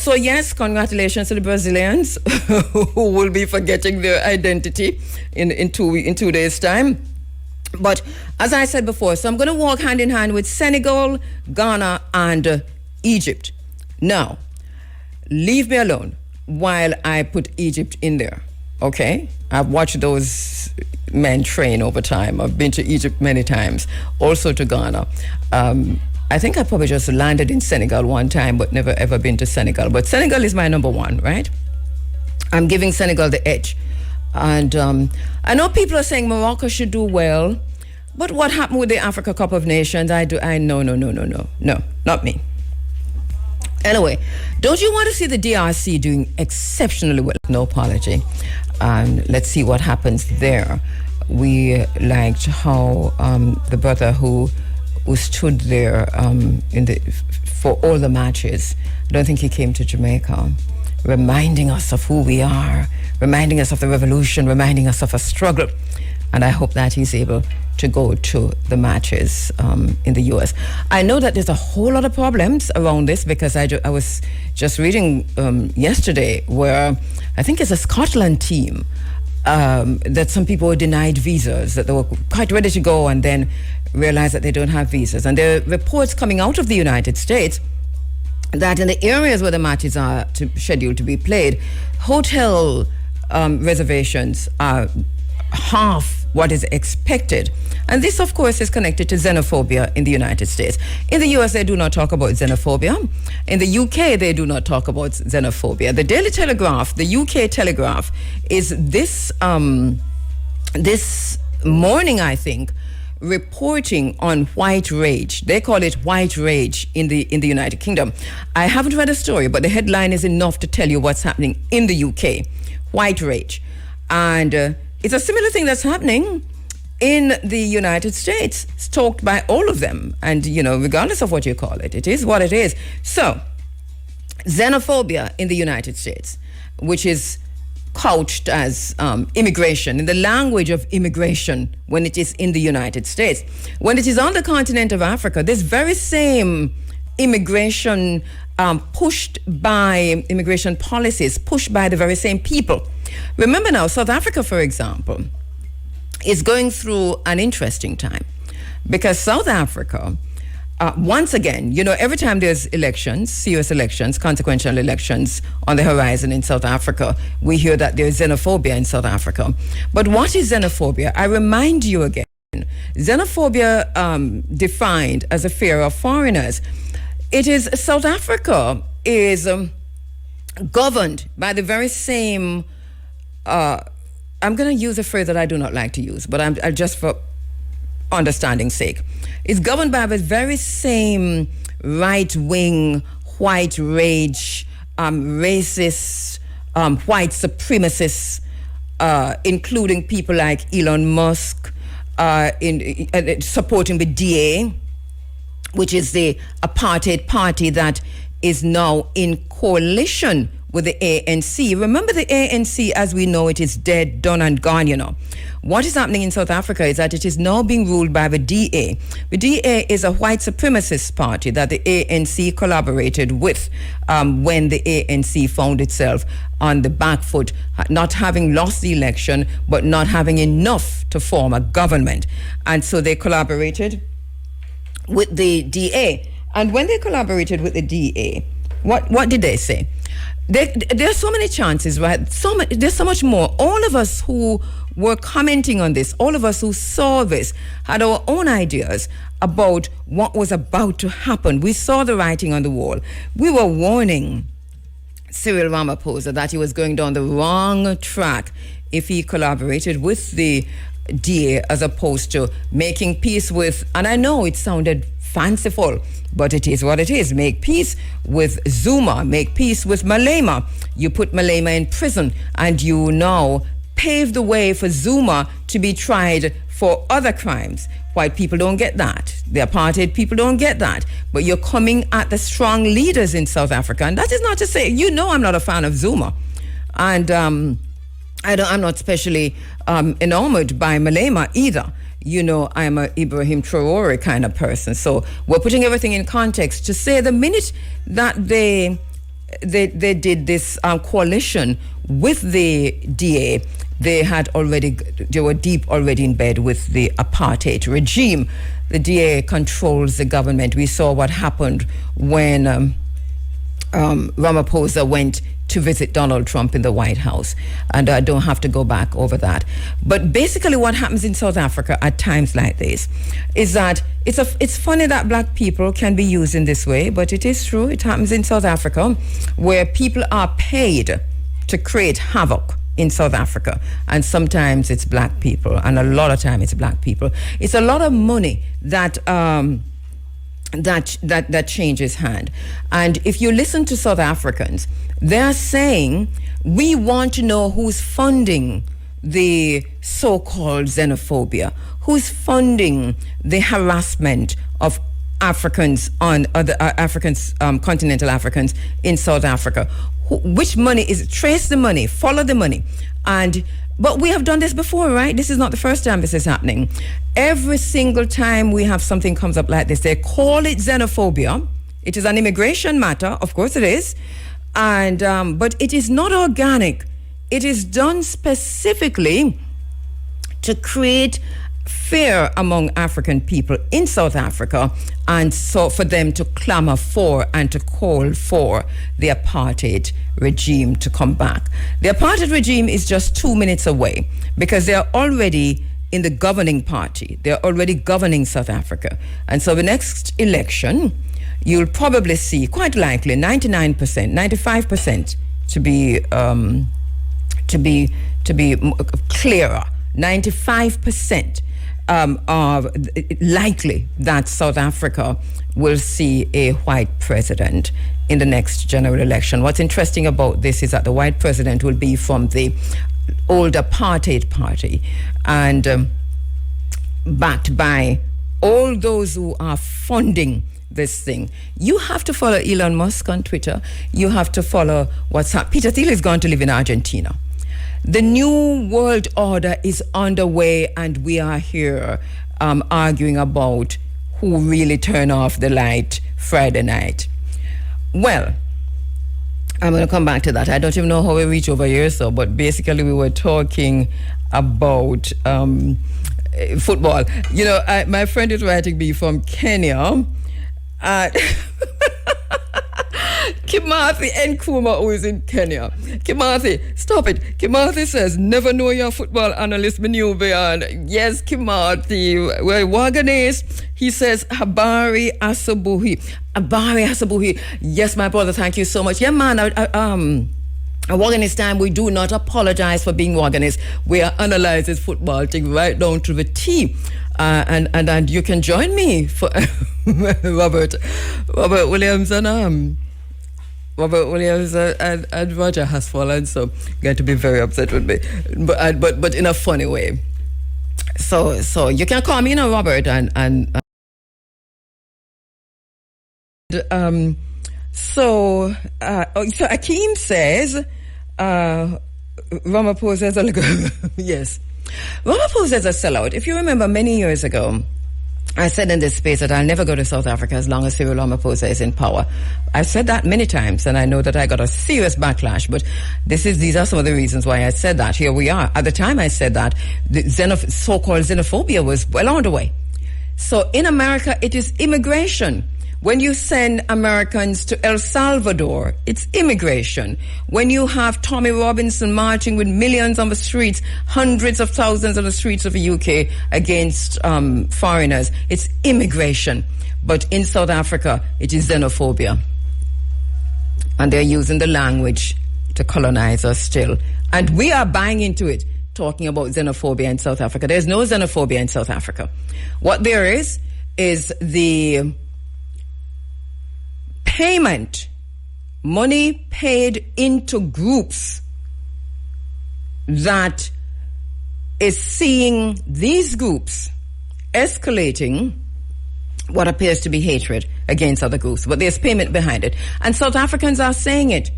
So yes, congratulations to the Brazilians who will be forgetting their identity in 2 days' time. But as I said before, so I'm going to walk hand in hand with Senegal, Ghana, and Egypt. Now, leave me alone while I put Egypt in there, okay? I've watched those men train over time. I've been to Egypt many times, also to Ghana. I think I probably just landed in Senegal one time, but never ever been to Senegal. But Senegal is my number one, right? I'm giving Senegal the edge. And I know people are saying Morocco should do well, but what happened with the Africa Cup of Nations? No, not me. Anyway, don't you want to see the DRC doing exceptionally well? No apology. Let's see what happens there. We liked how the brother who stood there for all the matches, I don't think he came to Jamaica, reminding us of who we are, reminding us of the revolution, reminding us of a struggle. And I hope that he's able to go to the matches in the U.S. I know that there's a whole lot of problems around this because I was just reading yesterday where I think it's a Scotland team that some people were denied visas, that they were quite ready to go and then realized that they don't have visas. And there are reports coming out of the United States that in the areas where the matches are scheduled to be played, hotel reservations are half what is expected. And this, of course, is connected to xenophobia in the United States. In the US, they do not talk about xenophobia. In the UK, they do not talk about xenophobia. The Daily Telegraph, the UK Telegraph, is this morning, I think, reporting on white rage. They call it white rage in the United Kingdom. I haven't read a story, but the headline is enough to tell you what's happening in the UK. White rage. And it's a similar thing that's happening in the United States, stoked by all of them. And, regardless of what you call it, it is what it is. So, xenophobia in the United States, which is couched as immigration, in the language of immigration when it is in the United States. When it is on the continent of Africa, this very same immigration pushed by immigration policies, pushed by the very same people. Remember now, South Africa, for example, is going through an interesting time because South Africa, once again, every time there's elections, serious elections, consequential elections on the horizon in South Africa, we hear that there's xenophobia in South Africa. But what is xenophobia? I remind you again, xenophobia defined as a fear of foreigners. It is, South Africa is governed by the very same, I'm going to use a phrase that I do not like to use, but I'm just for understanding's sake. It's governed by the very same right-wing, white rage, racist, white supremacists, including people like Elon Musk, supporting the DA, which is the apartheid party that is now in coalition with the ANC. Remember, the ANC, as we know it, is dead, done and gone, What is happening in South Africa is that it is now being ruled by the DA. The DA is a white supremacist party that the ANC collaborated with when the ANC found itself on the back foot, not having lost the election, but not having enough to form a government. And so they collaborated with the DA. And when they collaborated with the DA, what did they say? There are so many chances, right? There's so much more. All of us who were commenting on this, all of us who saw this, had our own ideas about what was about to happen. We saw the writing on the wall. We were warning Cyril Ramaphosa that he was going down the wrong track if he collaborated with the DA as opposed to making peace with, and I know it sounded fanciful, but it is what it is. Make peace with Zuma, make peace with Malema. You put Malema in prison and you now pave the way for Zuma to be tried for other crimes. White people don't get that. The apartheid people don't get that. But you're coming at the strong leaders in South Africa. And that is not to say, I'm not a fan of Zuma. And I'm not especially enamored by Malema either. I'm a Ibrahim Traore kind of person. So we're putting everything in context to say the minute that they they did this coalition with the DA, they were deep already in bed with the apartheid regime. The DA controls the government. We saw what happened when Ramaphosa went to visit Donald Trump in the White House. And I don't have to go back over that. But basically what happens in South Africa at times like this is that it's funny that black people can be used in this way, but it is true. It happens in South Africa where people are paid to create havoc in South Africa. And sometimes it's black people, and a lot of time it's black people. It's a lot of money that changes hand. And if you listen to South Africans, they're saying, we want to know who's funding the so-called xenophobia, who's funding the harassment of Africans on other Africans, continental Africans in South Africa. Which money is it? Trace the money, follow the money. But we have done this before, right? This is not the first time this is happening. Every single time we have something comes up like this, they call it xenophobia. It is an immigration matter, of course it is. But it is not organic. It is done specifically to create fear among African people in South Africa, and so for them to clamor for and to call for the apartheid regime to come back. The apartheid regime is just 2 minutes away because they're already in the governing party. They're already governing South Africa. And so the next election, you'll probably see, quite likely, 99%, 95% to be clearer, 95% are likely that South Africa will see a white president in the next general election. What's interesting about this is that the white president will be from the old apartheid party and backed by all those who are funding this thing. You have to follow Elon Musk on Twitter. You have to follow what's happening. Peter Thiel is going to live in Argentina. The new world order is underway, and we are here arguing about who really turned off the light Friday night. Well, I'm going to come back to that. I don't even know how we reach over here, but basically we were talking about football. You know, my friend is writing me from Kenya. Kimathi Nkuma, who is in Kenya. Kimathi, stop it. Kimathi says, never know your football analyst Manuvian. Yes, Kimathi. Well, Waganese, he says, Habari Asabuhi. Habari Asabuhi. Yes, my brother, thank you so much. Yeah, man, Waganese time, we do not apologize for being Waganese. We are analyzing football thing right down to the T. And you can join me for Robert Williams and Roger has fallen, so going to be very upset with me, but in a funny way. So you can call me, Robert, so Akeem says Ramaphosa is a yes. Ramaphosa is a sellout. If you remember many years ago, I said in this space that I'll never go to South Africa as long as Cyril Ramaphosa is in power. I've said that many times, and I know that I got a serious backlash, but these are some of the reasons why I said that. Here we are. At the time I said that, the so-called xenophobia was well underway. So in America, it is immigration. When you send Americans to El Salvador, it's immigration. When you have Tommy Robinson marching with millions on the streets, hundreds of thousands on the streets of the UK against foreigners, it's immigration. But in South Africa, it is xenophobia. And they're using the language to colonize us still. And we are buying into it, talking about xenophobia in South Africa. There's no xenophobia in South Africa. What there is the payment, money paid into groups that is seeing these groups escalating what appears to be hatred against other groups. But there's payment behind it. And South Africans are saying it.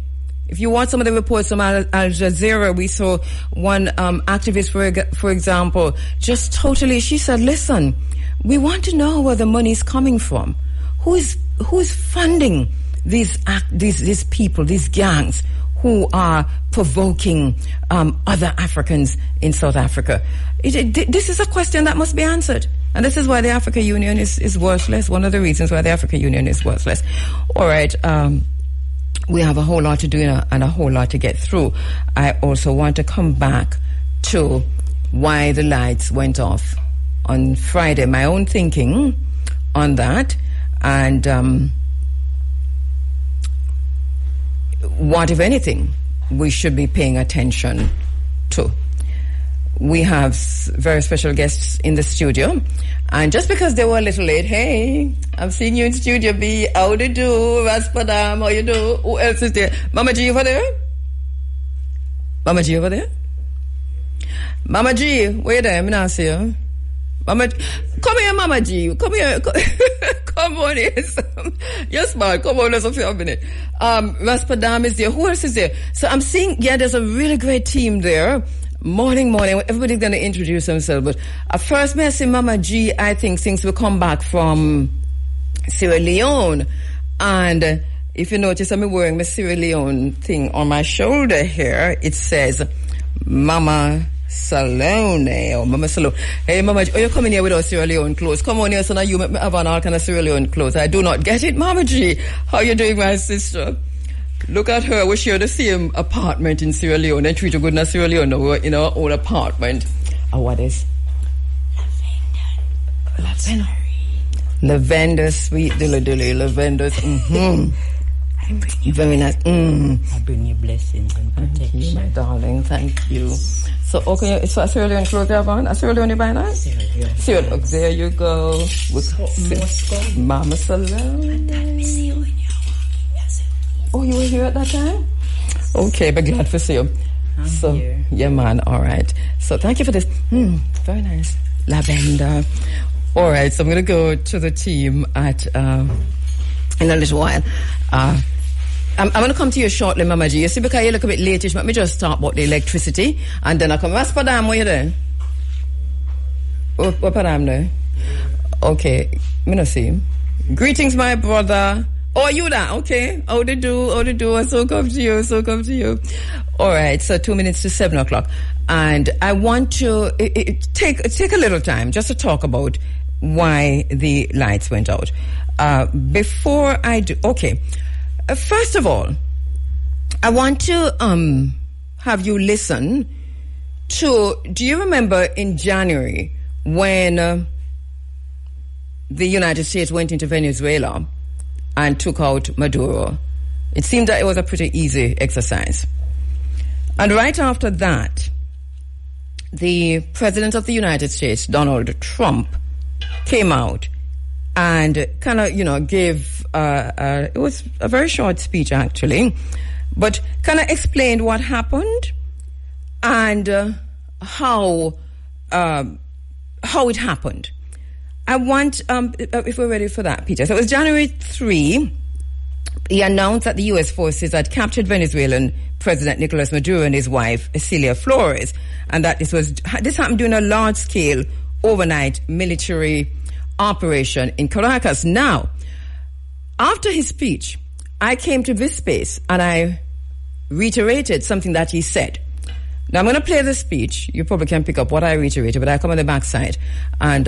If you watch some of the reports from Al Jazeera, we saw one activist, for example, just totally, she said, listen, we want to know where the money's coming from. Who's funding these people, these gangs who are provoking other Africans in South Africa? This is a question that must be answered. And this is why the African Union is worthless. One of the reasons why the African Union is worthless. All right. We have a whole lot to do and a whole lot to get through. I also want to come back to why the lights went off on Friday. My own thinking on that. And what, if anything, we should be paying attention to. We have very special guests in the studio. And just because they were a little late, hey, I'm seeing you in Studio B. How do you do? Raspadam, how you do? Who else is there? Mama G over there? Mama G over there? Mama G, where there? I'm not see you. Mama, come here, Mama G. Come here. Come on here. Yes, man. Come on, let's a minute. Raspadam is there. Who else is there? So I'm seeing, there's a really great team there. Morning. Everybody's going to introduce themselves. But first, may I say, Mama G, I think, since we come back from Sierra Leone. And if you notice, I'm wearing my Sierra Leone thing on my shoulder here. It says, Mama Salone or Mama Salone. Hey, Mama G, you're coming here with our Sierra Leone clothes. Come on here, so now you make me have on all kind of Sierra Leone clothes. I do not get it, Mama G. How you doing, my sister? Look at her. We share the same apartment in Sierra Leone. And treat you good in Sierra Leone. We're in our own apartment. What is? Lavender. Lavender, sweet dilly. Lavender. Very nice. I bring you blessings and protection. Thank you, my darling. Thank you. So, okay, so a Sierra Leone clothes you have on? A Sierra Leone by now? Sierra Leone. There you go. With Mama Salone. Oh, you were here at that time? Okay, but glad to see you. I'm here. Yeah, man, all right. So thank you for this. Very nice. Lavender. All right, so I'm going to go to the team at in a little while. I'm going to come to you shortly, Mama G. You see, because you look a bit late-ish, let me just talk about the electricity, and then I'll come. Raspadam, where you there? What Padam there? Okay, me not see him. Greetings, my brother. Oh, you that? Okay. How they do? I so come to you. All right. So 2 minutes to 7 o'clock. And I want to take a little time just to talk about why the lights went out. Before I do, okay. First of all, I want to have you listen to, do you remember in January when the United States went into Venezuela and took out Maduro? It seemed that it was a pretty easy exercise. And right after that, the President of the United States, Donald Trump, came out and kind of, gave, it was a very short speech actually, but kind of explained what happened and how it happened. I want, if we're ready for that, Peter. So it was January 3. He announced that the U.S. forces had captured Venezuelan President Nicolas Maduro and his wife, Celia Flores, and that this happened during a large-scale overnight military operation in Caracas. Now, after his speech, I came to this space and I reiterated something that he said. Now, I'm going to play the speech. You probably can pick up what I reiterated, but I come on the backside and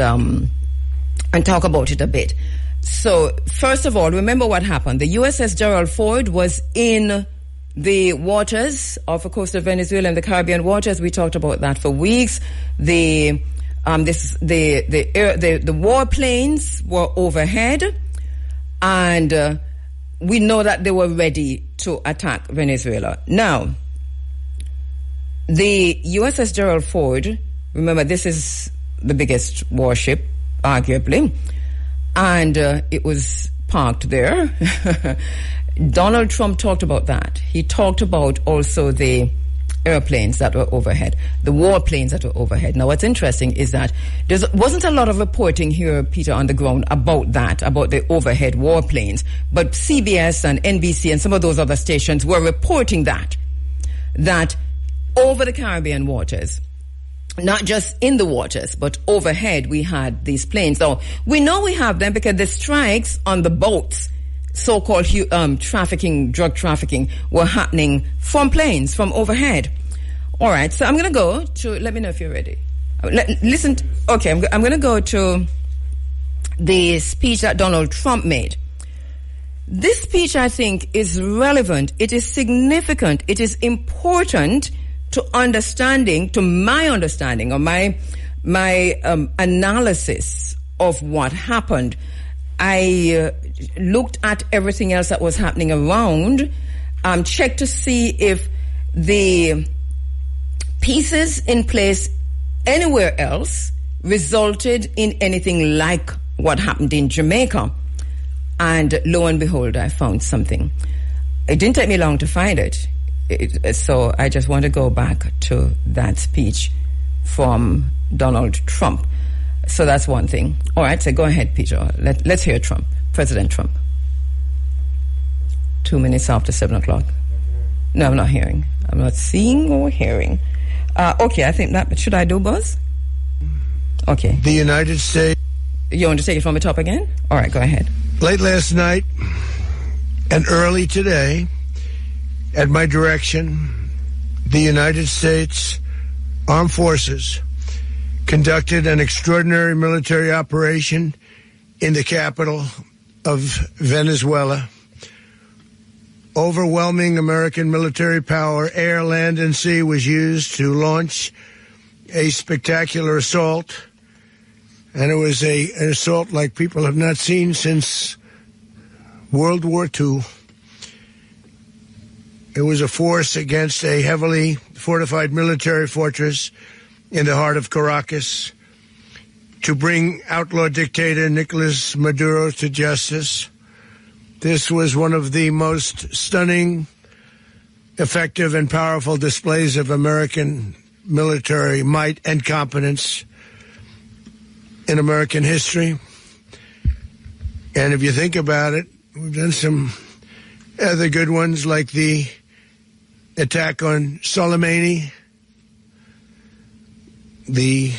talk about it a bit. So, first of all, remember what happened. The USS Gerald Ford was in the waters off the coast of Venezuela and the Caribbean waters. We talked about that for weeks. The warplanes were overhead, and we know that they were ready to attack Venezuela. Now, the USS Gerald Ford, remember, this is the biggest warship, arguably, and it was parked there. Donald Trump talked about that. He talked about also the airplanes that were overhead, the warplanes that were overhead. Now, what's interesting is that there wasn't a lot of reporting here, Peter, on the ground about that, about the overhead warplanes, but CBS and NBC and some of those other stations were reporting that over the Caribbean waters, not just in the waters, but overhead, we had these planes. Now, we know we have them because the strikes on the boats so-called drug trafficking were happening from planes, from overhead. All right, so I'm going to go to, let me know if you're ready. Listen, okay, I'm going to go to the speech that Donald Trump made. This speech, I think, is relevant. It is significant. It is important to my understanding, or my analysis of what happened. I looked at everything else that was happening around, checked to see if the pieces in place anywhere else resulted in anything like what happened in Jamaica. And lo and behold, I found something. It didn't take me long to find it. So I just want to go back to that speech from Donald Trump. So that's one thing. All right, so go ahead, Peter. Let's hear Trump, President Trump. 2 minutes after 7 o'clock. No, I'm not hearing. I'm not seeing or hearing. Okay, I think that... Should I do Buzz? Okay. The United States... You want to take it from the top again? All right, go ahead. Late last night and early today, at my direction, the United States Armed Forces conducted an extraordinary military operation in the capital of Venezuela. Overwhelming American military power, air, land, and sea, was used to launch a spectacular assault. And it was an assault like people have not seen since World War II. It was a force against a heavily fortified military fortress in the heart of Caracas to bring outlaw dictator Nicolas Maduro to justice. This was one of the most stunning, effective, and powerful displays of American military might and competence in American history. And if you think about it, we've done some other good ones, like the attack on Soleimani, the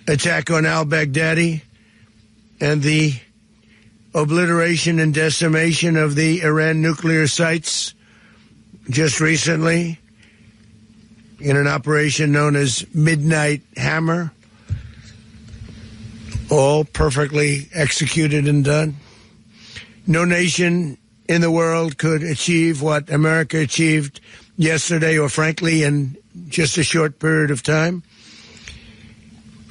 attack on al-Baghdadi, and the obliteration and decimation of the Iran nuclear sites just recently in an operation known as Midnight Hammer. All perfectly executed and done. No nation in the world could achieve what America achieved yesterday, or frankly, in just a short period of time.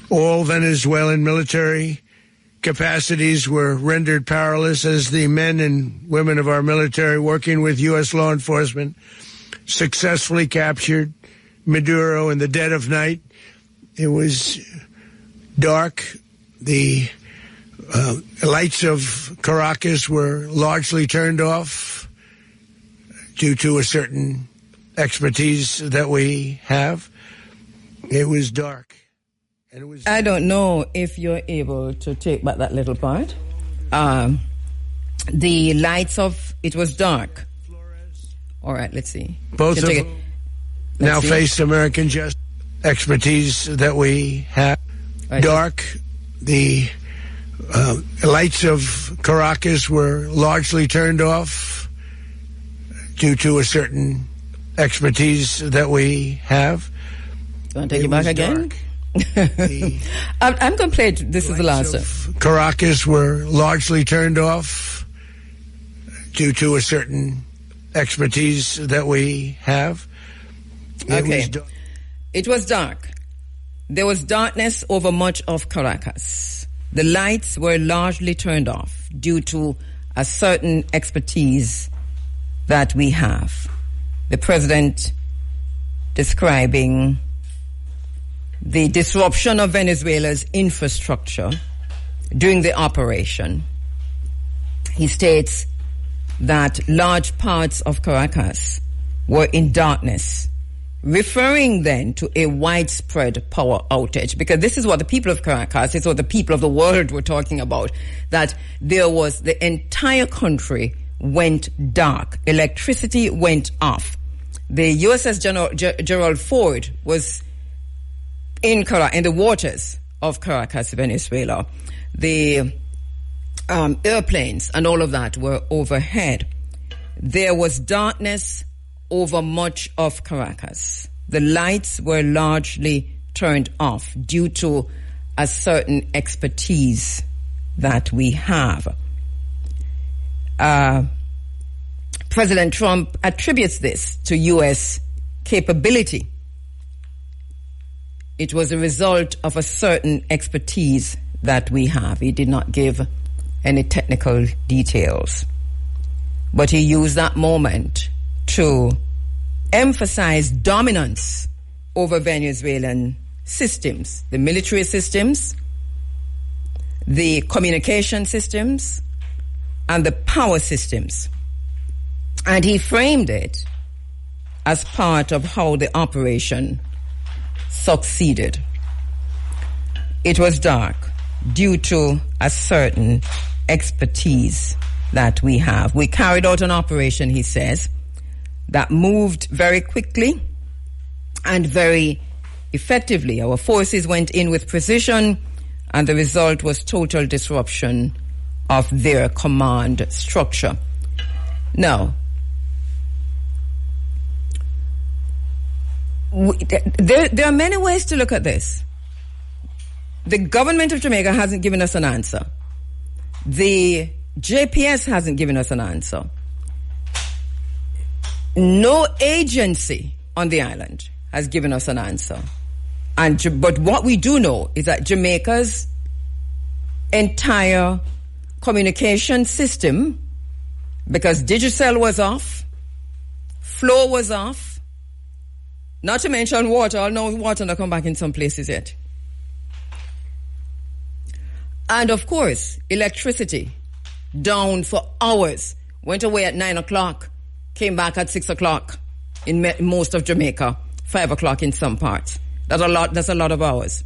All Venezuelan military capacities were rendered powerless as the men and women of our military, working with U.S. law enforcement, successfully captured Maduro in the dead of night. It was dark. The lights of Caracas were largely turned off due to a certain expertise that we have. It was dark. And it was. I don't know if you're able to take back that little part. The lights of... It was dark. All right, let's see. Both of them now face American justice. Expertise that we have. Right. Dark. The lights of Caracas were largely turned off due to a certain expertise that we have. You want to take it back again? I'm going to play it. This is the last one. Caracas were largely turned off due to a certain expertise that we have. It was dark. There was darkness over much of Caracas. The lights were largely turned off due to a certain expertise that we have. The president describing the disruption of Venezuela's infrastructure during the operation. He states that large parts of Caracas were in darkness, referring then to a widespread power outage, because this is what the people of Caracas, this is what the people of the world were talking about, that there was, the entire country went dark. Electricity went off. The USS Gerald Ford was in the waters of Caracas, Venezuela. The airplanes and all of that were overhead. There was darkness over much of Caracas. The lights were largely turned off due to a certain expertise that we have. President Trump attributes this to U.S. capability. It was a result of a certain expertise that we have. He did not give any technical details, but he used that moment to emphasize dominance over Venezuelan systems, the military systems, the communication systems, and the power systems. And he framed it as part of how the operation succeeded. It was dark due to a certain expertise that we have. We carried out an operation, he says, that moved very quickly and very effectively. Our forces went in with precision, and the result was total disruption of their command structure. Now, there are many ways to look at this. The government of Jamaica hasn't given us an answer. The JPS hasn't given us an answer. No agency on the island has given us an answer. But what we do know is that Jamaica's entire communication system, because Digicel was off, Flow was off, not to mention water. No water not come back in some places yet. And of course, electricity down for hours. Went away at 9 o'clock, came back at 6 o'clock in most of Jamaica, 5 o'clock in some parts. That's a lot of hours.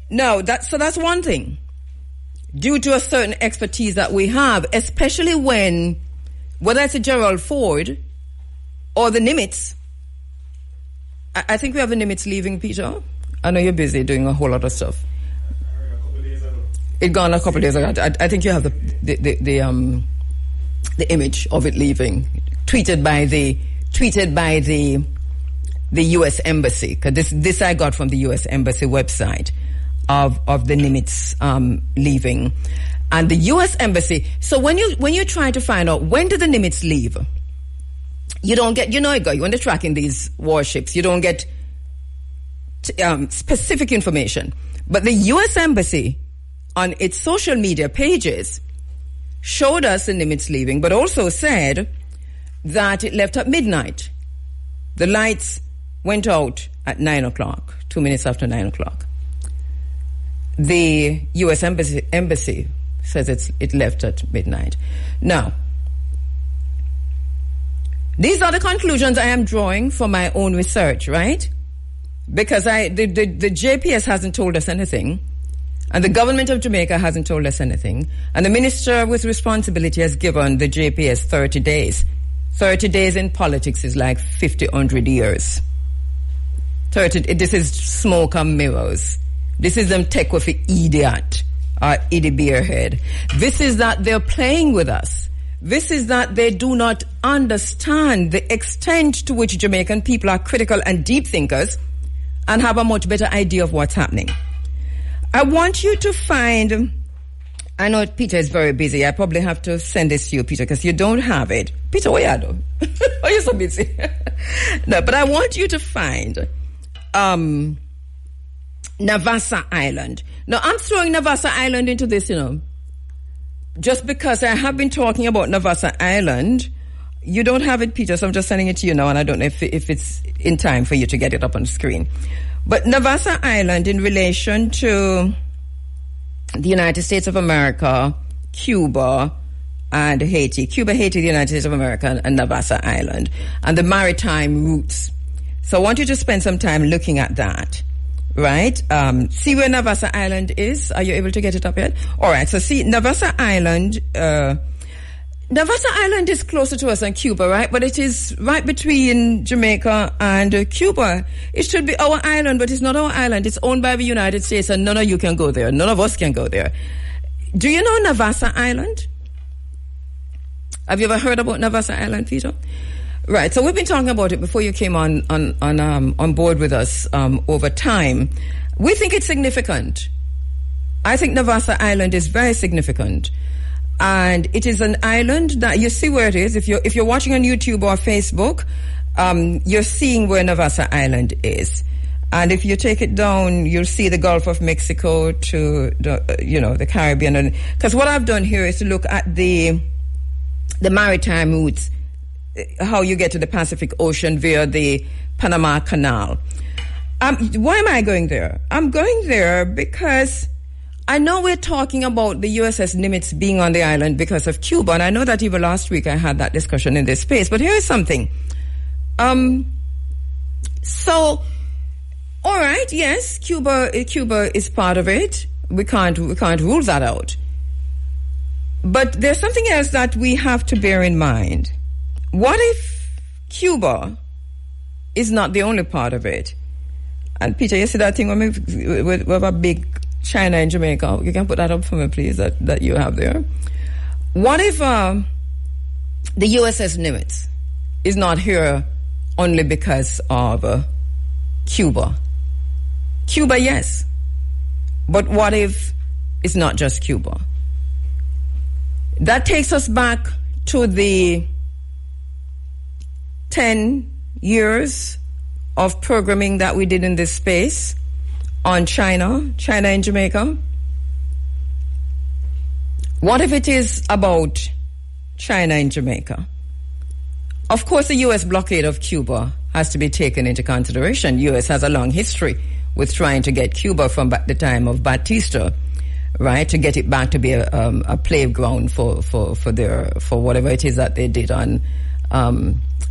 Now, that's one thing. Due to a certain expertise that we have, especially when, whether it's a Gerald Ford or the Nimitz, I think we have the Nimitz leaving, Peter. I know you're busy doing a whole lot of stuff. It gone a couple of days ago. I think you have the image of it leaving, tweeted by the U.S. Embassy. Because this I got from the U.S. Embassy website of the Nimitz leaving, and the U.S. Embassy. So when you try to find out when did the Nimitz leave, you don't get. When they're tracking these warships, you don't get specific information. But the U.S. Embassy, on its social media pages, showed us the Nimitz leaving, but also said that it left at midnight. The lights went out at 9 o'clock, 2 minutes after 9 o'clock. The U.S. Embassy says it left at midnight. Now, these are the conclusions I am drawing from my own research, right? Because the JPS hasn't told us anything, and the government of Jamaica hasn't told us anything, and the minister with responsibility has given the JPS 30 days. 30 days in politics is like 100 years. This is smoke and mirrors. This is them take with the idiot or itty beer head. This is that they're playing with us. This is that they do not understand the extent to which Jamaican people are critical and deep thinkers and have a much better idea of what's happening. I want you to find, I know Peter is very busy. I probably have to send this to you, Peter, because you don't have it. Peter, what are you doing? Are you so busy? No, but I want you to find Navassa Island. Now, I'm throwing Navassa Island into this, just because I have been talking about Navassa Island. You don't have it, Peter, so I'm just sending it to you now, and I don't know if it's in time for you to get it up on the screen. But Navassa Island, in relation to the United States of America, Cuba, and Haiti. Cuba, Haiti, the United States of America, and Navassa Island, and the maritime routes. So I want you to spend some time looking at that, right? See where Navassa Island is? Are you able to get it up yet? All right, so see, Navassa Island... Navassa Island is closer to us than Cuba, right? But it is right between Jamaica and Cuba. It should be our island, but it's not our island. It's owned by the United States, and none of you can go there. None of us can go there. Do you know Navassa Island? Have you ever heard about Navassa Island, Peter? Right. So we've been talking about it before you came on board with us over time. We think it's significant. I think Navassa Island is very significant. And it is an island that you see where it is. If you're watching on YouTube or Facebook, you're seeing where Navassa Island is. And if you take it down, you'll see the Gulf of Mexico to the Caribbean. And because what I've done here is to look at the maritime routes, how you get to the Pacific Ocean via the Panama Canal. Why am I going there? I'm going there because I know we're talking about the USS Nimitz being on the island because of Cuba, and I know that even last week I had that discussion in this space. But here is something. So, all right, yes, Cuba is part of it. We can't rule that out. But there's something else that we have to bear in mind. What if Cuba is not the only part of it? And Peter, you see that thing with a big China and Jamaica? You can put that up for me, please, that you have there. What if the USS Nimitz is not here only because of Cuba? Cuba, yes. But what if it's not just Cuba? That takes us back to the 10 years of programming that we did in this space on China and Jamaica. What if it is about China and Jamaica? Of course, the U.S. blockade of Cuba has to be taken into consideration. The U.S. has a long history with trying to get Cuba from the time of Batista, right, to get it back to be a playground for whatever it is that they did on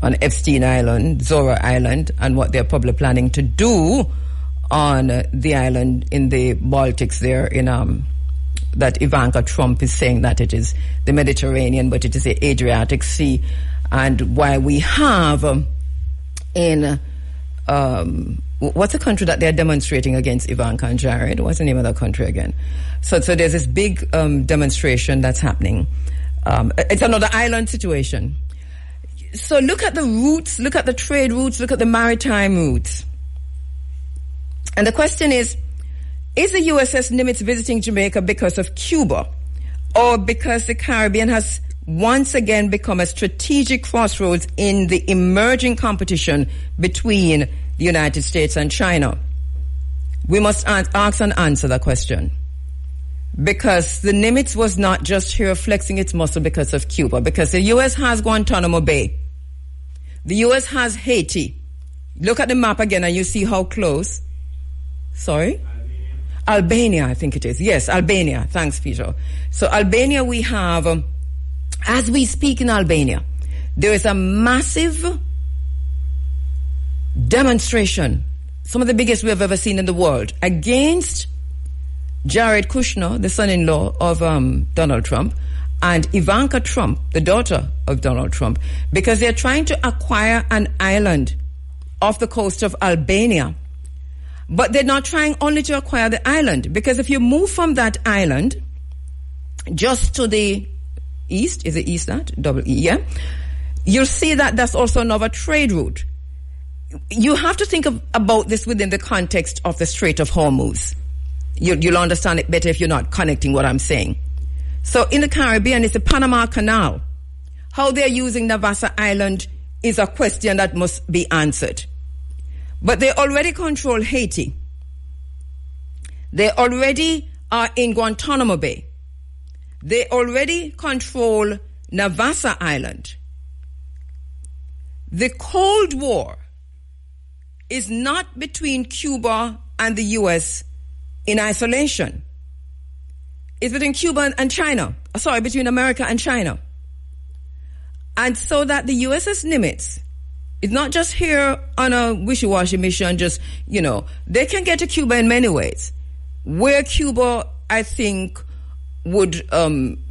Epstein Island, Zora Island, and what they're probably planning to do on the island in the Baltics there in that Ivanka Trump is saying that it is the Mediterranean, but it is the Adriatic Sea, and why we have in what's the country that they're demonstrating against Ivanka and Jared? What's the name of that country again? So there's this big demonstration that's happening. It's another island situation. So look at the routes, look at the trade routes, look at the maritime routes. And the question is the USS Nimitz visiting Jamaica because of Cuba, or because the Caribbean has once again become a strategic crossroads in the emerging competition between the United States and China? We must ask and answer that question. Because the Nimitz was not just here flexing its muscle because of Cuba, because the U.S. has Guantanamo Bay. The U.S. has Haiti. Look at the map again and you see how close. Sorry? Albania, I think it is. Yes, Albania. Thanks, Peter. So Albania, we have, as we speak in Albania, there is a massive demonstration, some of the biggest we have ever seen in the world, against Jared Kushner, the son-in-law of Donald Trump, and Ivanka Trump, the daughter of Donald Trump, because they're trying to acquire an island off the coast of Albania. But they're not trying only to acquire the island, because if you move from that island just to the east, is it east that? Double E, yeah? You'll see that that's also another trade route. You have to think about this within the context of the Strait of Hormuz. You'll understand it better if you're not connecting what I'm saying. So in the Caribbean, it's the Panama Canal. How they're using Navassa Island is a question that must be answered. But they already control Haiti. They already are in Guantanamo Bay. They already control Navassa Island. The Cold War is not between Cuba and the U.S. in isolation. It's between Cuba and China. Between America and China. And so that the USS Nimitz is not just here on a wishy-washy mission, they can get to Cuba in many ways. Where Cuba, I think, would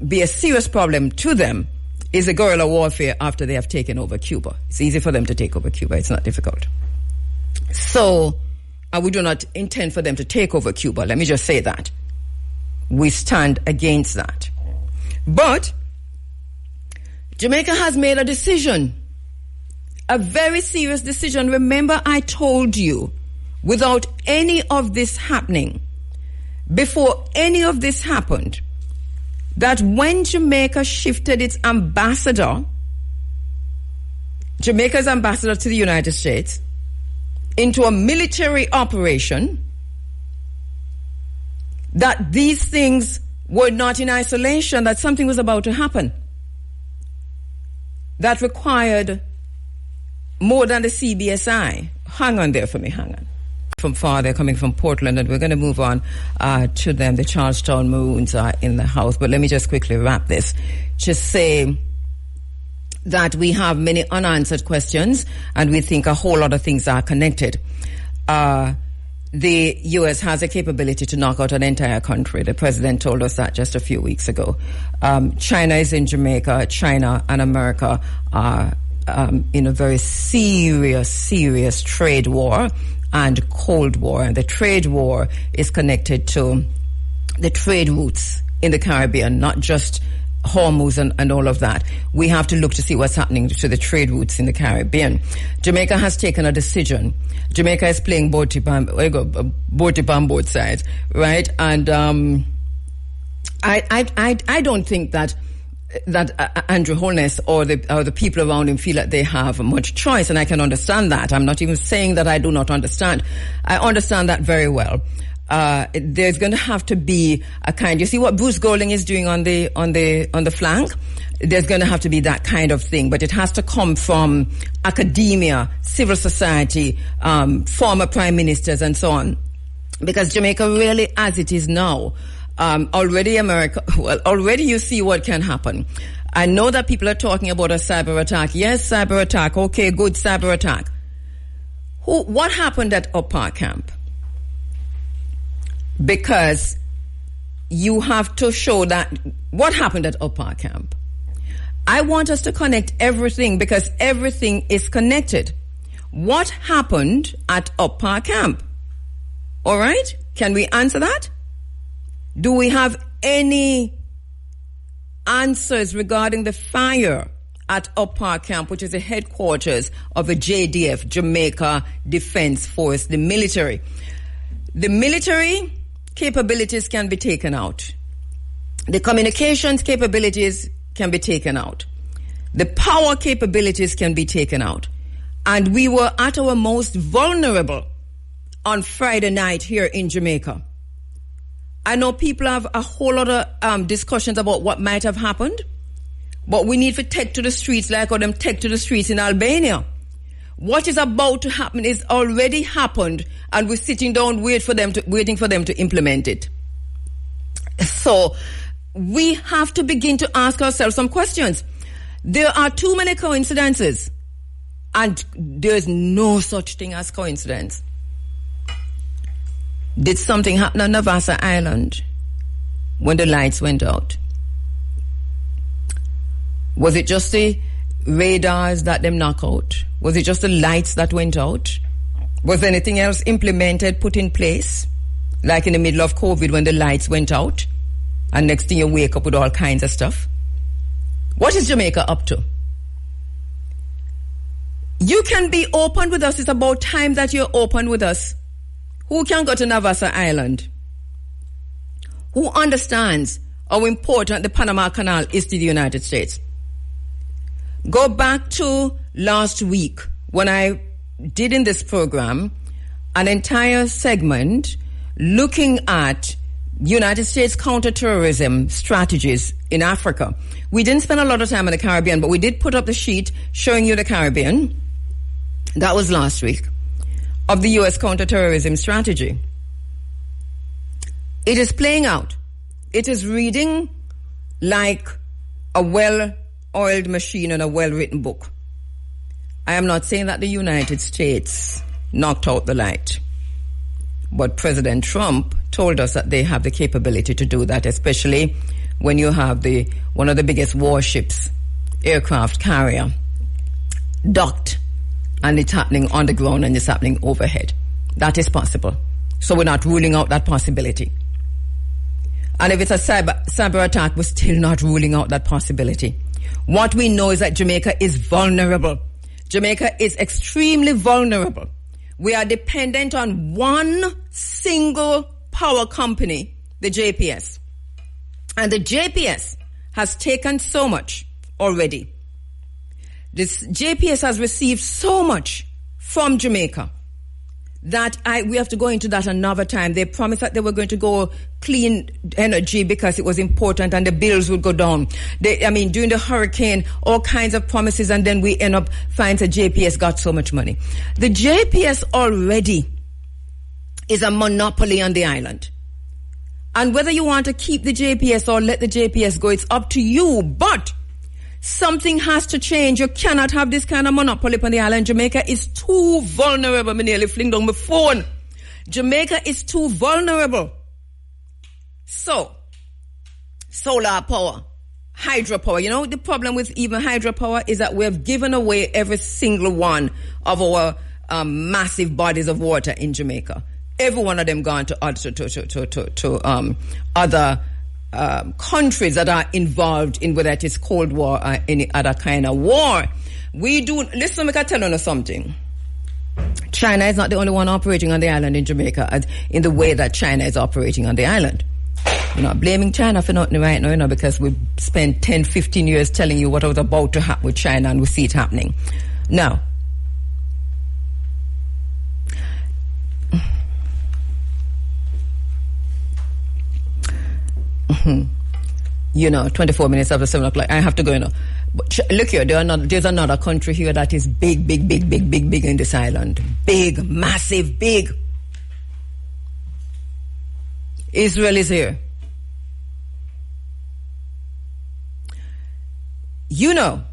be a serious problem to them is the guerrilla warfare after they have taken over Cuba. It's easy for them to take over Cuba. It's not difficult. So, we do not intend for them to take over Cuba. Let me just say that. We stand against that. But Jamaica has made a decision, a very serious decision. Remember, I told you, without any of this happening, before any of this happened, that when Jamaica shifted its ambassador, Jamaica's ambassador to the United States, into a military operation, that these things were not in isolation, that something was about to happen that required more than the CBSI. Hang on there for me, hang on. From far, they're coming from Portland, and we're going to move on to them. The Charlestown Maroons are in the house. But let me just quickly wrap this. Just say that we have many unanswered questions, and we think a whole lot of things are connected. The U.S. has a capability to knock out an entire country. The president told us that just a few weeks ago. China is in Jamaica. China and America are in a very serious trade war and Cold War. And the trade war is connected to the trade routes in the Caribbean, not just Hormuz and all of that. We have to look to see what's happening to the trade routes in the Caribbean. Jamaica has taken a decision. Jamaica is playing both on both sides, right? And I don't think that Andrew Holness or the people around him feel that they have much choice, and I can understand that. I'm not even saying that I do not understand. I understand that very well. There's going to have to be a kind. You see what Bruce Golding is doing on the flank. There's going to have to be that kind of thing, but it has to come from academia, civil society, former prime ministers, and so on. Because Jamaica really, as it is now, already you see what can happen. I know that people are talking about a cyber attack. Yes, cyber attack. Okay, good cyber attack. What happened at Up Park Camp? Because you have to show that what happened at Up Park Camp. I want us to connect everything because everything is connected. What happened at Up Park Camp? All right? Can we answer that? Do we have any answers regarding the fire at Up Park Camp, which is the headquarters of the JDF, Jamaica Defense Force, the military? The military capabilities can be taken out. The communications capabilities can be taken out. The power capabilities can be taken out. And we were at our most vulnerable on Friday night here in Jamaica. I know people have a whole lot of discussions about what might have happened, but we need to take to the streets like how them take to the streets in Albania. What is about to happen is already happened, and we're sitting down waiting for them to implement it. So we have to begin to ask ourselves some questions. There are too many coincidences, and there's no such thing as coincidence. Did something happen on Navassa Island when the lights went out? Was it just the radars that them knock out? Was it just the lights that went out? Was anything else implemented, put in place? Like in the middle of COVID when the lights went out and next thing you wake up with all kinds of stuff? What is Jamaica up to? You can be open with us. It's about time that you're open with us. Who can go to Navassa Island? Who understands how important the Panama Canal is to the United States? Go back to last week when I did in this program an entire segment looking at United States counterterrorism strategies in Africa. We didn't spend a lot of time in the Caribbean, but we did put up the sheet showing you the Caribbean. That was last week, of the U.S. counterterrorism strategy. It is playing out. It is reading like a well-oiled machine and a well-written book. I am not saying that the United States knocked out the light, but President Trump told us that they have the capability to do that, especially when you have one of the biggest warships, aircraft carrier, docked, and it's happening on the ground and it's happening overhead. That is possible. So we're not ruling out that possibility. And if it's a cyber attack, we're still not ruling out that possibility. What we know is that Jamaica is vulnerable. Jamaica is extremely vulnerable. We are dependent on one single power company, the JPS. And the JPS has taken so much already. This JPS has received so much from Jamaica that we have to go into that another time. They promised that they were going to go clean energy because it was important and the bills would go down. During the hurricane, all kinds of promises, and then we end up finding the JPS got so much money. The JPS already is a monopoly on the island. And whether you want to keep the JPS or let the JPS go, it's up to you. But something has to change. You cannot have this kind of monopoly on the island. Jamaica is too vulnerable. I nearly fling down my phone. Jamaica is too vulnerable. So, solar power, hydropower. You know, the problem with even hydropower is that we have given away every single one of our massive bodies of water in Jamaica. Every one of them gone to other countries that are involved in whether it is Cold War or any other kind of war. Listen, I can tell you something. China is not the only one operating on the island in Jamaica in the way that China is operating on the island. You're not blaming China for nothing right now, because we spent 10, 15 years telling you what was about to happen with China, and we see it happening. Now, 24 minutes after 7 o'clock, I have to go, But look here, there's another country here that is big in this island. Big, massive, big. Israel is here. You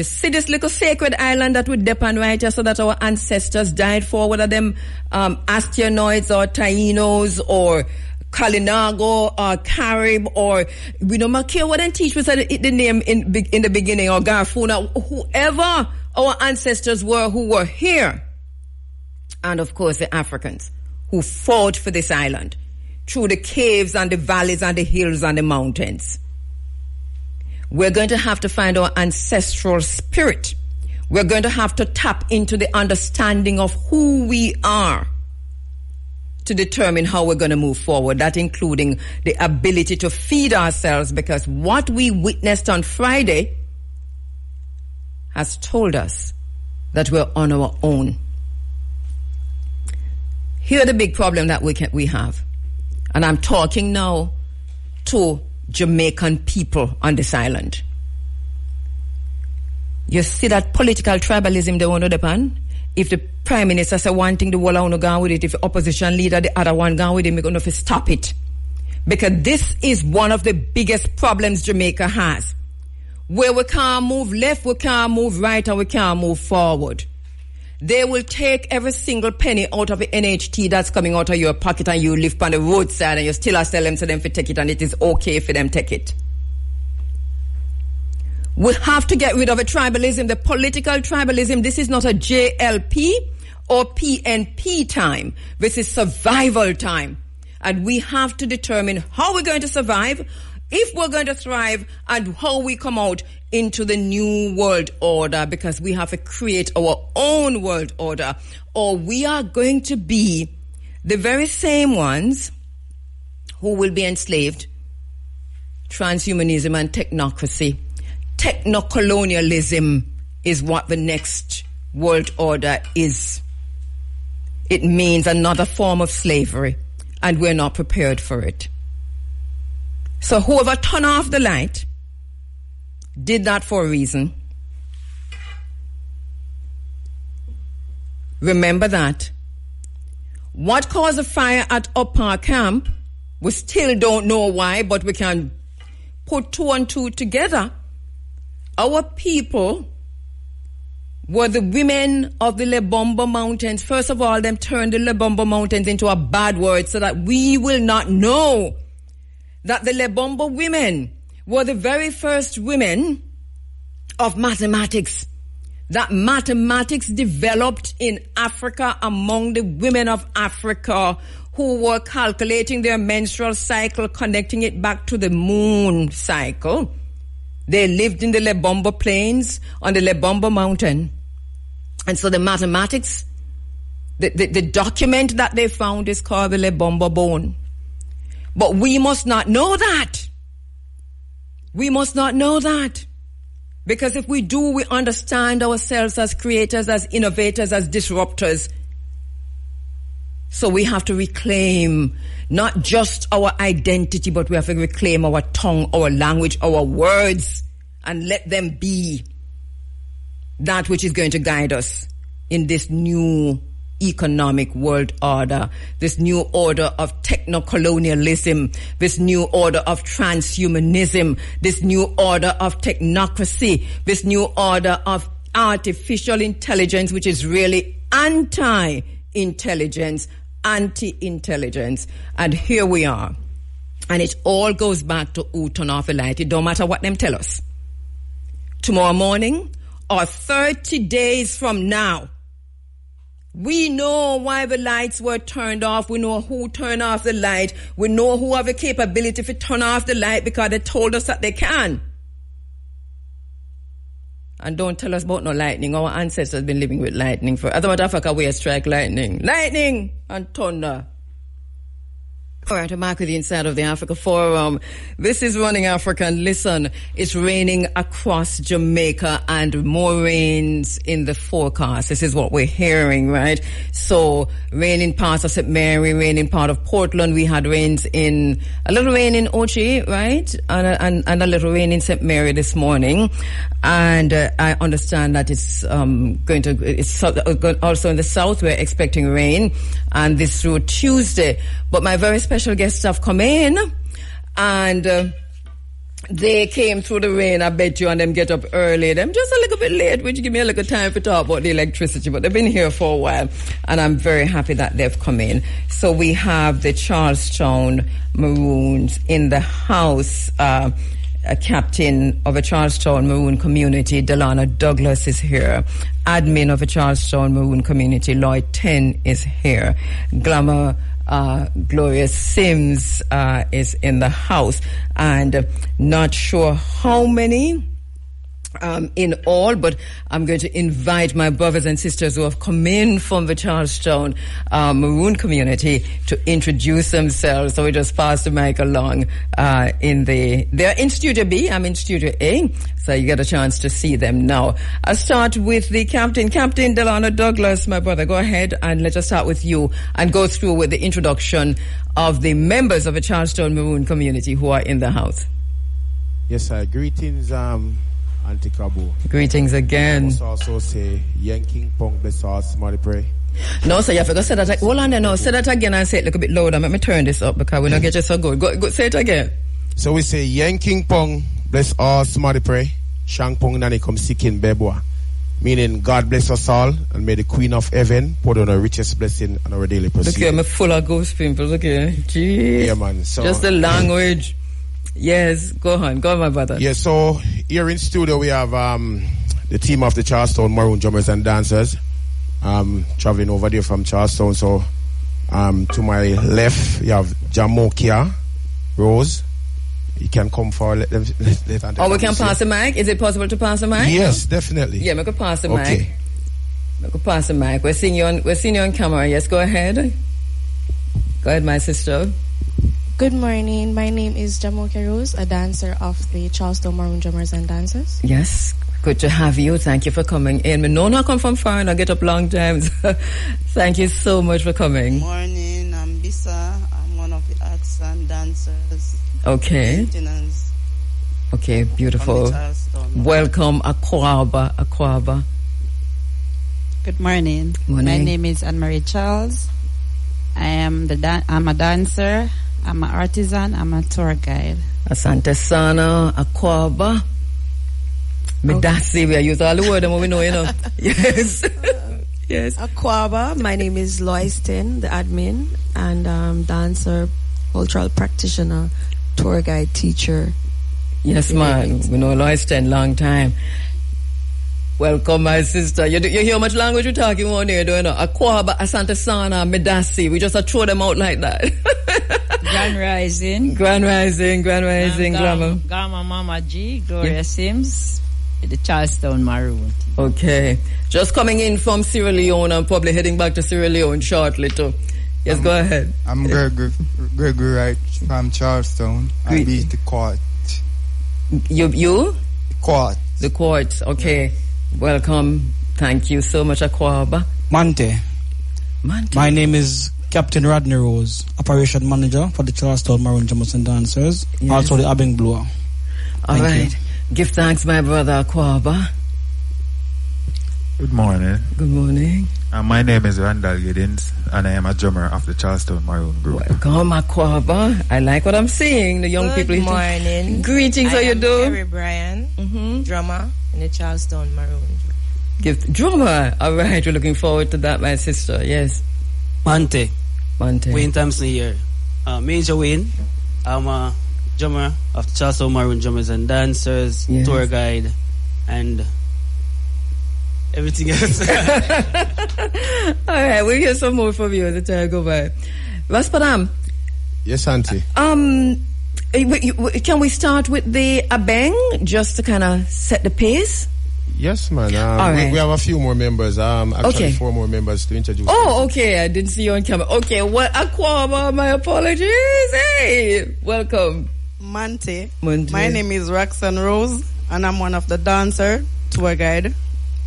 see this little sacred island that we depend right here so that our ancestors died for, whether them Astronoids or Tainos or Kalinago or Carib, or we don't care what they teach us the name in the beginning, or Garfuna, whoever our ancestors were who were here. And of course the Africans who fought for this island through the caves and the valleys and the hills and the mountains. We're going to have to find our ancestral spirit. We're going to have to tap into the understanding of who we are to determine how we're going to move forward, that including the ability to feed ourselves, because what we witnessed on Friday has told us that we're on our own. Here's the big problem that we have, and I'm talking now to Jamaican people on this island. You see that political tribalism they want to depend? If the Prime Minister say one thing, the whole want to go with it. If the opposition leader, the other one go with it, we're going to stop it. Because this is one of the biggest problems Jamaica has. Where we can't move left, we can't move right, and we can't move forward. They will take every single penny out of the NHT that's coming out of your pocket, and you live on the roadside and you still are telling them to them to take it, and it is okay for them to take it. We have to get rid of the tribalism, the political tribalism. This is not a JLP or PNP time. This is survival time. And we have to determine how we're going to survive, if we're going to thrive, and how we come out into the new world order, because we have to create our own world order, or we are going to be the very same ones who will be enslaved. Transhumanism and technocracy. Technocolonialism is what the next world order is. It means another form of slavery, and we're not prepared for it. So whoever turned off the light did that for a reason. Remember that. What caused the fire at Upper Camp, we still don't know why, but we can put two and two together. Our people were the women of the Lebombo Mountains. First of all, them turned the Lebombo Mountains into a bad word so that we will not know that the Lebombo women were the very first women of mathematics. that mathematics developed in Africa among the women of Africa who were calculating their menstrual cycle, connecting it back to the moon cycle. They lived in the Lebombo Plains on the Lebombo Mountain. And so the mathematics, the document that they found is called the Lebombo Bone. But we must not know that. We must not know that. Because if we do, we understand ourselves as creators, as innovators, as disruptors. So we have to reclaim not just our identity, but we have to reclaim our tongue, our language, our words, and let them be that which is going to guide us in this new economic world order, this new order of techno-colonialism, this new order of transhumanism, this new order of technocracy, this new order of artificial intelligence, which is really anti-intelligence, anti-intelligence. And here we are. And it all goes back to who turn off the light. It don't matter what them tell us. Tomorrow morning or 30 days from now, we know why the lights were turned off. We know who turned off the light. We know who have the capability to turn off the light because they told us that they can. And don't tell us about no lightning. Our ancestors have been living with lightning for... As a matter of fact, we strike lightning. Lightning and thunder. All right, I'm back with you inside of the Africa Forum. This is Running Africa, and listen, it's raining across Jamaica and more rains in the forecast. This is what we're hearing, right? So, rain in parts of St. Mary, rain in part of Portland. We had a little rain in Ochi, right? And a little rain in St. Mary this morning. And I understand that it's also in the south. We're expecting rain, and this through Tuesday. But my very special guests have come in, and they came through the rain, I bet you, and them get up early. Them just a little bit late, which give me a little time to talk about the electricity, but they've been here for a while, and I'm very happy that they've come in. So we have the Charlestown Maroons in the house. A captain of a Charlestown Maroon community, Delana Douglas, is here. Admin of a Charlestown Maroon community, Lloyd Ten, is here. Glamour Gloria Sims is in the house, and not sure how many in all, but I'm going to invite my brothers and sisters who have come in from the Charlestown Maroon community to introduce themselves. So we just pass the mic along. They're in Studio B, I'm in Studio A, so you get a chance to see them now. I'll start with the Captain Delano Douglas, my brother. Go ahead, and let's just start with you and go through with the introduction of the members of the Charlestown Maroon community who are in the house. Yes, sir. Greetings, Auntie Kabu. Greetings again. I must also say, Yanking Pong, bless our somebody pray. No, sir, you have to say that. Hold on there, no. Say that again and say it a little bit louder. Let me turn this up because we don't get you so good. Go, say it again. So we say, Yanking Pong, bless all somebody pray. Shang Pong nani come seeking bebwa. Meaning, God bless us all, and may the Queen of Heaven pour down the richest blessing on our daily pursuit. Okay, I'm full of ghost pimples, okay. Jeez. Yeah, man. So, just the language. Yes, go on, my brother. Yeah, so here in studio we have the team of the Charlestown Maroon Drummers and Dancers traveling over there from Charlestown. So to my left you have Jamokia Rose. You can come forward. Let we can pass the mic. Is it possible to pass the mic? Yes, definitely. Yeah, we can pass the mic. Okay. We can pass the mic. We're seeing you on camera. Yes, go ahead. Go ahead, my sister. Good morning. My name is Jamokia Rose, a dancer of the Charlestown Maroon Drummers and Dancers. Yes, good to have you. Thank you for coming in. We know I come from far and I get up long times. Thank you so much for coming. Good morning. I'm Bisa. I'm one of the acts and dancers. Okay. Maintenance. Okay, beautiful. Welcome, Akwaba. Good morning. My name is Anne-Marie Charles. I'm a dancer. I'm an artisan. I'm a tour guide. Asante Sana, Akwaba. Medasi, we use all the word that we know, Yes. Yes. Akwaba. My name is Lois Ten, the admin, and dancer, cultural practitioner, tour guide, teacher. Yes, man. We know Lois Ten long time. Welcome, my sister. You hear how much language we're talking on here, don't you know? Akwaba, Asante Sana, Medasi. We just throw them out like that. Grand Rising. Grand Rising, Glamour. Gamma Mama G, Gloria Sims, the Charlestown Maroon. Okay. Just coming in from Sierra Leone and probably heading back to Sierra Leone shortly too. Yes, go ahead. I'm Gregory Wright from Charlestown. I beat the court. You? The court. The court. Okay. Welcome. Thank you so much, Akwaba. Mante. My name is Captain Rodney Rose, Operation Manager for the Charlestown Maroon Drummers and Dancers, also the Abing Blower. All right. Give thanks, my brother Akwaba. Good morning. Good morning. My name is Randall Giddins, and I am a drummer of the Charlestown Maroon Group. Welcome, Akwaba. I like what I'm seeing. The young people. Good morning. Greetings, how you doing? Terry Bryan, drummer in the Charlestown Maroon Group. Drummer. All right, we're looking forward to that, my sister. Yes. Mante. Wayne Thompson here. Major Wayne. I'm a drummer of the Charlestown Maroon Drummers and Dancers, tour guide, and everything else. All right, we'll hear some more from you as the time go by. Raspadam. Yes, Auntie. Can we start with the abeng just to kind of set the pace? Yes, man. We have a few more members. Actually, 4 more members to introduce. Oh, okay. I didn't see you on camera. Okay, well, Akwaba, my apologies. Hey, welcome. Mante. My name is Roxanne Rose, and I'm one of the dancer tour guide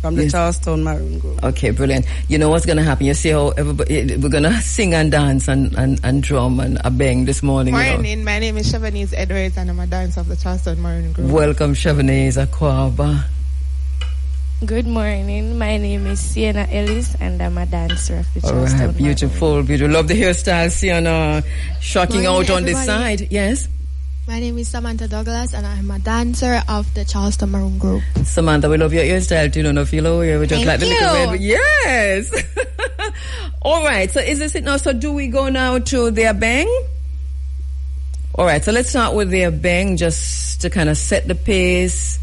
from the Charlestown Maroon Group. Okay, brilliant. You know what's going to happen? You see how everybody, we're going to sing and dance and drum and abeng this morning. Morning, my name is Chevanese Edwards, and I'm a dancer of the Charlestown Maroon Group. Welcome, Chevanese Akwaba. Good morning. My name is Sienna Ellis, and I'm a dancer of the Charlestown All right, beautiful. Love the hairstyle, Sienna. Shocking out on this side. Yes. My name is Samantha Douglas, and I'm a dancer of the Charlestown Maroon Group. Samantha, we love your hairstyle too. No feel over. We just like the little red. Yes. All right. So is this it now? So do we go now to the abeng? All right. So let's start with the abeng just to kind of set the pace.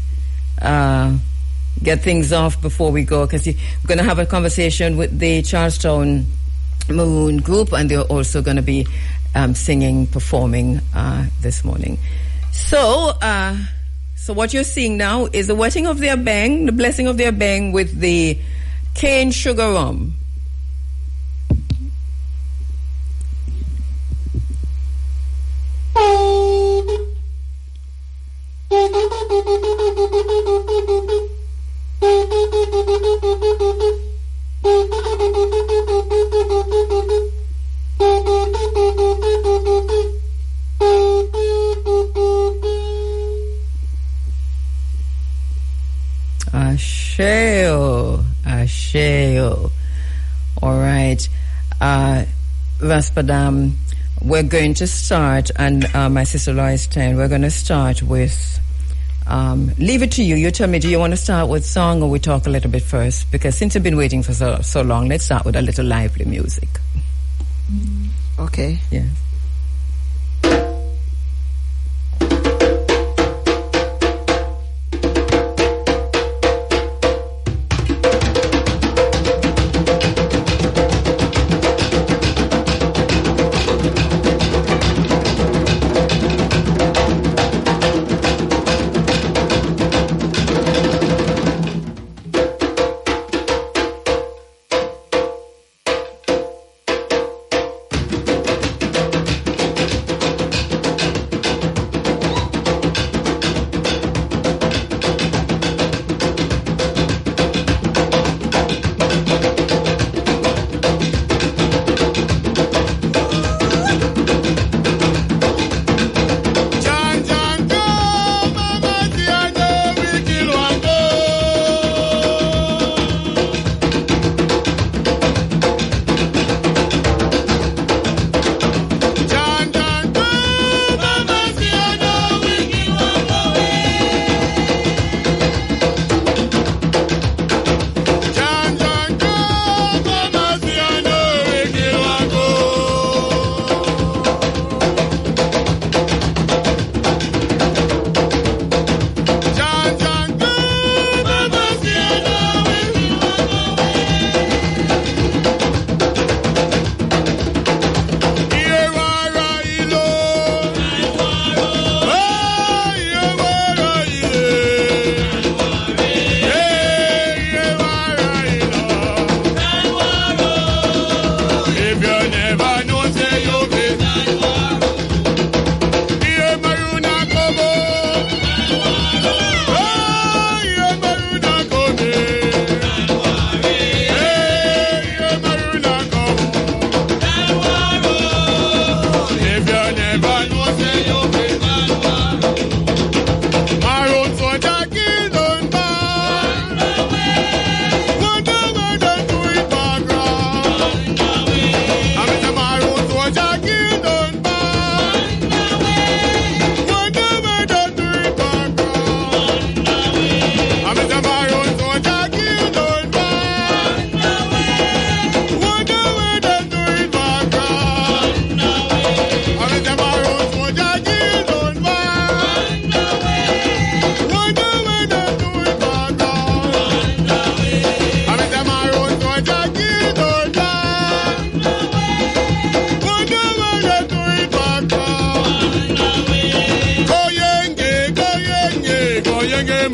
Get things off before we go, because we're going to have a conversation with the Charlestown Maroon Group, and they're also going to be singing, performing this morning. So what you're seeing now is the wetting of the abeng, the blessing of the abeng with the cane sugar rum. Asheo. All right. Raspadam, we're going to start, and my sister Lois Ten, we're going to start with leave it to you. You tell me, do you want to start with song, or we talk a little bit first? Because since you've been waiting for so long, let's start with a little lively music. Okay. Yeah.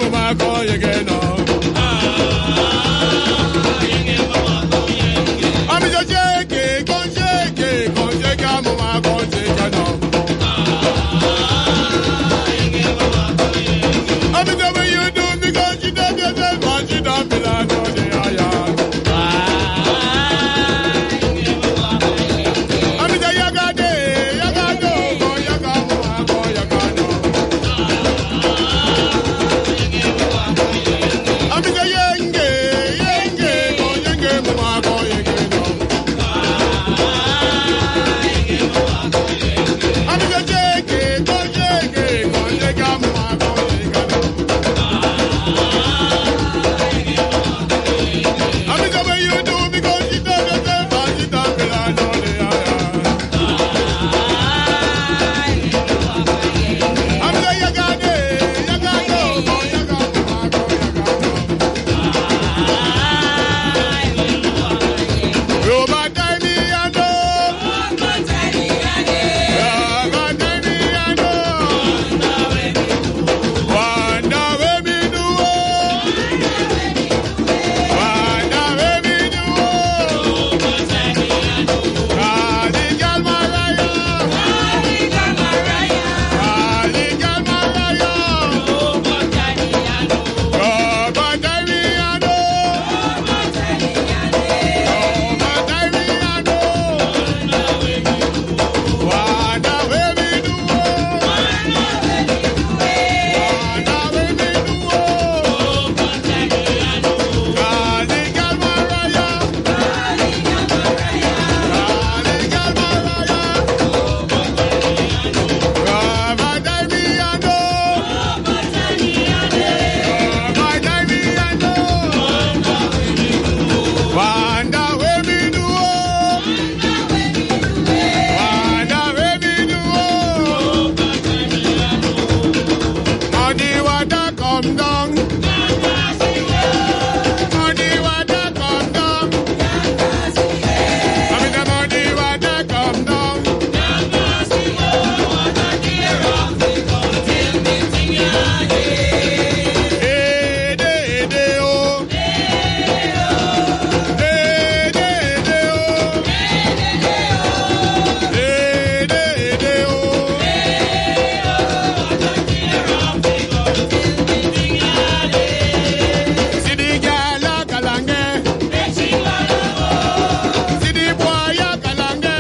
mama ko yenge no. Ami jo shake, kon shake mama kon shake no. Ami the way you do because you don't yourself, but you don't belong to the aya. Ami the yaga de, yaga do, go yaga mama go yaga no. Ami the yenge, go yenge mama go yenge no. Ami the shake, go shake mama go yenge no. Ami the way you do because you don't yourself, but you don't belong to the aya. Ami the yaga de, yaga do, go yaga mama go yaga no. Roma tiny and Roma tiny and Wanda we me do, Wanda we me do. Kali gal maraya, Kali gal maraya. Roma tiny and Roma tiny and Wanda we me do, Wanda we me do. Kali gal maraya, Kali gal maraya. Roma tiny and Roma tiny and Wanda we me do, Wanda we me do. Money water come down, money water come down. I mean the money water come down. Hey, day, day, oh. Hey, day, day, oh. Hey, day, day, oh. Sidi gala kalange, Sidi boya kalange,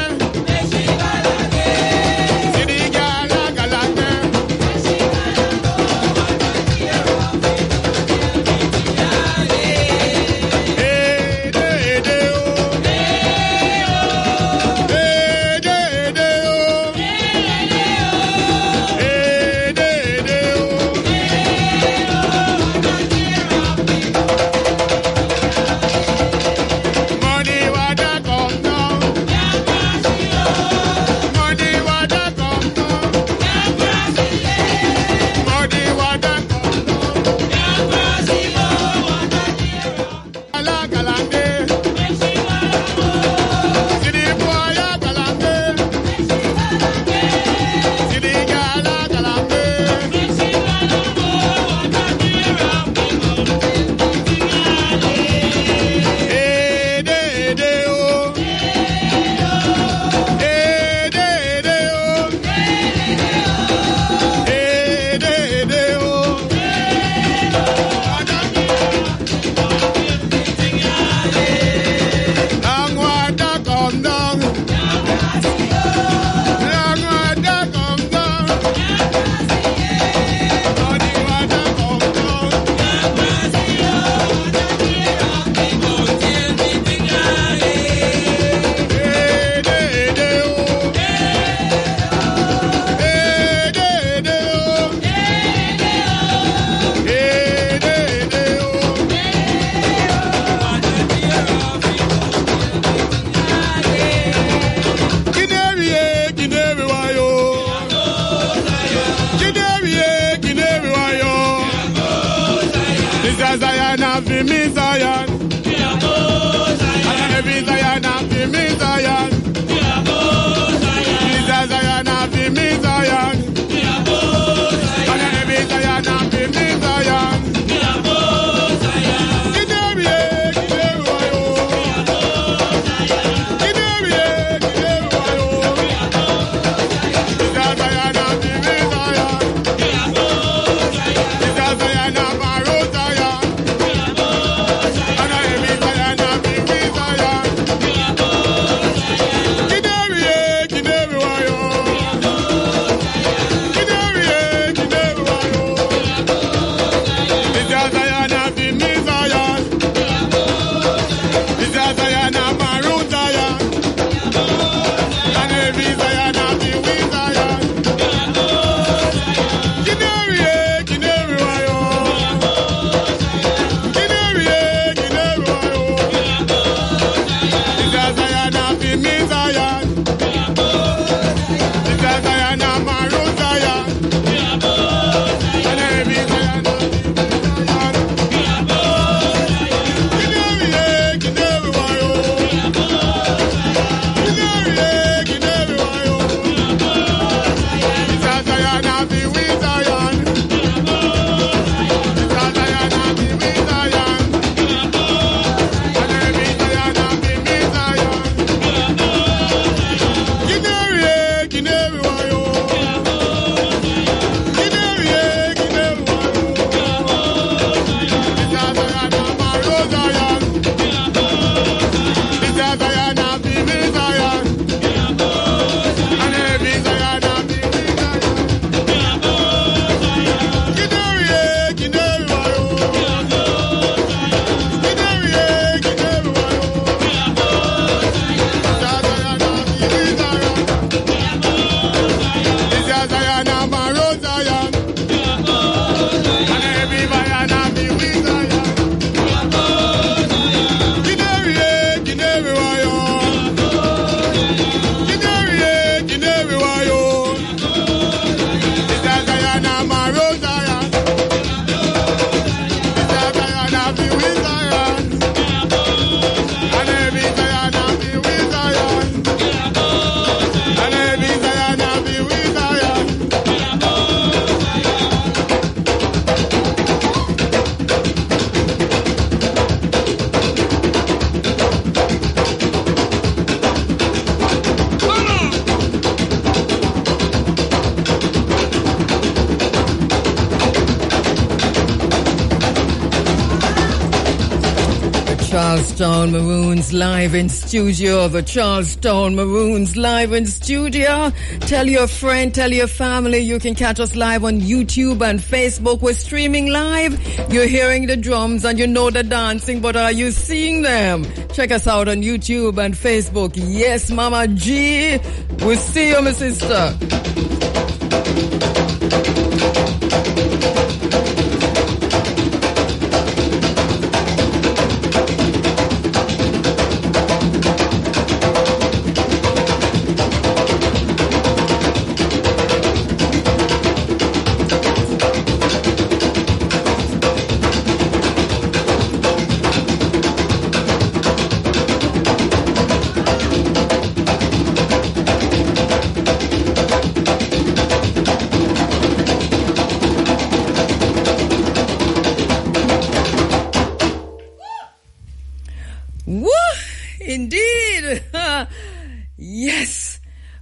Sidi gala kalange. Hey, day, day, oh. Hey, day, day, oh. Hey, day, day, oh. Money water come down, money water come down, money water come down. Gala kalange, Sidi boya kalange, Sidi gala kalange. Hey, day, day, oh. Hey, day, day, oh. Hey, day, day, oh. Long water come down, long water come down. Money water come down. Hey, day, day, oh. Hey, day, day, oh. Hey, day, day, oh. Kinevie, Kinevie wayo. Kinevie, Kinevie wayo. This is Zion of me Zion. And every Zion of me Zion. This is Zion of me Zion. And every Zion of me Zion. Charlestown Maroons live in studio. The Charlestown Maroons live in studio. Tell your friend, tell your family you can catch us live on YouTube and Facebook. We're streaming live. You're hearing the drums and you know the dancing, but are you seeing them? Check us out on YouTube and Facebook. Yes, Mama G. We'll see you, my sister. Indeed. Yes.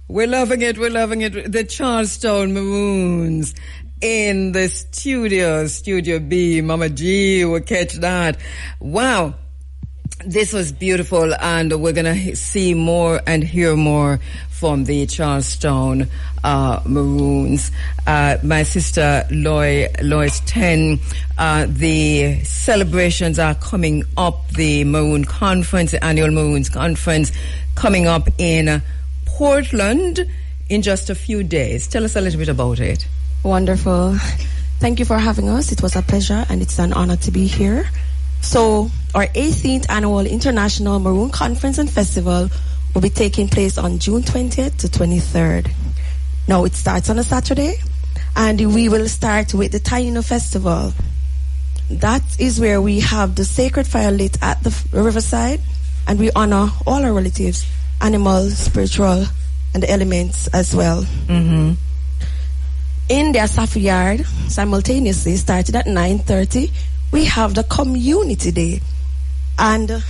We're loving it. We're loving it. The Charlestown Maroons in the studio. Studio B. Mama G will catch that. Wow. This was beautiful, and we're going to see more and hear more from the Charlestown Maroons. My sister Lois 10, the celebrations are coming up. The Maroon Conference, the annual Maroons Conference, coming up in Portland in just a few days. Tell us a little bit about it. Wonderful. Thank you for having us. It was a pleasure, and it's an honor to be here. So, our 18th Annual International Maroon Conference and Festival will be taking place on June 20th to 23rd. Now, it starts on a Saturday, and we will start with the Taino Festival. That is where we have the sacred fire lit at the riverside, and we honor all our relatives, animals, spiritual, and the elements as well. Mm-hmm. In the Asafi Yard, simultaneously, started at 9:30, we have the Community Day. And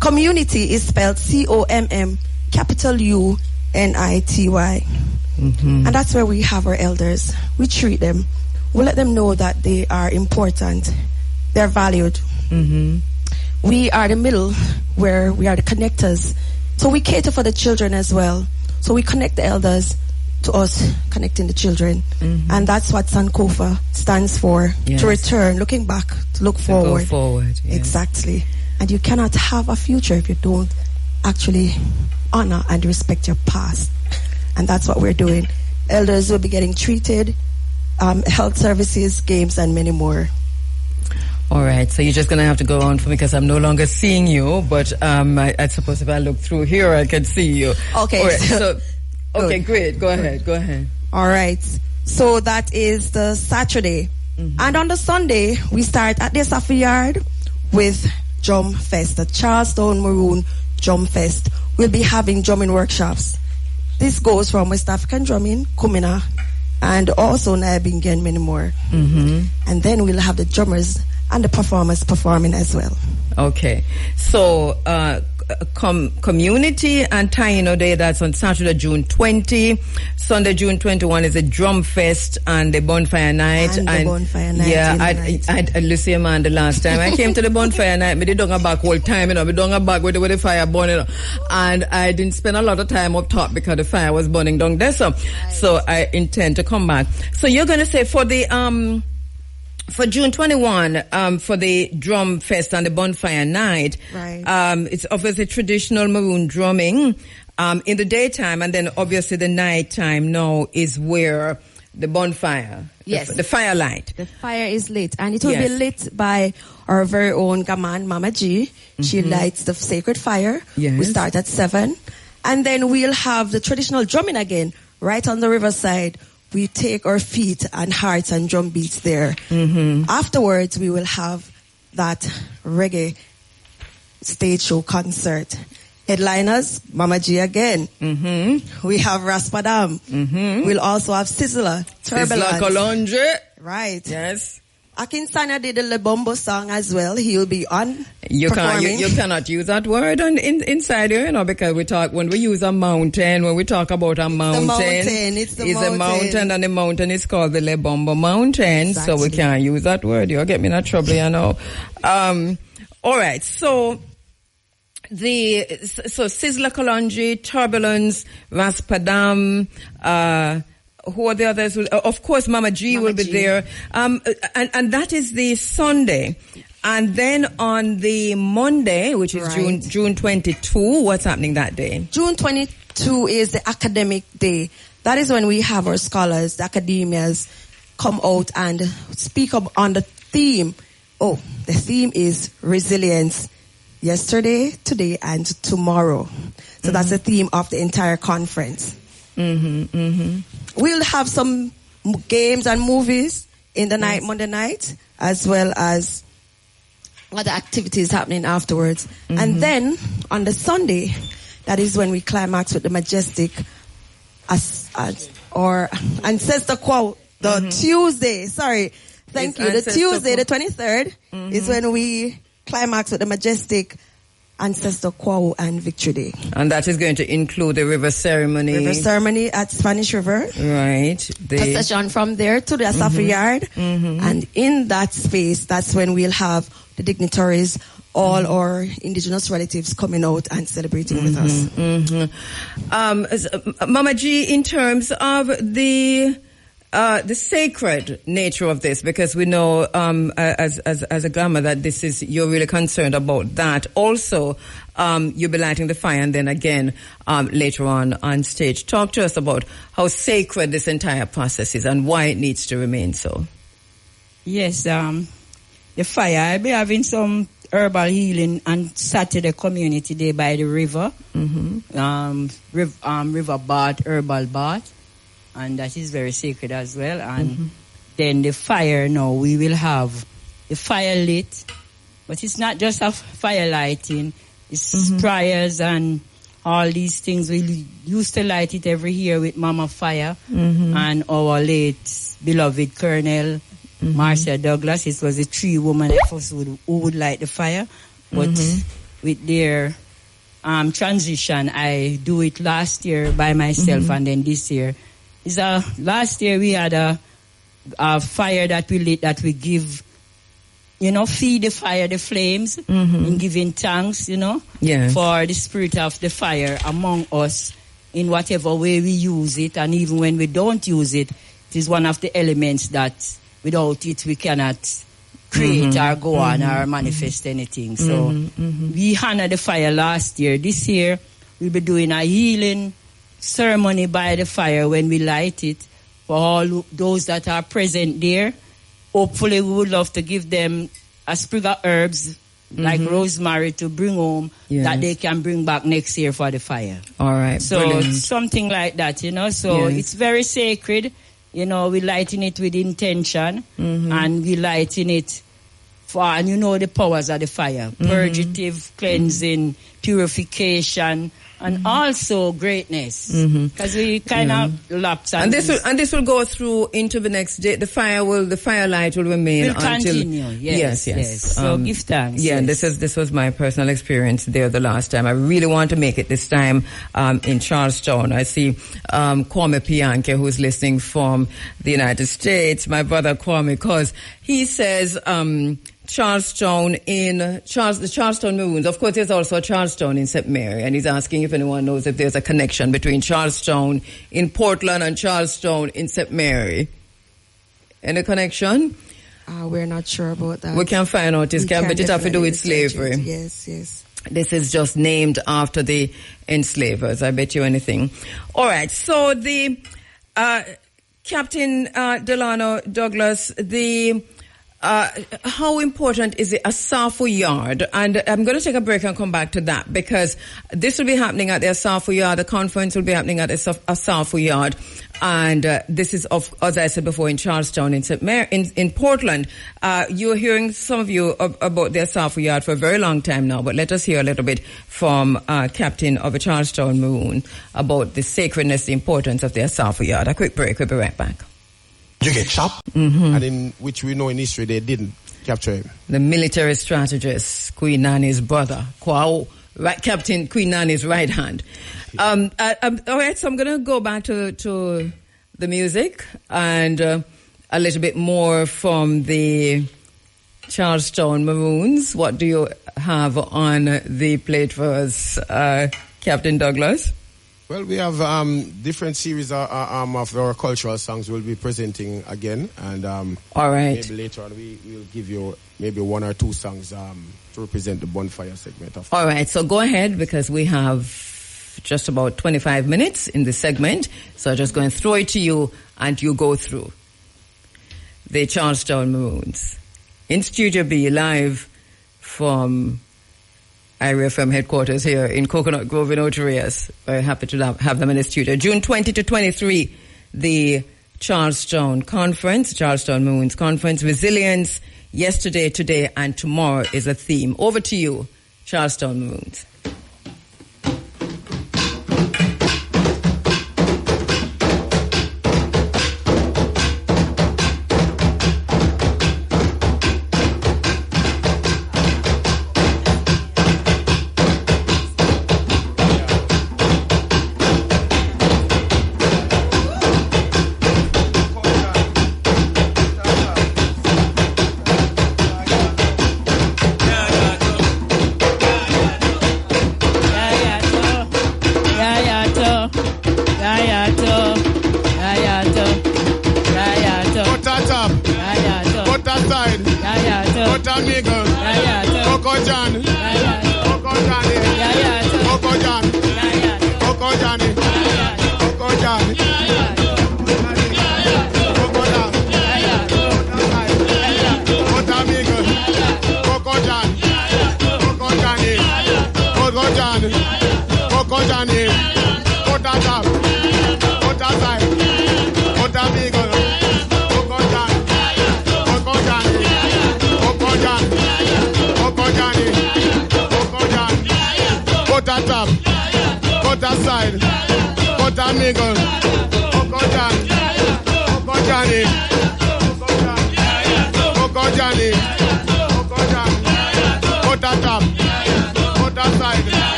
community is spelled COMM, capital UNITY. Mm-hmm. And that's where we have our elders. We treat them. We let them know that they are important. They're valued. Mm-hmm. We are the middle, where we are the connectors. So we cater for the children as well. So we connect the elders to us connecting the children. Mm-hmm. And that's what Sankofa stands for. Yes. To return, looking back, to look forward. Go forward. Yes. Exactly. And you cannot have a future if you don't actually honor and respect your past. And that's what we're doing. Elders will be getting treated, health services, games, and many more. All right, so you're just going to have to go on for me because I'm no longer seeing you, but I suppose if I look through here, I can see you. Okay. All right, so okay, great. Go ahead. All right. So that is the Saturday. Mm-hmm. And on the Sunday, we start at the Asafi Yard with Drum Fest, the Charlestown Maroon Drum Fest. We'll be having drumming workshops. This goes from West African drumming, Kumina, and also Nyabingi and many more. Mm-hmm. And then we'll have the drummers and the performers performing as well. Okay. So, Community and Taino Day, that's on Saturday, June 20. Sunday, June 21 is a drum fest and the bonfire night. And the bonfire night. Yeah, I Lucy Amanda last time. I came to the bonfire night, but they don't go back all time, we don't go back with the fire burning. And I didn't spend a lot of time up top because the fire was burning down there. So I intend to come back. So you're going to say for the, for June 21, for the drum fest and the bonfire night, right. It's obviously traditional maroon drumming in the daytime, and then obviously the nighttime now is where the bonfire, yes, the firelight. The fire is lit, and it will be lit by our very own Gaman, Mama G. Mm-hmm. She lights the sacred fire. Yes. We start at 7, and then we'll have the traditional drumming again right on the riverside. We take our feet and hearts and drum beats there. Mm-hmm. Afterwards, we will have that reggae stage show concert. Headliners, Mama G again. Mm-hmm. We have Raspadam. Mm-hmm. We'll also have Sizzler, Turbulence. Sizzler Colonge. Right. Yes. Akinsanya did the Lebombo song as well. He'll be on you performing. You cannot use that word inside here, because when we use a mountain, when we talk about a mountain, it's a mountain, and the mountain is called the Lebombo Mountain, exactly. So we can't use that word. You'll get me in trouble, All right, so Sizzla Kalonji, Turbulence, Raspadam, who are the others? Of course, Mama G will be there. And that is the Sunday. And then on the Monday, which is June 22, what's happening that day? June 22 is the academic day. That is when we have our scholars, the academias, come out and speak up on the theme. Oh, the theme is resilience. Yesterday, today, and tomorrow. So that's the theme of the entire conference. We'll have some games and movies in the night, Monday night, as well as other activities happening afterwards. And then on the Sunday, that is when we climax with the majestic or ancestor quote. The Tuesday, thank you. The Tuesday, the 23rd, is when we climax with the majestic ancestor quo and victory day. And that is going to include the river ceremony. River ceremony at Spanish River. Right. Procession from there to the Asafa Yard. And in that space, that's when we'll have the dignitaries, all our indigenous relatives coming out and celebrating with us. Mama G, in terms of the sacred nature of this, because we know as a grandma that this is, you're really concerned about that. Also, you'll be lighting the fire, and then again later on stage. Talk to us about how sacred this entire process is and why it needs to remain so. Yes, the fire. I'll be having some herbal healing on Saturday community day by the river. River bath, herbal bath. And that is very sacred as well. And then the fire now, we will have the fire lit. But it's not just a fire lighting. It's prayers and all these things. We used to light it every year with Mama Fire and our late beloved Colonel Marcia Douglas. It was the 3 women who would light the fire. But with their transition, I do it last year by myself and then this year. Last year we had a fire that we lit, that we give, feed the fire, the flames, in giving thanks, for the spirit of the fire among us in whatever way we use it. And even when we don't use it, it is one of the elements that without it we cannot create or go on or manifest anything. So we honored the fire last year. This year we'll be doing a healing ceremony by the fire when we light it for all those that are present there. Hopefully we would love to give them a sprig of herbs like rosemary to bring home that they can bring back next year for the fire. All right. So brilliant. Something like that, So it's very sacred. We're lighting it with intention and we lighting it for, and the powers of the fire. Purgative, cleansing, purification, and also greatness, because we kind of lapse. And this will go through into the next day. The firelight will remain will until continue. Yes. So give thanks. Yeah, this was my personal experience there the last time. I really want to make it this time in Charlestown. I see Kwame Pianke, who's listening from the United States. My brother Kwame, because he says Charlestown the Charlestown Maroons. Of course, there's also a Charlestown in St. Mary, and he's asking if anyone knows if there's a connection between Charlestown in Portland and Charlestown in St. Mary. Any connection? We're not sure about that. We can find out. But it have to do with slavery. Yes. This is just named after the enslavers. I bet you anything. All right. So the Captain Delano Douglas, how important is the Asafu Yard? And I'm going to take a break and come back to that, because this will be happening at the Asafu Yard. The conference will be happening at the Asafu Yard. And this is, as I said before, in Charlestown, in St. Mary, in Portland. You're hearing, some of you, about the Asafu Yard for a very long time now. But let us hear a little bit from Captain of a Charlestown Maroon about the sacredness, the importance of the Asafu Yard. A quick break. We'll be right back. You get shot, and in which we know in history they didn't capture him. The military strategist, Queen Nani's brother, Captain Queen Nani's right hand. All right, so I'm going to go back to the music and a little bit more from the Charlestown Maroons. What do you have on the plate for us, Captain Douglas? Well, we have different series of our cultural songs we'll be presenting again. And all right. Maybe later on we'll give you maybe one or two songs to represent the bonfire segment. All right, so go ahead because we have just about 25 minutes in this segment. So I'm just going to throw it to you and you go through. The Charlestown Maroons. In Studio B, live from IRFM headquarters here in Coconut Grove in Oterias. Very happy to have them in the studio. June 20 to 23, the Charlestown Conference, Charlestown Maroons Conference. Resilience, yesterday, today, and tomorrow is a theme. Over to you, Charlestown Maroons.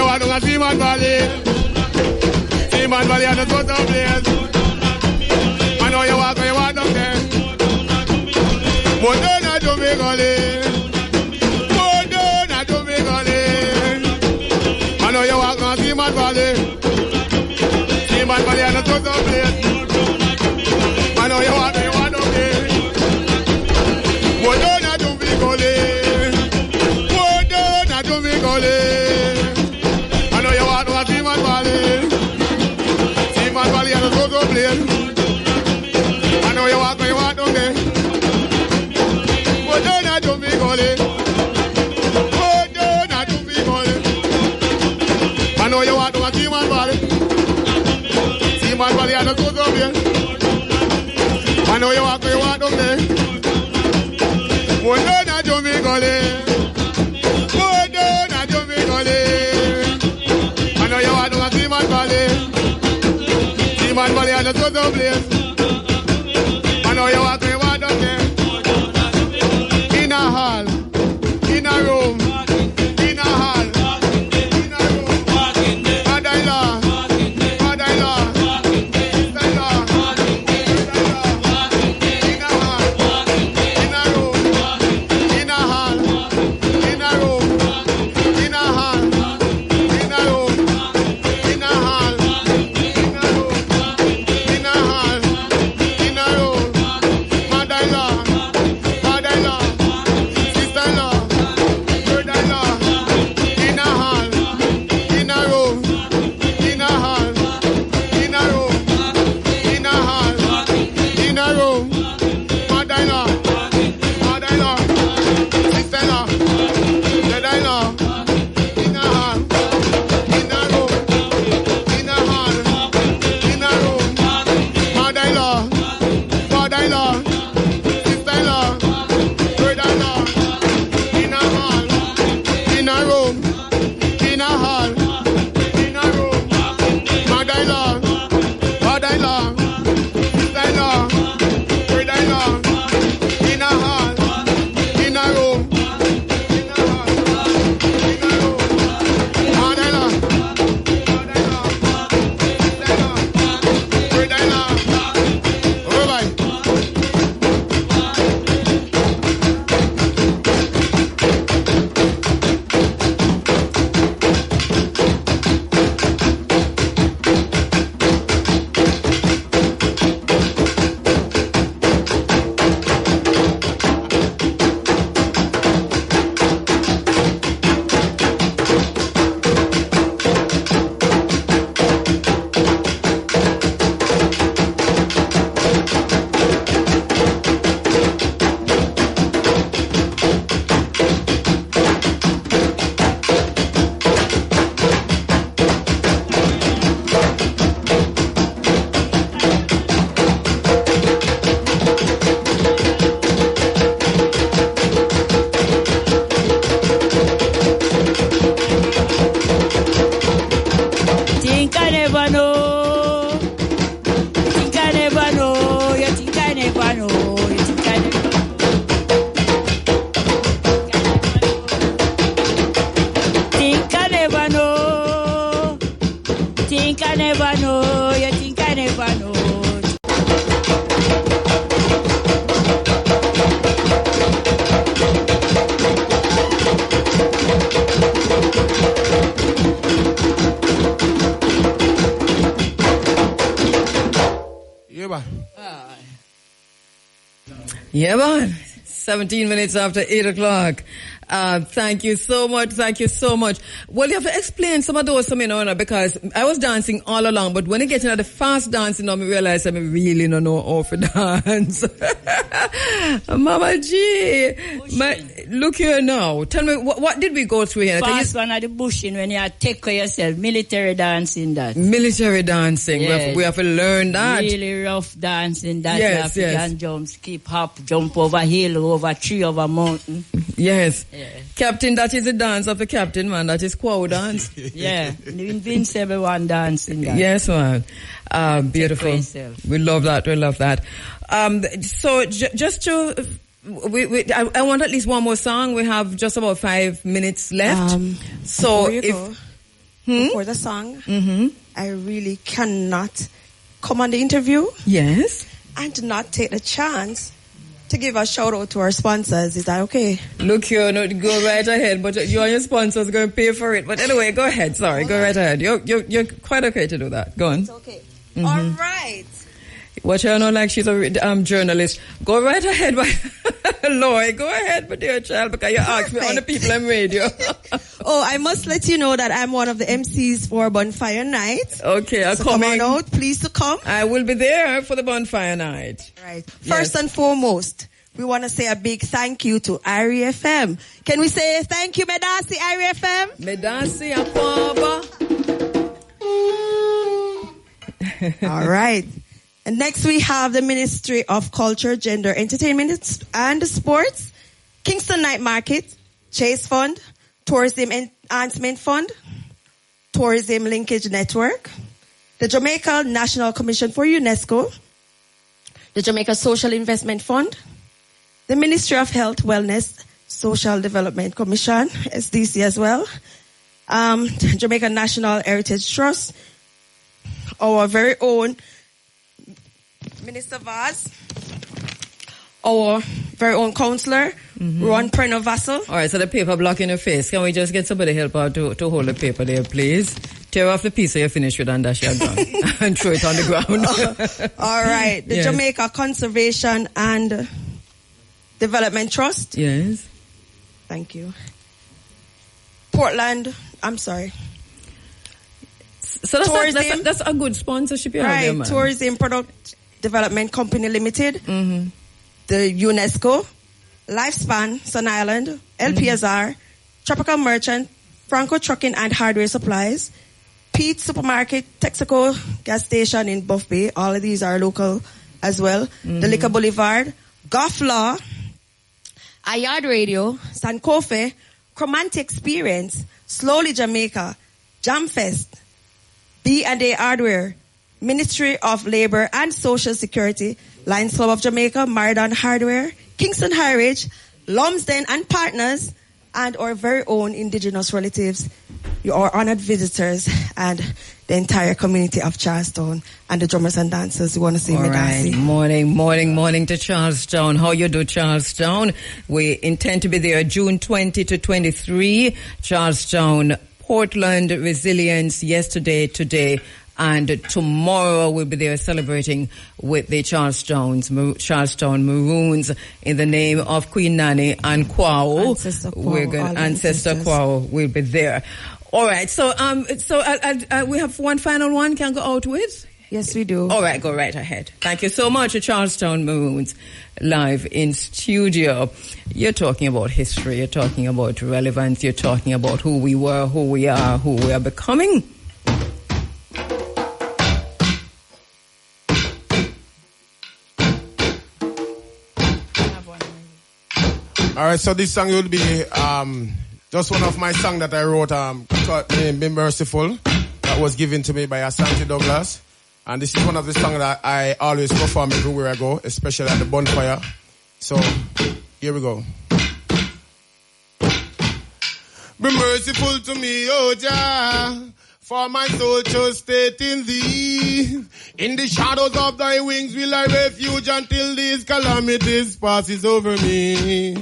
you walk down a Seaman Valley. Seaman Valley and the sort of place. I know you walk down there. More down a Jamaica Lane. More down a Jamaica Lane. I know you walk down Seaman Valley. Seaman Valley and the sort of place. I know you walk down there. More down a Jamaica Lane. More down a Jamaica Lane. I know you walk down Seaman Valley. Seaman Valley and the sort of place. I know you walk down there. More down a Jamaica Lane. More down a Jamaica Lane. I know you walk down Seaman Valley. Seaman Valley and the sort of place. I know you walk down there. More down a Jamaica Lane. More down a Jamaica Lane. I know you walk down Seaman Valley. Seaman Valley and the sort of place. I know you walk down there. In a hall, in a room, in a hall, in a room. Madaila, Madaila, Madaila, in a hall, in a room, in a hall, in a room, in a hall, in a room, in a hall, in a room, in a hall, in a room. Madaila, Madaila, sister-in-law, brother-in-law, in a hall, in a room, in a hall, in a room, in a hall, in a room. Madaila, Madaila, sister-in-law, brother-in-law, in a hall, in a room, in a hall, in a room. Madaila, Madaila, sister-in-law, brother-in-law, in a hall, in a room, in a hall, in a room. Madaila, Madaila, sister-in-law, brother-in-law, in a hall, in a room, in a hall, in a room. Madaila, Madaila, sister-in-law, brother-in-law. All right. Think I never know. Think I never know. You think I never know. You think I never Think I never know. Think I never know. You think I never know. Yeah, man. Yeah, man. 17 minutes after 8 o'clock. Thank you so much. Thank you so much. Well, you have to explain some of those to me now, because I was dancing all along, but when I get into the fast dancing, I realize I really don't know how to dance. Mama G, look here now. Tell me, what did we go through here? Fast one at the bushing when you take care of yourself. Military dancing that. Military dancing. Yes. We have to learn that. Really rough dancing. That's Yes, African jump, skip, hop, jump over hill, over tree, over mountain. Yes. Yeah. Captain, that is the dance of the captain, man. That is quo dance. Yeah. The invincible one dancing that. Yes, man. Beautiful. We love that. We love that. So just to, I want at least one more song. We have just about 5 minutes left. So if before the song. I really cannot come on the interview. Yes. And not take the chance to give a shout out to our sponsors. Is that okay? Look here, no, go right ahead, but you and your sponsors are going to pay for it. But anyway, go ahead. Sorry, go right ahead. You're quite okay to do that. Go on. It's okay. All right. Watch her not like she's a journalist. Go right ahead, Lloyd. Go ahead, my dear child, because you asked me on the people on radio. Oh, I must let you know that I'm one of the MCs for Bonfire Night. Okay, I'm so coming. Come on out, please to come. I will be there for the Bonfire Night. Right. First and foremost, we want to say a big thank you to Irie FM. Can we say thank you, Medasi, Irie FM? Medasi, Akwaba. All right. And next we have the Ministry of Culture, Gender, Entertainment and Sports, Kingston Night Market, Chase Fund, Tourism Enhancement Fund, Tourism Linkage Network, the Jamaica National Commission for UNESCO, the Jamaica Social Investment Fund, the Ministry of Health, Wellness, Social Development Commission, SDC as well, Jamaica National Heritage Trust, our very own Minister Vaz, our very own councillor, Ron Prenovassel. All right, so the paper blocking your face. Can we just get somebody help out to hold the paper there, please? Tear off the piece so you're finished with and dash your gun and throw it on the ground. All right, the Jamaica Conservation and Development Trust. Yes. Thank you. Portland, I'm sorry. So that's a good sponsorship you have there, man. Tourism Product Development Company Limited, the UNESCO, Lifespan, Sun Island, LPSR, Tropical Merchant, Franco Trucking and Hardware Supplies, Pete Supermarket, Texaco Gas Station in Buff Bay. All of these are local as well. The Liquor Boulevard, Golf Law, iYard Radio, Sankofe, Chromantic Experience, Slowly Jamaica, Jamfest, B&A Hardware, Ministry of Labor and Social Security, Lions Club of Jamaica, Maradon Hardware, Kingston Heritage, Lumsden and Partners, and our very own indigenous relatives, your honored visitors, and the entire community of Charlestown, and the drummers and dancers. We want to say Medasi. Right. Morning to Charlestown. How you do, Charlestown? We intend to be there June 20 to 23. Charlestown, Portland, Resilience, yesterday, today, and tomorrow we'll be there celebrating with the Charlestown Maroons in the name of Queen Nanny and Kwao. Ancestor Kwao will be there. All right. So we have one final one. Can go out with? Yes, we do. All right, go right ahead. Thank you so much, Charlestown Maroons, live in studio. You're talking about history. You're talking about relevance. You're talking about who we were, who we are, who we are becoming. All right, so this song will be just one of my songs that I wrote, called Be Merciful, that was given to me by Asante Douglas. And this is one of the songs that I always perform everywhere I go, especially at the bonfire. So, here we go. Be merciful to me, O Jah, for my soul shall state in thee. In the shadows of thy wings will I refuge until these calamities passes over me.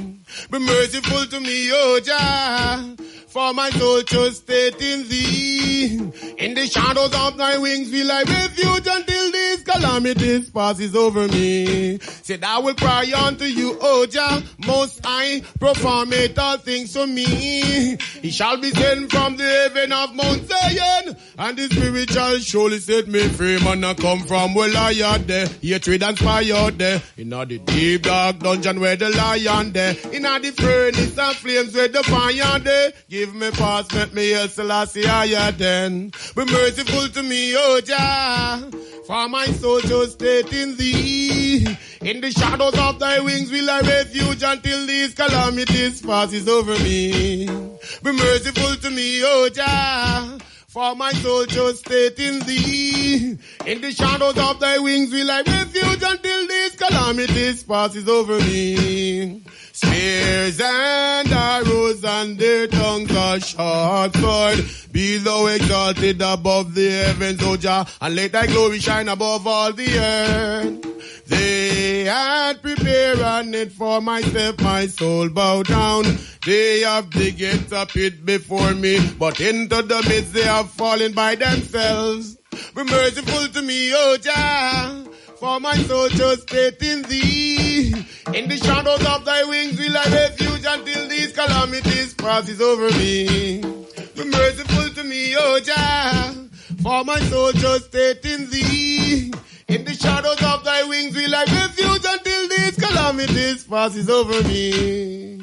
Be merciful to me, O Jah, for my soul shall state in thee. In the shadows of thy wings will I refuge until these calamities passes over me. Said I will cry unto you, O Jah, most high, perform it all things for me. He shall be sent from the heaven of Mount Zion, and the Spirit shall surely set me free. Man, I come from where lion there, hatred and fire there. In the deep dark dungeon where the lion there. In the furnace and flames where the fire there. Give me pass, let me hear Selassie higher then. Be merciful to me, O Jah, for my soul shall state in thee. In the shadows of thy wings will I refuge until these calamities passes over me. Be merciful to me, O Jah, for my soul shall state in thee. In the shadows of thy wings will I refuge until these calamities passes over me. Spears and arrows and their tongues are sharp sword. Be thou exalted above the heavens, O Jah, and let thy glory shine above all the earth. They had prepared a net for myself, my soul bow down. They have digged a pit before me, but into the midst they have fallen by themselves. Be merciful to me, O Jah, for my soul just faith in thee. In the shadows of thy wings will I refuge until these calamities passes over me. Be merciful to me, O Jah, for my soul just faith in thee. In the shadows of thy wings will I refuge until these calamities passes over me.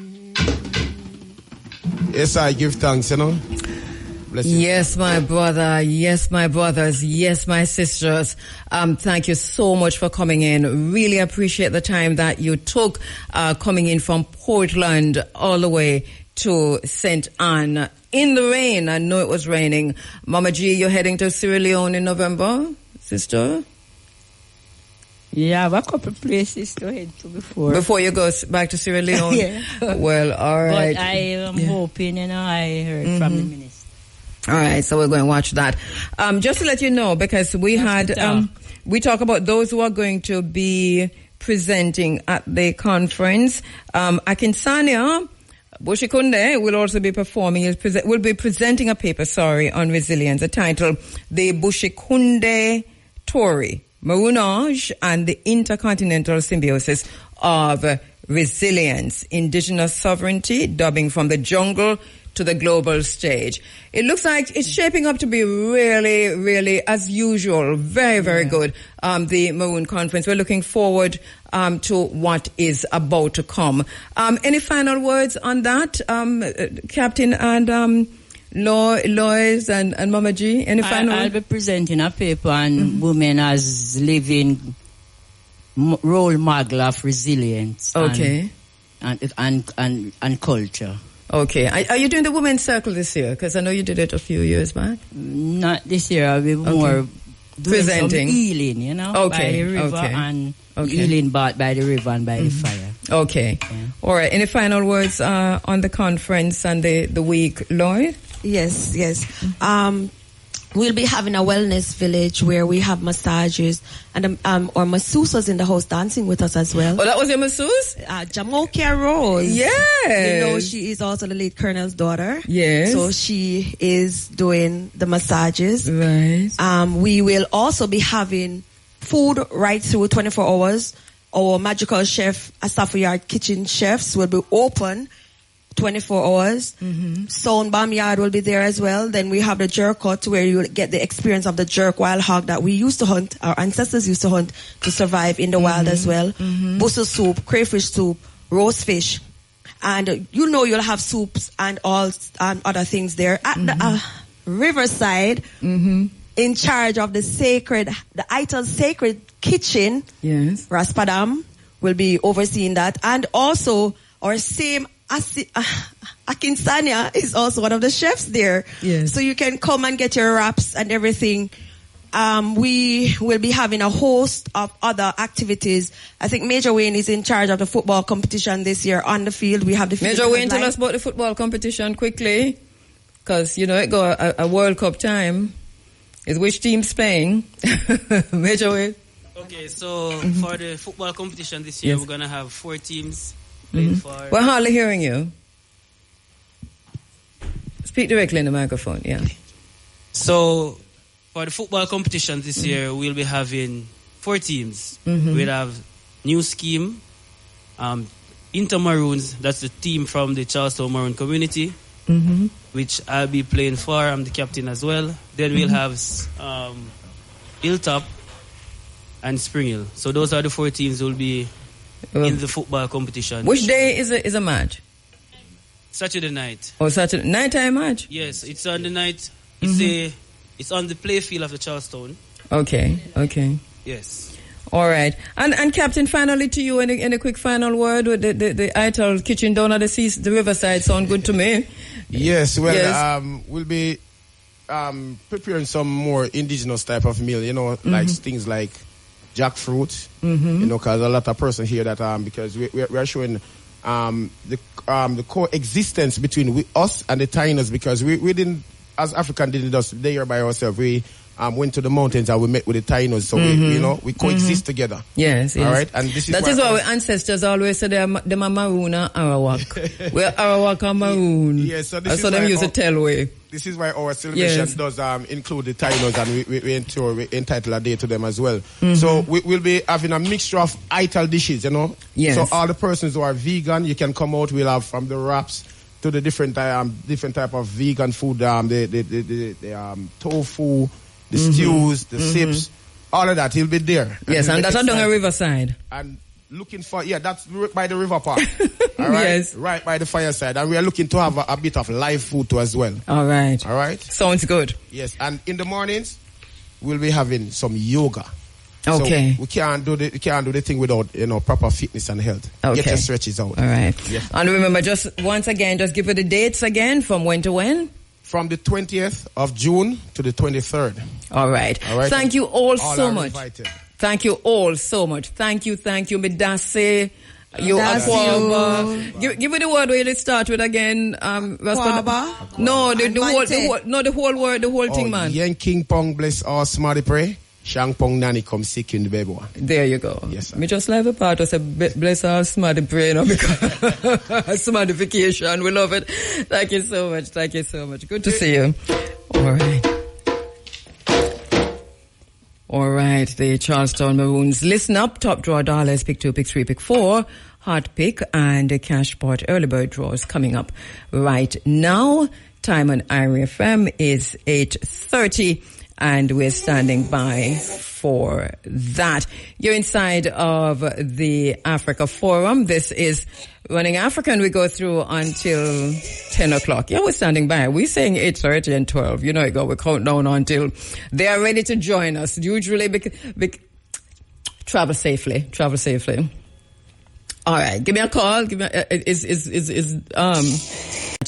Yes, I give thanks, you know. Bless you. Yes, my brother. Yes, my brothers. Yes, my sisters. Thank you so much for coming in. Really appreciate the time that you took coming in from Portland all the way to St. Anne in the rain. I know it was raining. Mama G, you're heading to Sierra Leone in November, sister? Yeah, I have a couple places to head to before. Before you go back to Sierra Leone? Yeah. Well, all right. But I am hoping, I heard from the minister. All right, so we're going to watch that. Just to let you know, because we we talk about those who are going to be presenting at the conference. Akinsanya Bushikunde will also be performing, will be presenting a paper, on resilience, the title, The Bushikunde Tory, Maroonage and the Intercontinental Symbiosis of Resilience, Indigenous Sovereignty, Dubbing from the Jungle to the Global Stage. It looks like it's shaping up to be really, really, as usual, very, very good. The Maroon Conference. We're looking forward to what is about to come. Any final words on that, Captain and Lois and Mama G? Any final? I'll be presenting a paper on women as living role model of resilience. Okay. And culture. Okay. Are you doing the Women's Circle this year? Because I know you did it a few years back. Not this year. I'll be more presenting. Some healing, by the river and healing by the river and by the fire. Okay. Yeah. All right. Any final words on the conference and the week, Lloyd? Yes. We'll be having a wellness village where we have massages and our masseuses in the house dancing with us as well. Oh, that was your masseuse? Jamokia Rose. Yes. She is also the late colonel's daughter. Yes. So she is doing the massages. Right. We will also be having food right through 24 hours. Our magical chef, Asafu Yard kitchen chefs will be open 24 hours. Sound Bomb Yard will be there as well. Then we have the jerk hut where you get the experience of the jerk wild hog that we used to hunt, our ancestors used to hunt to survive in the wild as well. Busso soup, crayfish soup, roast fish. And you'll have soups and all other things there. At the Riverside, in charge of the Ital Sacred Kitchen, yes, Raspadam will be overseeing that. And also our same Akinsanya is also one of the chefs there. Yes. So you can come and get your wraps and everything. We will be having a host of other activities. I think Major Wayne is in charge of the football competition this year on the field. We have the field. Major Wayne, tell us about the football competition quickly. Because, it go a World Cup time. Is which team's playing? Major Wayne. Okay, so for the football competition this year, we're going to have 4 teams. We're hardly hearing you. Speak directly in the microphone, yeah. So, for the football competition this year, we'll be having 4 teams. We'll have New Scheme, Intermaroons, that's the team from the Charlestown Maroon community, which I'll be playing for. I'm the captain as well. Then we'll have Hilltop and Spring Hill. So those are the 4 teams who will be in the football competition. Which day is a match? Saturday night. Oh, Saturday nighttime match? Yes, it's on the night. It's on the playfield of the Charlestown. Okay. Yes. All right. And Captain, finally to you, any quick final word with the Ital kitchen down at the Riverside sound good to me. Yes, we'll be preparing some more indigenous type of meal, like things like jackfruit, because a lot of person here that because we are showing the coexistence between us and the Tainos, because we didn't, as African, didn't just stay here by ourselves. We went to the mountains and we met with the Tainos, so we coexist together. Yes. All right, and this is that is why our ancestors always said them are maroon and Arawak. We're Arawak and maroon. Yes, so this is them use a tellway. This is why our celebration does include the Tainos, and we entitle a day to them as well. So we'll be having a mixture of ital dishes, Yes. So all the persons who are vegan, you can come out. We'll have from the wraps to the different type of vegan food, the tofu, the stews, the sips, all of that. He'll be there. Yes, and that's on the riverside. And looking for, that's by the river park. All right? Yes. Right by the fireside. And we are looking to have a bit of live food too as well. All right. All right? Sounds good. Yes, and in the mornings, we'll be having some yoga. Okay. So we can't do the thing without, proper fitness and health. Okay. Get your stretches out. All right. Yes. And remember, just give it the dates again, from when to when? From the 20th of June to the 23rd. All right. Thank you all so much. Invited. Thank you all so much. Thank you, Midase. You Aquaba. Give me the word where you start with again. Aquaba? No, the whole word, the whole thing, man. Yen King Pong bless all smarty pray. Shang Pong Nani come sick in the baby. There you go. Yes, sir. Me just like a part of say bless our smarty pray, because smartification. We love it. Thank you so much. Thank you so much. Good to see you. All right, the Charlestown Maroons. Listen up, top draw dollars, pick 2, pick 3, pick 4, hot pick, and the cash pot early bird draws coming up right now. Time on IRA FM is 8:30, and we're standing by for that. You're inside of the Africa Forum. This is Running Africa, and we go through until 10 o'clock. Yeah, we're standing by. We're saying 8:30 and 12. You know, we count down until they are ready to join us. Usually, travel safely. Travel safely. All right, give me a call.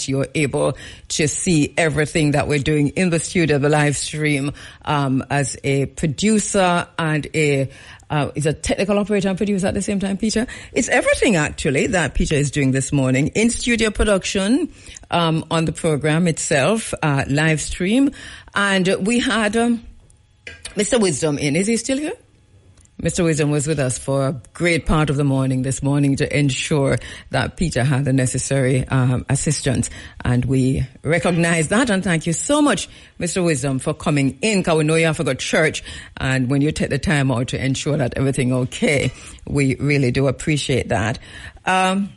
You're able to see everything that we're doing in the studio, the live stream, as a producer and is a technical operator and producer at the same time, Peter. It's everything actually that Peter is doing this morning. In studio production, on the program itself, live stream. And we had, Mr. Wisdom in. Is he still here? Mr. Wisdom was with us for a great part of the morning this morning to ensure that Peter had the necessary assistance. And we recognize that, and thank you so much, Mr. Wisdom, for coming in, because we know you have to go to church, and when you take the time out to ensure that everything okay, we really do appreciate that. Want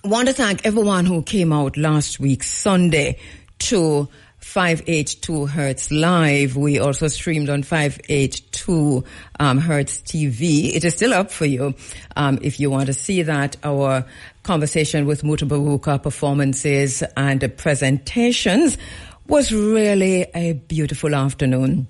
to thank everyone who came out last week, Sunday, to 582 Hertz Live. We also streamed on 582 Hertz TV. It is still up for you if you want to see that. Our conversation with Muta Baruka, performances and presentations was really a beautiful afternoon.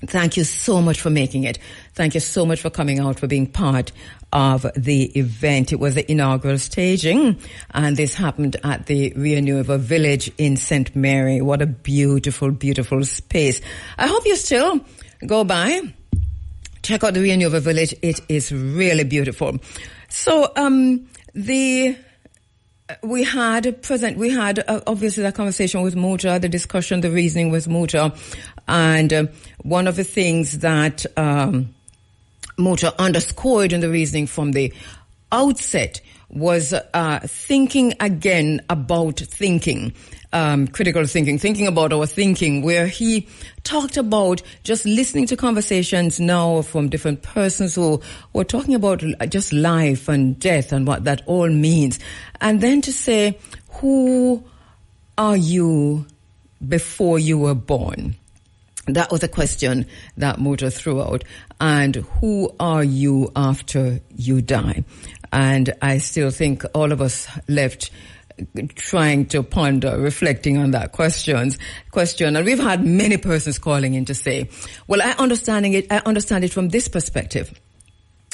Thank you so much for making it. Thank you so much for coming out, for being part of the event. It was the inaugural staging, and this happened at the Renewal Village in St. Mary. What a beautiful, beautiful space. I hope you still go by. Check out the Renewal Village. It is really beautiful. So, we had obviously that conversation with Muta, the discussion, the reasoning with Muta, and one of the things that Muta underscored in the reasoning from the outset was thinking again about thinking, critical thinking about our thinking, where he talked about just listening to conversations now from different persons who were talking about just life and death and what that all means. And then to say, who are you before you were born? That was a question that Muta threw out. And who are you after you die? And I still think all of us left trying to ponder, reflecting on that question. And we've had many persons calling in to say, well, I understand it from this perspective.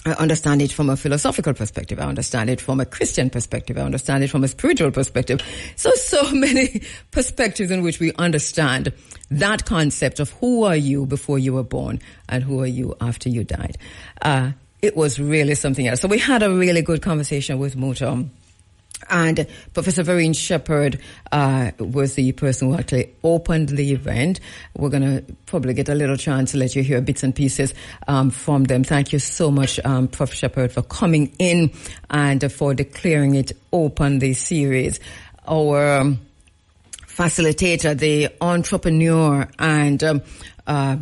I understand it from a philosophical perspective. I understand it from a Christian perspective. I understand it from a spiritual perspective. So many perspectives in which we understand that concept of who are you before you were born and who are you after you died. It was really something else. So we had a really good conversation with Muta. And Professor Vereen Shepherd was the person who actually opened the event. We're going to probably get a little chance to let you hear bits and pieces from them. Thank you so much, Prof. Shepherd, for coming in and for declaring it open, the series. Our facilitator, the entrepreneur and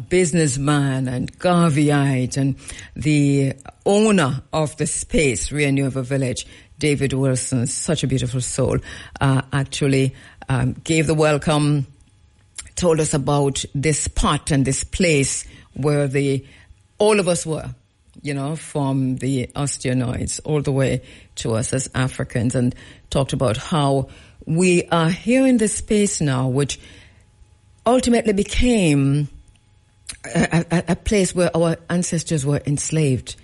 businessman and Garveyite and the owner of the space, Renewable Village, David Wilson, such a beautiful soul, actually gave the welcome, told us about this spot and this place where all of us were, you know, from the Osteonoids all the way to us as Africans, and talked about how we are here in this space now, which ultimately became a place where our ancestors were enslaved,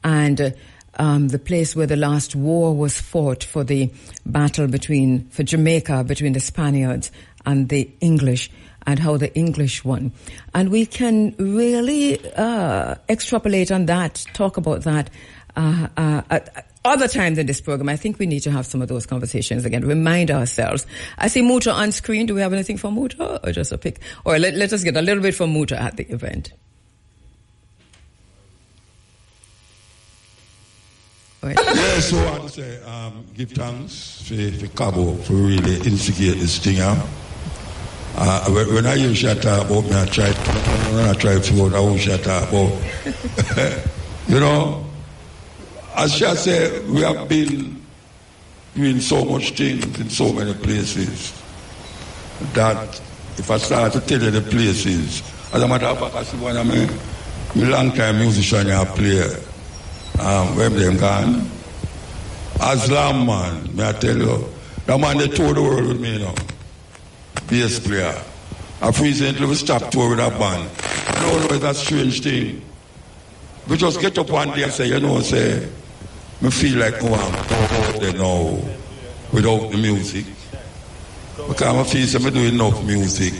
and the place where the last war was fought for the battle for Jamaica between the Spaniards and the English, and how the English won. And we can really extrapolate on that, talk about that at other times in this program. I think we need to have some of those conversations again, remind ourselves. I see Muta on screen. Do we have anything from Muta, or just a pic? Or let us get a little bit from Muta at the event. Yeah, so I want to say, give thanks for Cabo for really instigate this thing. When I hear you talk about me, I try to figure out how you talk about. You know, as she said, we have been doing so much things in so many places that if I start to tell you the places, as a matter of fact, I see one of my long-time musician I play. Where them gone? Aslam, man, may I tell you, that man they toured the world with me, you know. Bass player. I've recently stopped tour with that band. No, it's a strange thing. We just get up one day and say, me feel like I'm out there now without the music. Because I feel like I'm doing enough music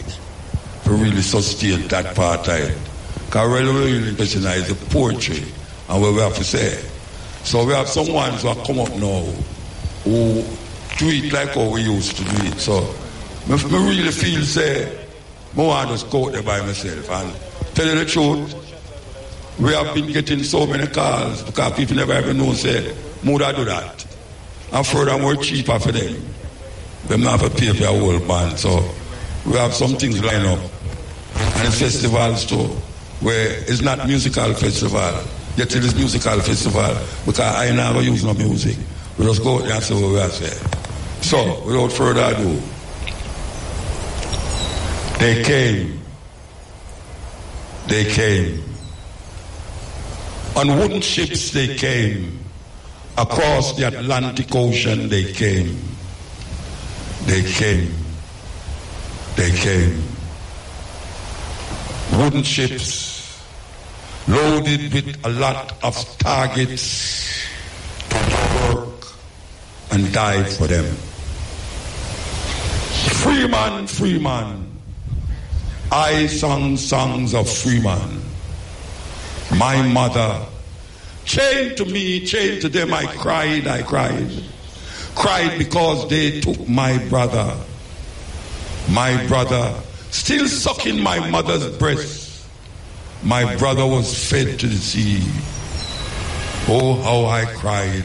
to really sustain that part of it. Because really interesting is the poetry and what we have to say. So we have some ones who have come up now who do it like how we used to do it. So I really feel I want to just go out there by myself and tell you the truth. We have been getting so many calls because people never ever know Muda do that. And furthermore cheaper for them. They don't have to pay for a whole band. So we have some things lined up. And festivals too, where it's not musical festival. Yet it is musical festival because I never use no music. We just go out there and say what we are saying. So, without further ado, they came. On wooden ships they came. Across the Atlantic Ocean they came. Wooden ships loaded with a lot of targets to work and die for them. Freeman, I sang songs of freeman. My mother, chained to me, chained to them, I cried. Cried because they took my brother. My brother, still sucking my mother's breast. My brother was fed to the sea. Oh, how I cried.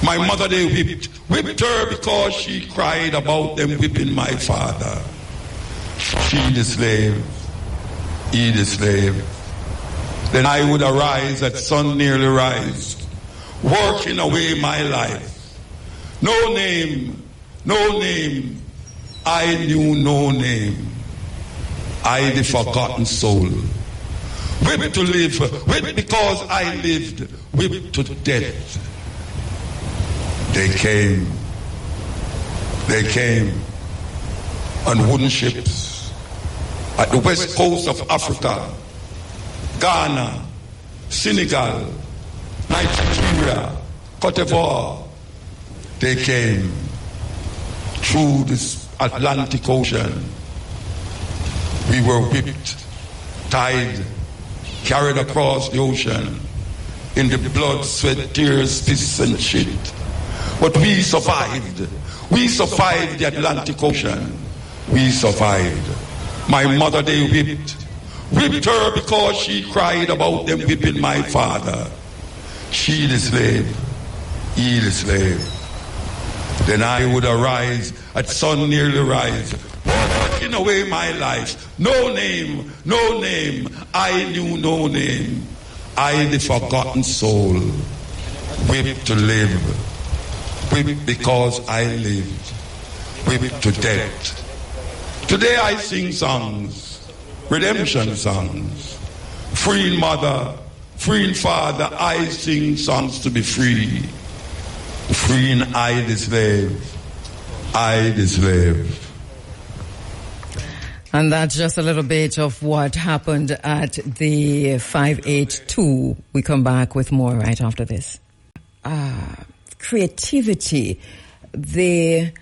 My mother, they whipped her because she cried about them whipping my father. She the slave, he the slave. Then I would arise at sun nearly rise, working away my life. No name, I knew no name. I the forgotten soul. Whipped to live, whipped because I lived, whipped to death. They came on wooden ships at the west coast of Africa, Ghana, Senegal, Nigeria, Cote d'Ivoire. They came through this Atlantic Ocean. We were whipped, tied, carried across the ocean in the blood, sweat, tears, piss and shit. But we survived. We survived the Atlantic Ocean. We survived. My mother, they whipped her because she cried about them whipping my father. She the slave, he the slave. Then I would arise at sun nearly rise, walking away my life. No name, I knew no name. I the forgotten soul, whipped to live, whipped because I lived, whipped to death. Today I sing songs, redemption songs, freeing mother, freeing father. I sing songs to be free, freeing I the slave, I the slave. And that's just a little bit of what happened at the 582. We come back with more right after this. Creativity, the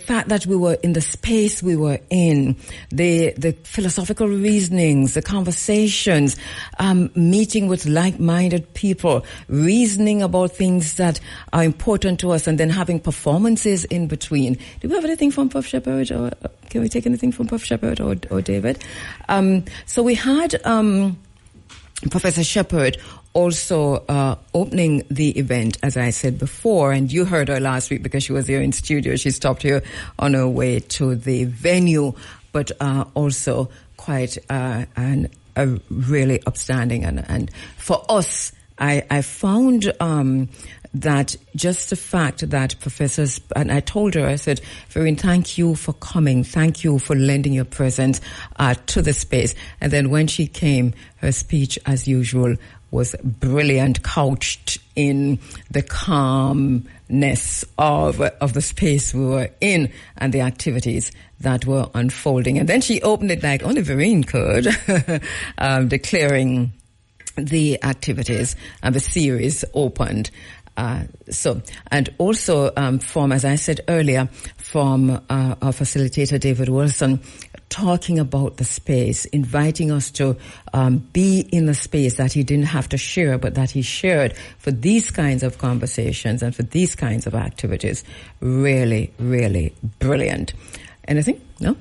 fact that we were in the space we were in, the philosophical reasonings, the conversations, meeting with like-minded people, reasoning about things that are important to us, and then having performances in between. Do we have anything from Puff Shepherd, or can we take anything from Puff Shepherd or David? So we had Professor Shepherd also opening the event, as I said before, and you heard her last week because she was here in studio. She stopped here on her way to the venue, but also quite a really upstanding. And for us, I found that just the fact that professors, and I told her, I said, Vereen, thank you for coming. Thank you for lending your presence to the space. And then when she came, her speech, as usual, was brilliant, couched in the calmness of the space we were in and the activities that were unfolding. And then she opened it like only Vereen could, declaring the activities, and the series opened. And also from, as I said earlier, from our facilitator David Wilson, talking about the space, inviting us to be in the space that he didn't have to share, but that he shared for these kinds of conversations and for these kinds of activities. Really, really brilliant. Anything? No?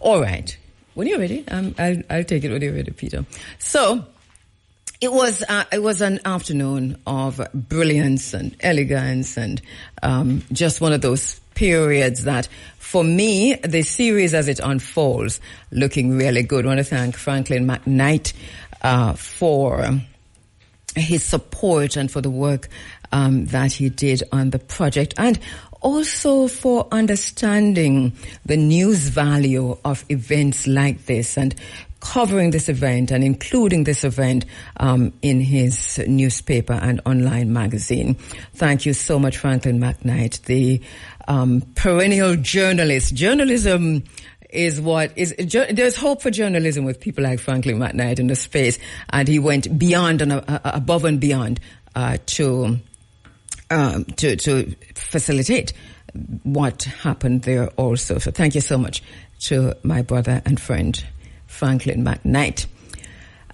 All right. When you're ready, I'll take it when you're ready, Peter. So, it was an afternoon of brilliance and elegance, and just one of those periods that, for me, the series as it unfolds, looking really good. I want to thank Franklin McKnight for his support and for the work that he did on the project, and also for understanding the news value of events like this and covering this event and including this event in his newspaper and online magazine. Thank you so much, Franklin McKnight, the perennial journalist. Journalism is what is. There's hope for journalism with people like Franklin McKnight in the space, and he went beyond and above and beyond to facilitate what happened there also. So thank you so much to my brother and friend Franklin McKnight.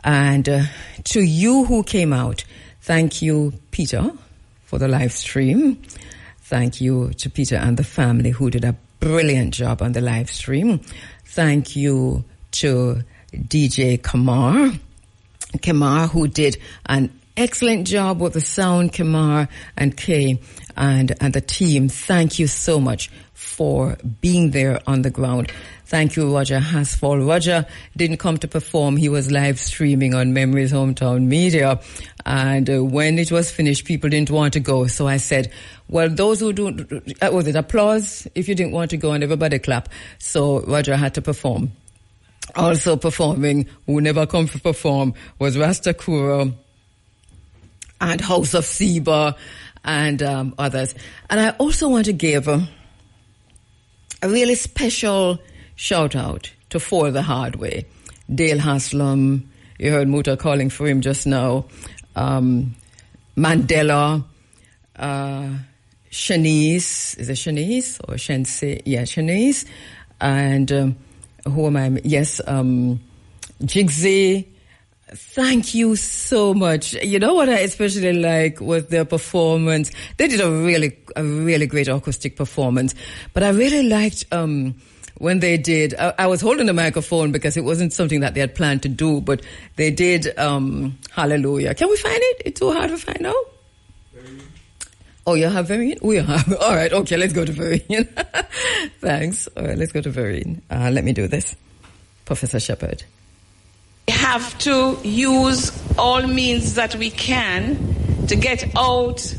And to you who came out, thank you, Peter, for the live stream. Thank you to Peter and the family who did a brilliant job on the live stream. Thank you to DJ Kamar, who did an excellent job with the sound, Kamar and Kay and the team. Thank you so much for being there on the ground. Thank you, Roger Hasfall. Roger didn't come to perform. He was live streaming on Memories Hometown Media. And when it was finished, people didn't want to go. So I said, well, those who don't, was it applause if you didn't want to go, and everybody clap. So Roger had to perform. Also performing, who never come to perform, was Rasta Kuro and House of Seba and others. And I also want to give a really special shout out to For the Hard Way. Dale Haslam, you heard Muta calling for him just now. Mandela, Shanice, is it Shanice or Shense? Yeah, Shanice. And who am I? Yes, Jigsy. Thank you so much. You know what I especially like was their performance. They did a really great acoustic performance. But I really liked when they did. I was holding the microphone because it wasn't something that they had planned to do, but they did Hallelujah. Can we find it? It's too hard to find now? Oh, you have Vereen? We have. All right, okay, let's go to Vereen. Thanks. All right, let's go to Vereen. Let me do this. Professor Shepherd. We have to use all means that we can to get out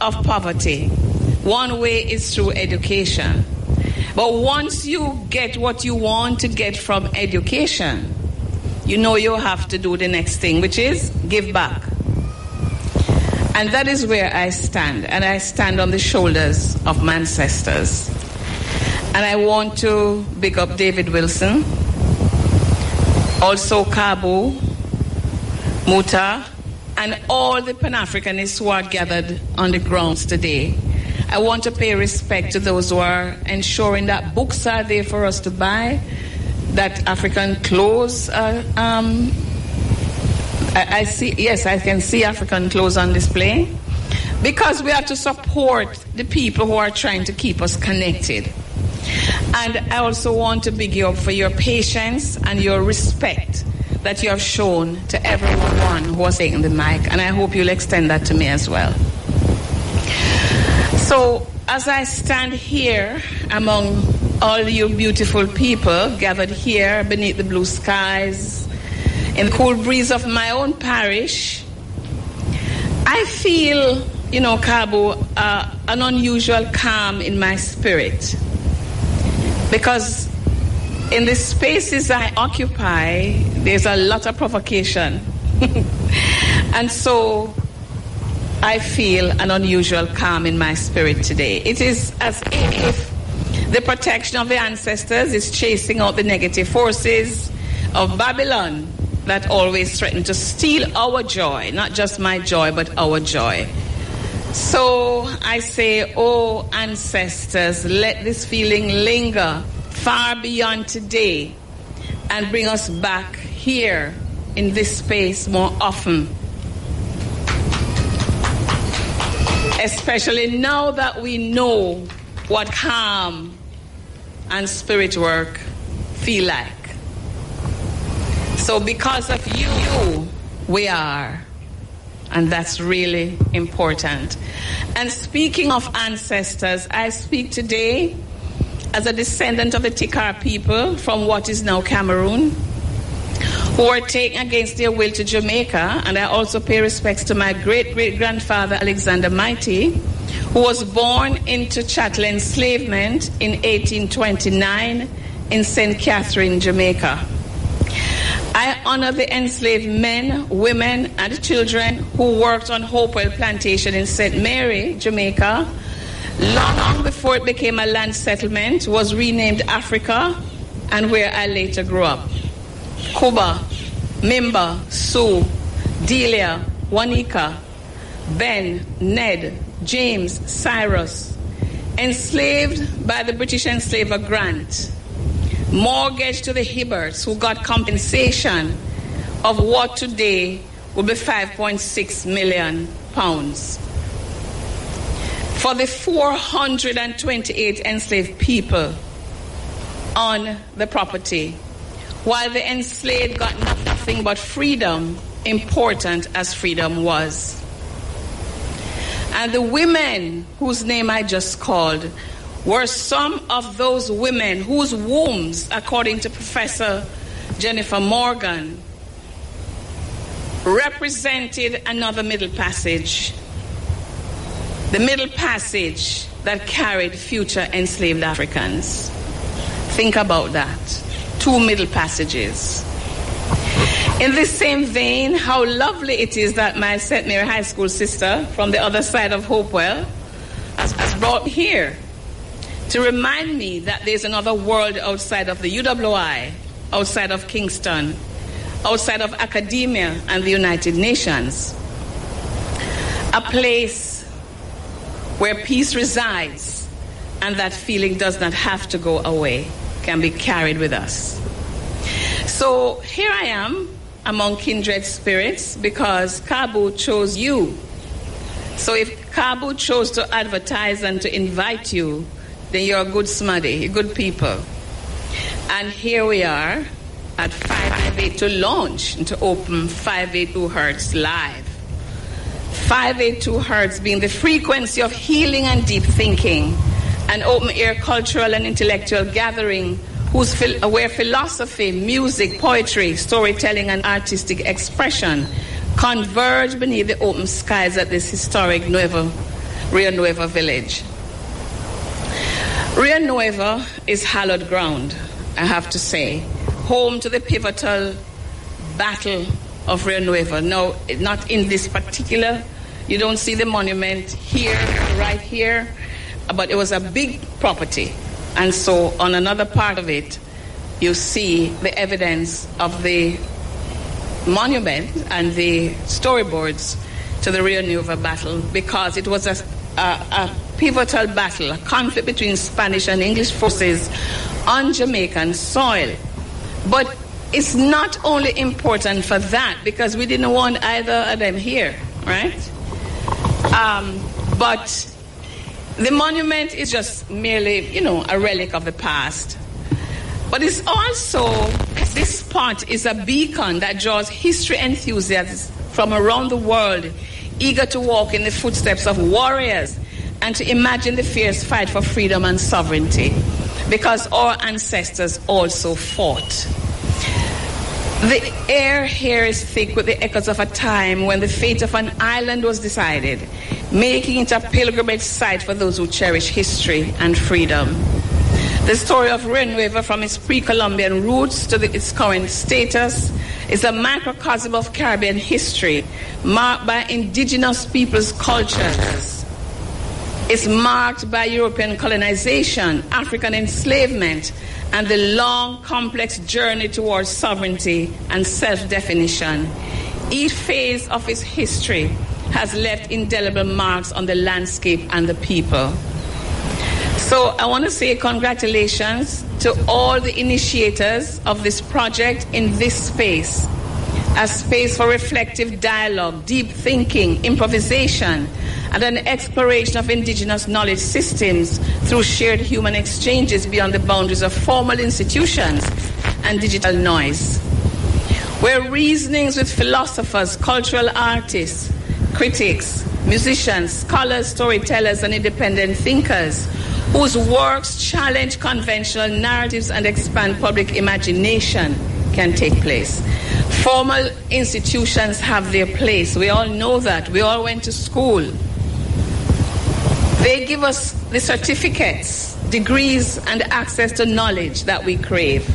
of poverty. One way is through education. But once you get what you want to get from education, you know you have to do the next thing, which is give back. And that is where I stand. And I stand on the shoulders of my ancestors. And I want to big up David Wilson, also Kabu, Muta, and all the Pan-Africanists who are gathered on the grounds today. I want to pay respect to those who are ensuring that books are there for us to buy, that African clothes I see, yes, I can see African clothes on display, because we have to support the people who are trying to keep us connected. And I also want to big you up for your patience and your respect that you have shown to everyone who was taking the mic, and I hope you'll extend that to me as well. So, as I stand here among all you beautiful people gathered here beneath the blue skies, in the cool breeze of my own parish, I feel, Kabu, an unusual calm in my spirit. Because in the spaces I occupy, there's a lot of provocation. And so I feel an unusual calm in my spirit today. It is as if the protection of the ancestors is chasing out the negative forces of Babylon that always threaten to steal our joy, not just my joy, but our joy. So I say, oh ancestors, let this feeling linger far beyond today and bring us back here in this space more often. Especially now that we know what calm and spirit work feel like. So because of you, we are. And that's really important. And speaking of ancestors, I speak today as a descendant of the Tikar people from what is now Cameroon, who were taken against their will to Jamaica. And I also pay respects to my great-great-grandfather, Alexander Mighty, who was born into chattel enslavement in 1829 in St. Catherine, Jamaica. I honor the enslaved men, women, and children who worked on Hopewell Plantation in St. Mary, Jamaica, long before it became a land settlement, was renamed Africa, and where I later grew up. Kuba, Mimba, Sue, Delia, Wanika, Ben, Ned, James, Cyrus, enslaved by the British enslaver Grant, mortgaged to the Hibberts, who got compensation of what today would be £5.6 million. For the 428 enslaved people on the property, while the enslaved got nothing but freedom, important as freedom was. And the women whose name I just called were some of those women whose wombs, according to Professor Jennifer Morgan, represented another middle passage. The middle passage that carried future enslaved Africans. Think about that. 2 middle passages. In this same vein, how lovely it is that my St. Mary High School sister from the other side of Hopewell has brought me here to remind me that there's another world outside of the UWI, outside of Kingston, outside of academia and the United Nations. A place where peace resides and that feeling does not have to go away, can be carried with us. So here I am among kindred spirits because Kabu chose you. So if Kabu chose to advertise and to invite you, then you're a good smuddy, you're good people. And here we are at 582 to launch and to open 582 Hertz live. 582 Hertz being the frequency of healing and deep thinking, an open-air cultural and intellectual gathering where philosophy, music, poetry, storytelling, and artistic expression converge beneath the open skies at this historic Rio Nuevo village. Rio Nuevo is hallowed ground, I have to say, home to the pivotal battle of Rio Nuevo. No, not in this particular, you don't see the monument here, right here, but it was a big property. And so on another part of it, you see the evidence of the monument and the storyboards to the Rio Nuevo battle, because it was a pivotal battle, a conflict between Spanish and English forces on Jamaican soil. But it's not only important for that, because we didn't want either of them here, right? But the monument is just merely, a relic of the past. But it's also, this spot is a beacon that draws history enthusiasts from around the world, eager to walk in the footsteps of warriors and to imagine the fierce fight for freedom and sovereignty, because our ancestors also fought. The air here is thick with the echoes of a time when the fate of an island was decided, making it a pilgrimage site for those who cherish history and freedom. The story of Rio Nuevo, from its pre-Columbian roots to its current status, is a microcosm of Caribbean history marked by indigenous peoples' cultures. It's marked by European colonization, African enslavement, and the long, complex journey towards sovereignty and self-definition. Each phase of its history has left indelible marks on the landscape and the people. So I want to say congratulations to all the initiators of this project in this space, a space for reflective dialogue, deep thinking, improvisation, and an exploration of indigenous knowledge systems through shared human exchanges beyond the boundaries of formal institutions and digital noise. Where reasonings with philosophers, cultural artists, critics, musicians, scholars, storytellers, and independent thinkers whose works challenge conventional narratives and expand public imagination can take place. Formal institutions have their place. We all know that. We all went to school. They give us the certificates, degrees, and access to knowledge that we crave.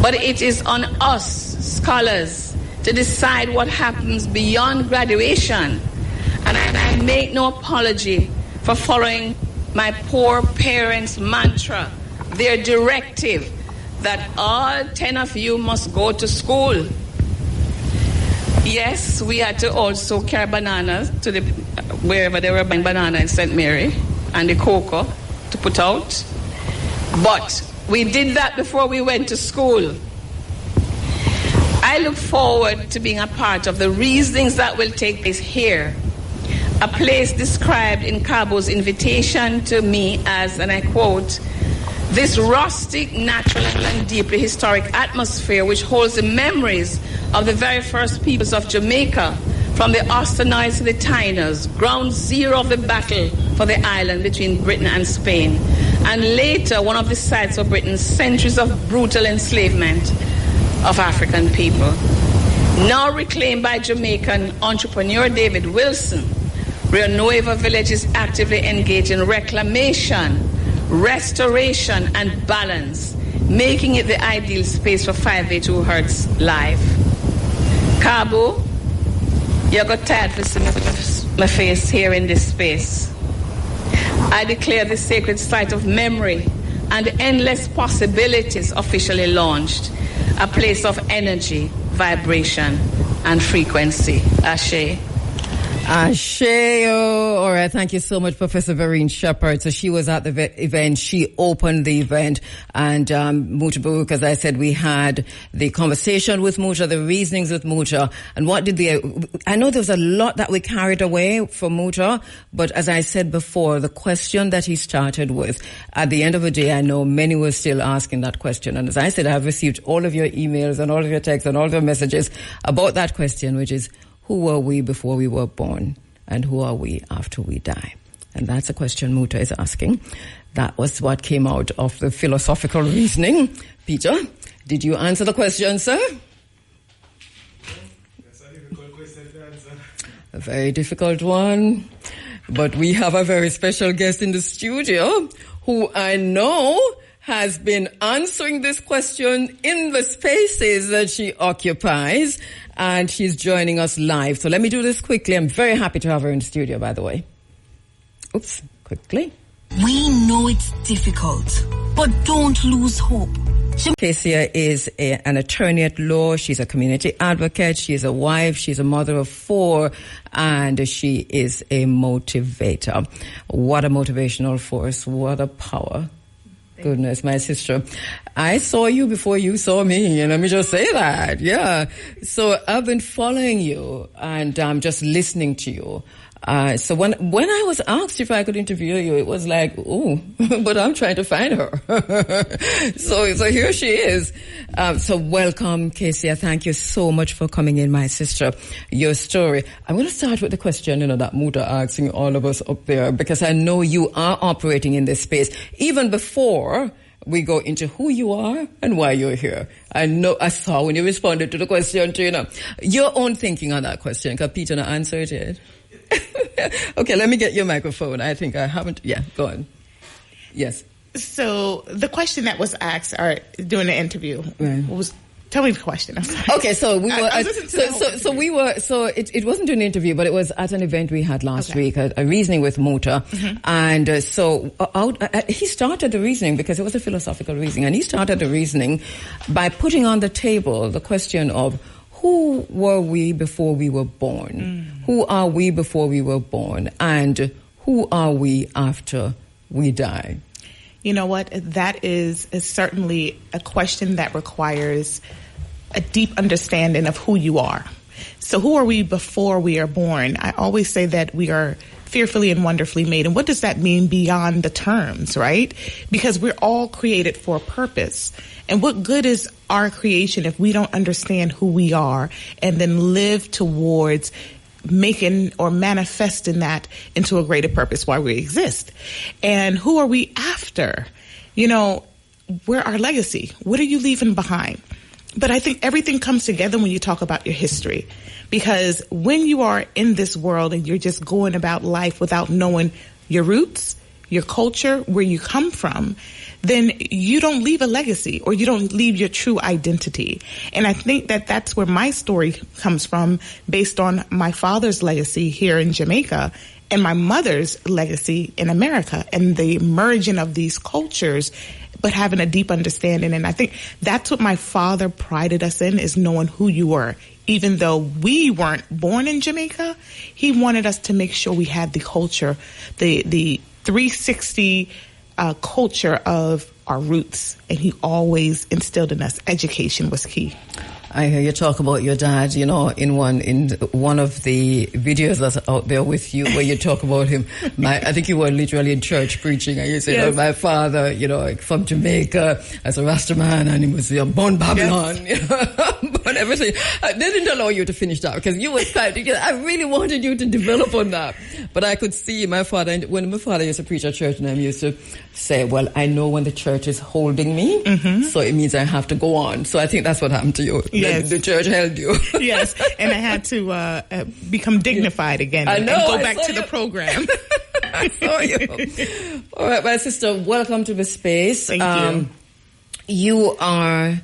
But it is on us, scholars, to decide what happens beyond graduation. And I make no apology for following my poor parents' mantra, their directive that all 10 of you must go to school. Yes, we had to also carry bananas to wherever they were buying banana in St. Mary, and the cocoa to put out. But we did that before we went to school. I look forward to being a part of the reasonings that will take place here, a place described in Kabu's invitation to me as, and I quote, this rustic, natural, and deeply historic atmosphere which holds the memories of the very first peoples of Jamaica, from the Austinites to the Taínos, ground zero of the battle for the island between Britain and Spain, and later one of the sites of Britain's centuries of brutal enslavement of African people. Now reclaimed by Jamaican entrepreneur David Wilson, Rio Nuevo Village is actively engaged in reclamation, restoration, and balance, making it the ideal space for 582 Hertz live. Kabu, you got tired to see my face here in this space. I declare the sacred site of memory and endless possibilities officially launched, a place of energy, vibration, and frequency. Ashe. Asheo. All right. Thank you so much, Professor Vereen Shepherd. So she was at the event. She opened the event. And Muta Baruch, as I said, we had the conversation with Muta, the reasonings with Muta. And what did I know there was a lot that we carried away from Muta. But as I said before, the question that he started with, at the end of the day, I know many were still asking that question. And as I said, I've received all of your emails and all of your texts and all of your messages about that question, which is, who were we before we were born, and who are we after we die? And that's a question Muta is asking. That was what came out of the philosophical reasoning. Peter, did you answer the question, sir? That's a difficult question to answer. A very difficult one. But we have a very special guest in the studio who I know has been answering this question in the spaces that she occupies, and she's joining us live. So let me do this quickly. I'm very happy to have her in the studio, by the way. Oops, quickly. We know it's difficult, but don't lose hope. Kesia is an attorney at law. She's a community advocate. She's a wife. She's a mother of 4, and she is a motivator. What a motivational force. What a power. Goodness, my sister. I saw you before you saw me, and let me just say that. Yeah. So I've been following you, and I'm just listening to you. So when I was asked if I could interview you, it was like, oh, but I'm trying to find her. So here she is. So welcome, Kesia. Thank you so much for coming in, my sister. Your story. I'm going to start with the question, that Muta asking all of us up there, because I know you are operating in this space even before we go into who you are and why you're here. I saw when you responded to the question, your own thinking on that question, because Peter answered it. Okay, let me get your microphone. I think I haven't. Yeah, go on. Yes. So the question that was asked during the interview was. Tell me the question. I'm sorry. Okay, so we were. It wasn't an interview, but it was at an event we had last week, a reasoning with Muta, and he started the reasoning because it was a philosophical reasoning, and he started the reasoning by putting on the table the question of, who were we before we were born? Who are we before we were born? And who are we after we die? You know what? That is certainly a question that requires a deep understanding of who you are. So who are we before we are born? I always say that we are fearfully and wonderfully made. And what does that mean beyond the terms, right? Because we're all created for a purpose. And what good is our creation if we don't understand who we are and then live towards making or manifesting that into a greater purpose why we exist? And who are we after? Where our legacy? What are you leaving behind? But I think everything comes together when you talk about your history, because when you are in this world and you're just going about life without knowing your roots, your culture, where you come from, then you don't leave a legacy, or you don't leave your true identity. And I think that that's where my story comes from, based on my father's legacy here in Jamaica and my mother's legacy in America, and the merging of these cultures, but having a deep understanding. And I think that's what my father prided us in, is knowing who you were. Even though we weren't born in Jamaica, he wanted us to make sure we had the culture, the 360 culture of our roots. And he always instilled in us education was key. I hear you talk about your dad, in one of the videos that's out there with you, where you talk about him. I think you were literally in church preaching, and you said, yes, my father, from Jamaica as a Rasta man, and he was born Babylon, yes. But everything. They didn't allow you to finish that, because you were I really wanted you to develop on that. But I could see when my father used to preach at church, and I used to say, well, I know when the church is holding me, so it means I have to go on. So I think that's what happened to you. Yes. The church held you. Yes, and I had to become dignified again and go back to the program. I saw you. All right, my sister, welcome to the space. Thank you. You are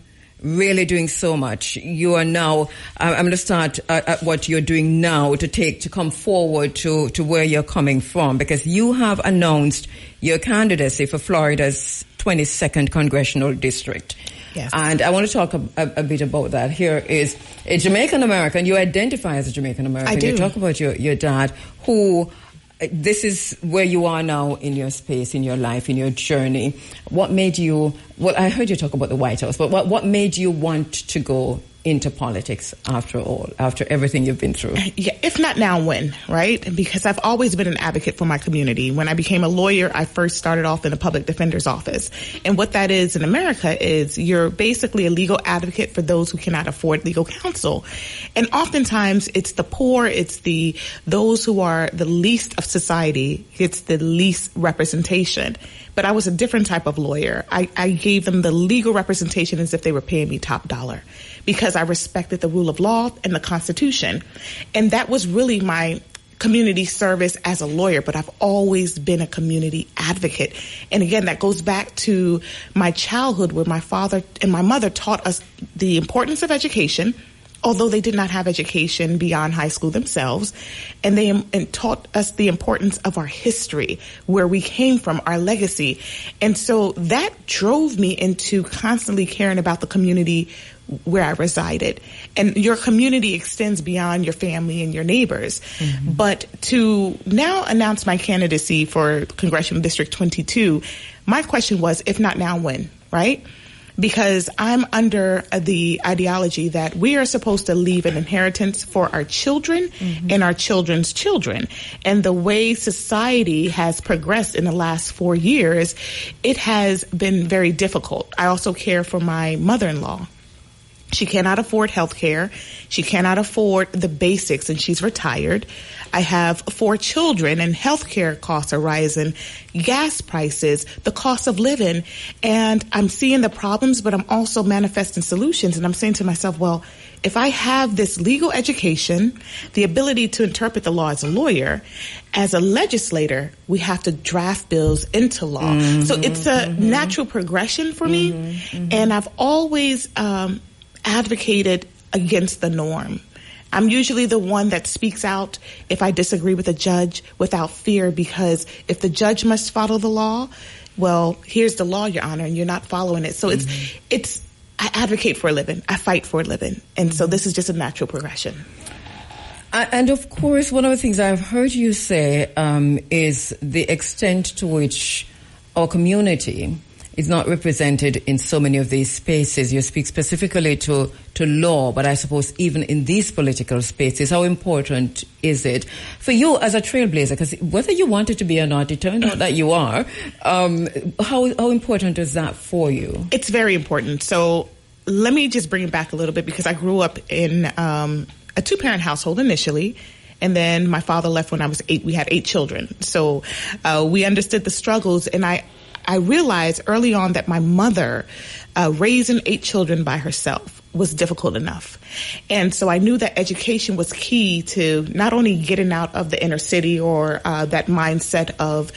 really doing so much. You are now, I'm going to start at what you're doing now to come forward to where you're coming from, because you have announced your candidacy for Florida's 22nd Congressional District. Yes. And I want to talk a bit about that. Here is a Jamaican American. You identify as a Jamaican American. I do. You talk about your dad, who... This is where you are now in your space, in your life, in your journey. What made you... Well, I heard you talk about the White House, but what made you want to go into politics after all, after everything you've been through? Yeah, if not now, when, right? Because I've always been an advocate for my community. When I became a lawyer, I first started off in the public defender's office. And what that is in America is you're basically a legal advocate for those who cannot afford legal counsel. And oftentimes it's the poor, it's those who are the least of society, it's the least representation. But I was a different type of lawyer. I gave them the legal representation as if they were paying me top dollar, because I respected the rule of law and the Constitution. And that was really my community service as a lawyer, but I've always been a community advocate. And again, that goes back to my childhood, where my father and my mother taught us the importance of education, although they did not have education beyond high school themselves, and they taught us the importance of our history, where we came from, our legacy. And so that drove me into constantly caring about the community where I resided. And your community extends beyond your family and your neighbors. Mm-hmm. But to now announce my candidacy for Congressional District 22, my question was, if not now, when, right? Because I'm under the ideology that we are supposed to leave an inheritance for our children mm-hmm. and our children's children. And the way society has progressed in the last 4 years, it has been very difficult. I also care for my mother-in-law. She cannot afford health care. She cannot afford the basics, and she's retired. I have 4 children, and health care costs are rising, gas prices, the cost of living, and I'm seeing the problems, but I'm also manifesting solutions. And I'm saying to myself, well, if I have this legal education, the ability to interpret the law as a lawyer, as a legislator, we have to draft bills into law. Mm-hmm, so it's a mm-hmm. natural progression for me, mm-hmm. and I've always advocated against the norm. I'm usually the one that speaks out if I disagree with a judge without fear, because if the judge must follow the law, well, here's the law, Your Honor, and you're not following it. So it's I advocate for a living. I fight for a living. And so this is just a natural progression. And of course, one of the things I've heard you say is the extent to which our community is not represented in so many of these spaces. You speak specifically to law, but I suppose even in these political spaces, how important is it for you as a trailblazer? Because whether you wanted to be or not, it turned out that you are. How important is that for you? It's very important. So let me just bring it back a little bit, because I grew up in a 2-parent household initially. And then my father left when I was 8. We had 8 children. So we understood the struggles. And I realized early on that my mother raising 8 children by herself was difficult enough. And so I knew that education was key to not only getting out of the inner city or that mindset of,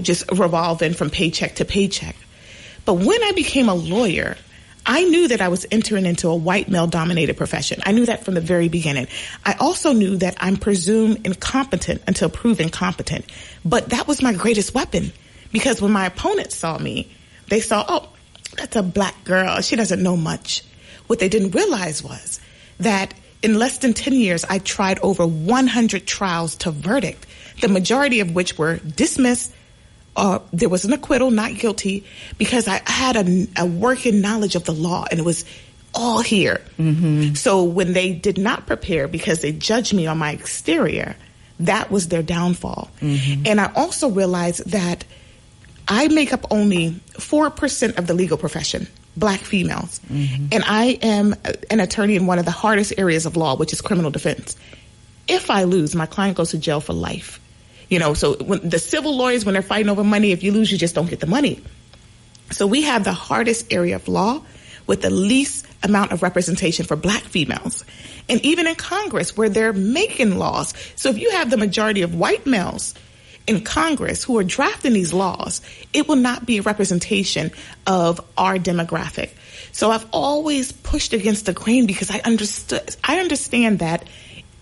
just revolving from paycheck to paycheck. But when I became a lawyer, I knew that I was entering into a white male-dominated profession. I knew that from the very beginning. I also knew that I'm presumed incompetent until proven competent. But that was my greatest weapon. Because when my opponents saw me, they saw, oh, that's a black girl. She doesn't know much. What they didn't realize was that in less than 10 years, I tried over 100 trials to verdict, the majority of which were dismissed. There was an acquittal, not guilty, because I had a working knowledge of the law, and it was all here. Mm-hmm. So when they did not prepare because they judged me on my exterior, that was their downfall. Mm-hmm. And I also realized that I make up only 4% of the legal profession, black females. Mm-hmm. And I am an attorney in one of the hardest areas of law, which is criminal defense. If I lose, my client goes to jail for life. So when the civil lawyers, when they're fighting over money, if you lose, you just don't get the money. So we have the hardest area of law with the least amount of representation for black females. And even in Congress, where they're making laws. So if you have the majority of white males in Congress who are drafting these laws, it will not be a representation of our demographic. So I've always pushed against the grain, because I understand that,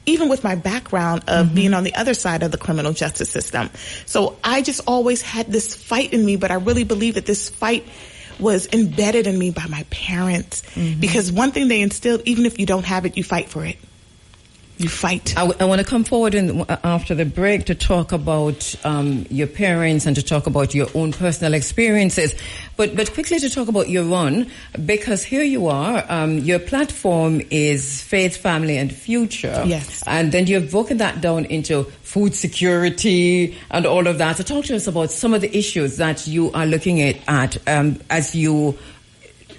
even with my background of mm-hmm. being on the other side of the criminal justice system. So I just always had this fight in me, but I really believe that this fight was embedded in me by my parents. Because one thing they instilled, even if you don't have it, you fight for it. You fight. I want to come forward after the break to talk about your parents and to talk about your own personal experiences. But quickly to talk about your run, because here you are, your platform is Faith, Family and Future. Yes. And then you've broken that down into food security and all of that. So talk to us about some of the issues that you are looking at as you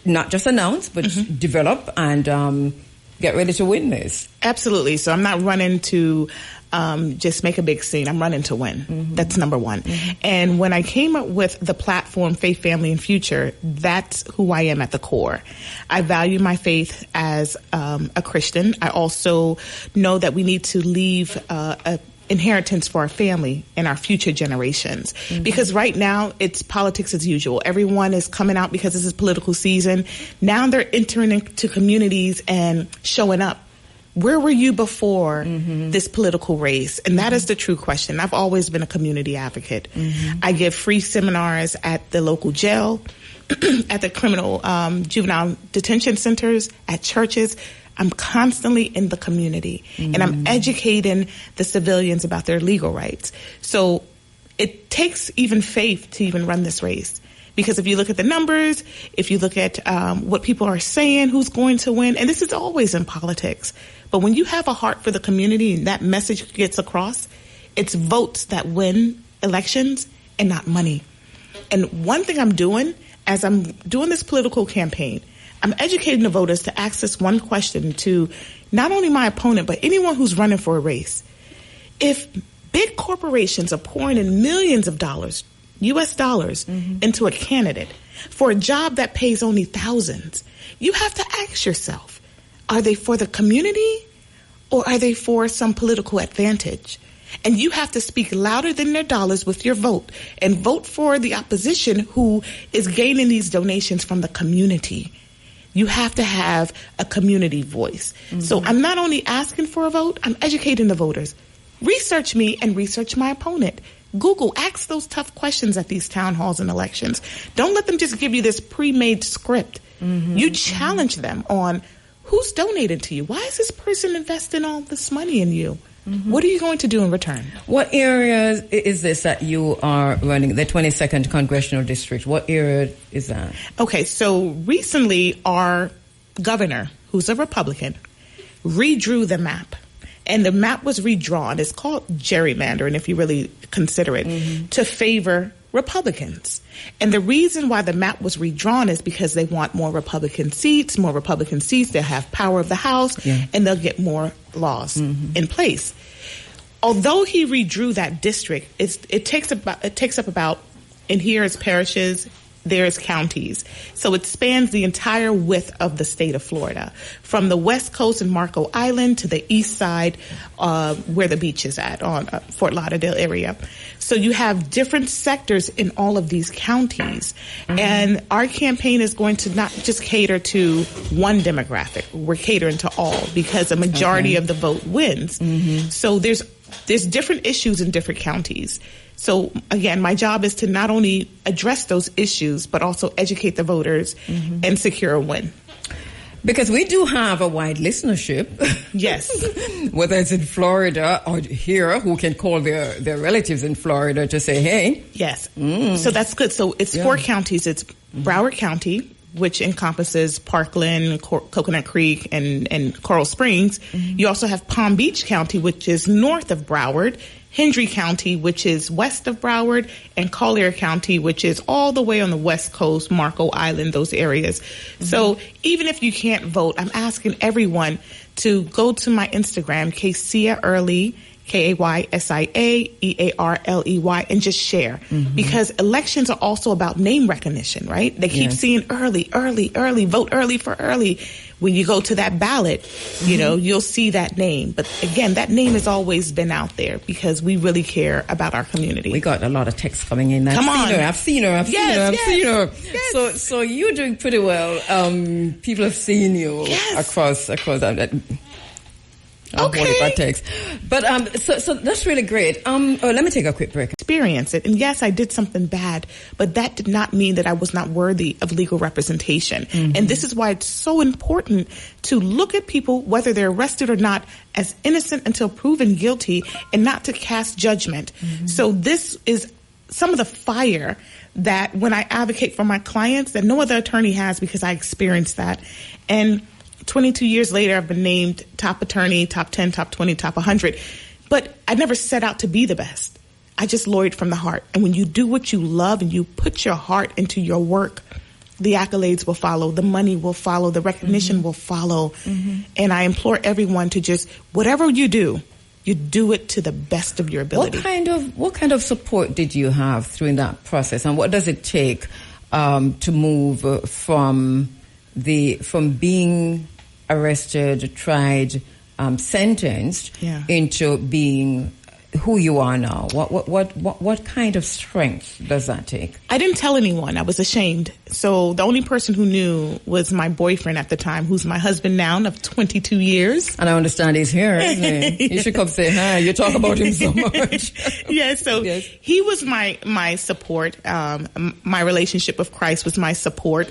not just announce, but develop and get ready to win this. Absolutely. So I'm not running to just make a big scene. I'm running to win. That's number one. And when I came up with the platform Faith, Family, and Future, that's who I am at the core. I value my faith as a Christian. I also know that we need to leave a inheritance for our family and our future generations. Because right now it's politics as usual. Everyone is coming out because this is political season. Now they're entering into communities and showing up. Where were you before this political race? And that is the true question. I've always been a community advocate. I give free seminars at the local jail, at the criminal juvenile detention centers, at churches. I'm constantly in the community, and I'm educating the civilians about their legal rights. So it takes even faith to even run this race. Because if you look at the numbers, if you look at what people are saying, who's going to win, and this is always in politics, but when you have a heart for the community and that message gets across, it's votes that win elections and not money. And one thing I'm doing as I'm doing this political campaign, I'm educating the voters to ask this one question to not only my opponent, but anyone who's running for a race. If big corporations are pouring in millions of dollars, U.S. dollars, into a candidate for a job that pays only thousands, you have to ask yourself, are they for the community or are they for some political advantage? And you have to speak louder than their dollars with your vote and vote for the opposition who is gaining these donations from the community. You have to have a community voice. So I'm not only asking for a vote, I'm educating the voters. Research me and research my opponent. Google, ask those tough questions at these town halls and elections. Don't let them just give you this pre-made script. You challenge them on who's donated to you. Why is this person investing all this money in you? What are you going to do in return? What area is this that you are running, the 22nd Congressional District? What area is that? Okay, so recently our governor, who's a Republican, redrew the map. And the map was redrawn. It's called gerrymandering, if you really consider it, to favor Republicans. And the reason why the map was redrawn is because they want more Republican seats. More Republican seats, they'll have power of the House, and they'll get more laws in place. Although he redrew that district, it takes up about, and here is parishes, there's counties. So it spans the entire width of the state of Florida, from the west coast in Marco Island to the east side where the beach is at, on Fort Lauderdale area. So you have different sectors in all of these counties. And our campaign is going to not just cater to one demographic. We're catering to all because a majority of the vote wins. So there's different issues in different counties. So, again, my job is to not only address those issues, but also educate the voters and secure a win. Because we do have a wide listenership. Yes. Whether it's in Florida or here, who can call their relatives in Florida to say, hey. Yes. So that's good. So it's 4 counties. It's Broward County, which encompasses Parkland, Coconut Creek, and Coral Springs. You also have Palm Beach County, which is north of Broward, Hendry County, which is west of Broward, and Collier County, which is all the way on the west coast, Marco Island, those areas. So even if you can't vote, I'm asking everyone to go to my Instagram, Kaysia Early, KaysiaEarley, and just share. Because elections are also about name recognition, right? They keep seeing early, vote early for early. When you go to that ballot, you know, you'll see that name. But again, that name has always been out there because we really care about our community. We got a lot of texts coming in. I've seen her. So you're doing pretty well. People have seen you across that. Okay. But so that's really great. Let me take a quick break. Experience it. And yes, I did something bad, but that did not mean that I was not worthy of legal representation. Mm-hmm. And this is why it's so important to look at people, whether they're arrested or not, as innocent until proven guilty, and not to cast judgment. Mm-hmm. So this is some of the fire that when I advocate for my clients that no other attorney has, because I experienced that. And 22 years later, I've been named top attorney, top 10, top 20, top 100. But I never set out to be the best. I just lawyered from the heart. And when you do what you love and you put your heart into your work, the accolades will follow, the money will follow, the recognition will follow. Mm-hmm. And I implore everyone to just, whatever you do it to the best of your ability. What kind of support did you have through that process? And what does it take to move from being arrested, tried, sentenced into being who you are now? What kind of strength does that take? I didn't tell anyone. I was ashamed. So the only person who knew was my boyfriend at the time, who's my husband now of 22 years. And I understand he's here, isn't he? You should come say hi. You talk about him so much. He was my support. My relationship with Christ was my support.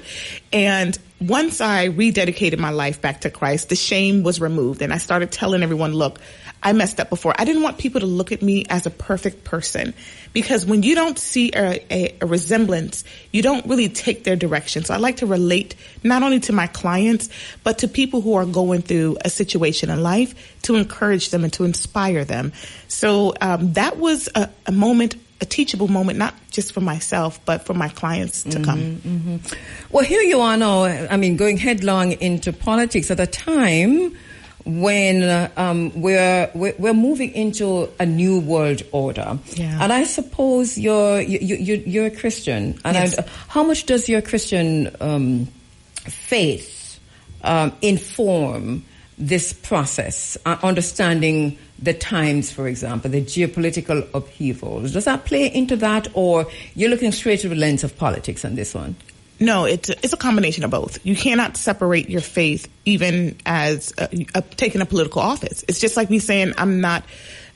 And once I rededicated my life back to Christ, the shame was removed. And I started telling everyone, look, I messed up before. I didn't want people to look at me as a perfect person, because when you don't see a resemblance, you don't really take their direction. So I like to relate not only to my clients, but to people who are going through a situation in life, to encourage them and to inspire them. So that was a moment, a teachable moment, not just for myself, but for my clients to come. Mm-hmm. Well, here you are now, going headlong into politics at a time when we're moving into a new world order. Yeah. And I suppose you're a Christian. And yes. How much does your Christian faith inform this process, understanding the times, for example, the geopolitical upheavals? Does that play into that, or you're looking straight through the lens of politics on this one? No, it's a combination of both. You cannot separate your faith even as taking a political office. It's just like me saying I'm not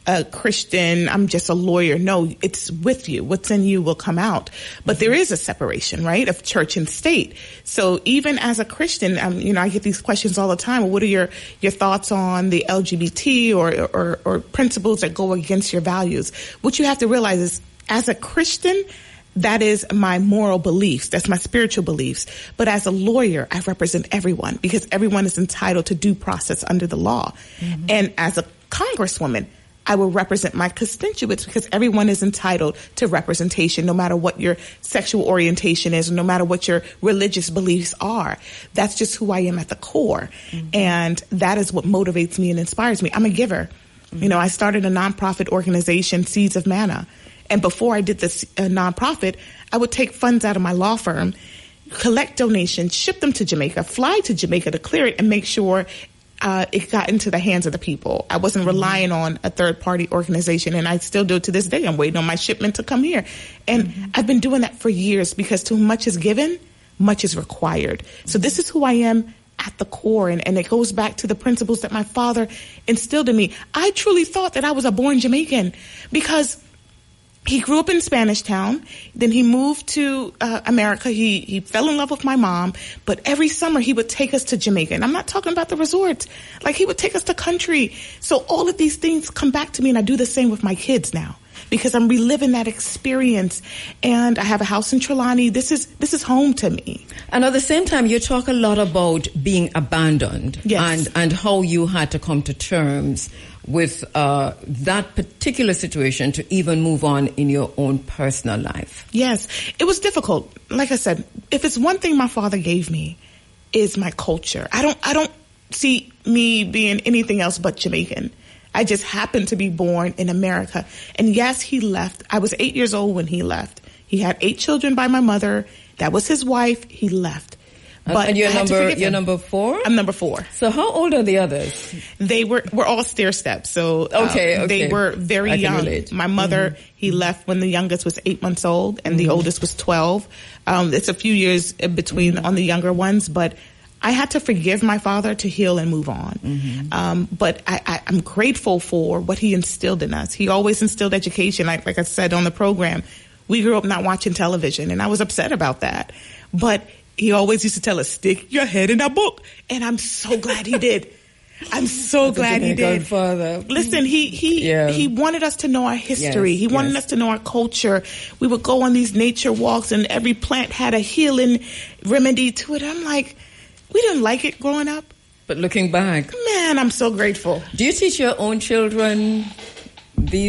a Christian, I'm just a lawyer. No, it's with you. What's in you will come out. But there is a separation, right, of church and state. So even as a Christian, I get these questions all the time. What are your thoughts on the LGBT or principles that go against your values? What you have to realize is, as a Christian, that is my moral beliefs. That's my spiritual beliefs. But as a lawyer, I represent everyone, because everyone is entitled to due process under the law. Mm-hmm. And as a congresswoman, I will represent my constituents, because everyone is entitled to representation, no matter what your sexual orientation is, no matter what your religious beliefs are. That's just who I am at the core. Mm-hmm. And that is what motivates me and inspires me. I'm a giver. Mm-hmm. I started a nonprofit organization, Seeds of Manna. And before I did this nonprofit, I would take funds out of my law firm, collect donations, ship them to Jamaica, fly to Jamaica to clear it, and make sure it got into the hands of the people. I wasn't relying on a third-party organization, and I still do it to this day. I'm waiting on my shipment to come here. And I've been doing that for years, because to whom much is given, much is required. So this is who I am at the core, and it goes back to the principles that my father instilled in me. I truly thought that I was a born Jamaican, because he grew up in Spanish Town. Then he moved to America. He fell in love with my mom. But every summer he would take us to Jamaica. And I'm not talking about the resorts. Like, he would take us to country. So all of these things come back to me, and I do the same with my kids now, because I'm reliving that experience. And I have a house in Trelawney. This is home to me. And at the same time, you talk a lot about being abandoned. Yes. And how you had to come to terms with that particular situation to even move on in your own personal life. Yes, it was difficult. Like I said, if it's one thing my father gave me, is my culture. I don't see me being anything else but Jamaican. I just happened to be born in America. And yes, he left. I was 8 years old when he left. He had 8 children by my mother. That was his wife. He left. But and you're number 4? I'm number 4. So how old are the others? They were all stair steps. So okay. They were very young. My mother, he left when the youngest was 8 months old, and the oldest was 12. It's a few years in between on the younger ones, but I had to forgive my father to heal and move on. But I'm grateful for what he instilled in us. He always instilled education. Like I said on the program, we grew up not watching television, and I was upset about that. But he always used to tell us, stick your head in a book. And I'm so glad he did. I'm so glad he did. Father. Listen, he wanted us to know our history. He wanted us to know our culture. We would go on these nature walks, and every plant had a healing remedy to it. I'm like, we didn't like it growing up. But looking back, man, I'm so grateful. Do you teach your own children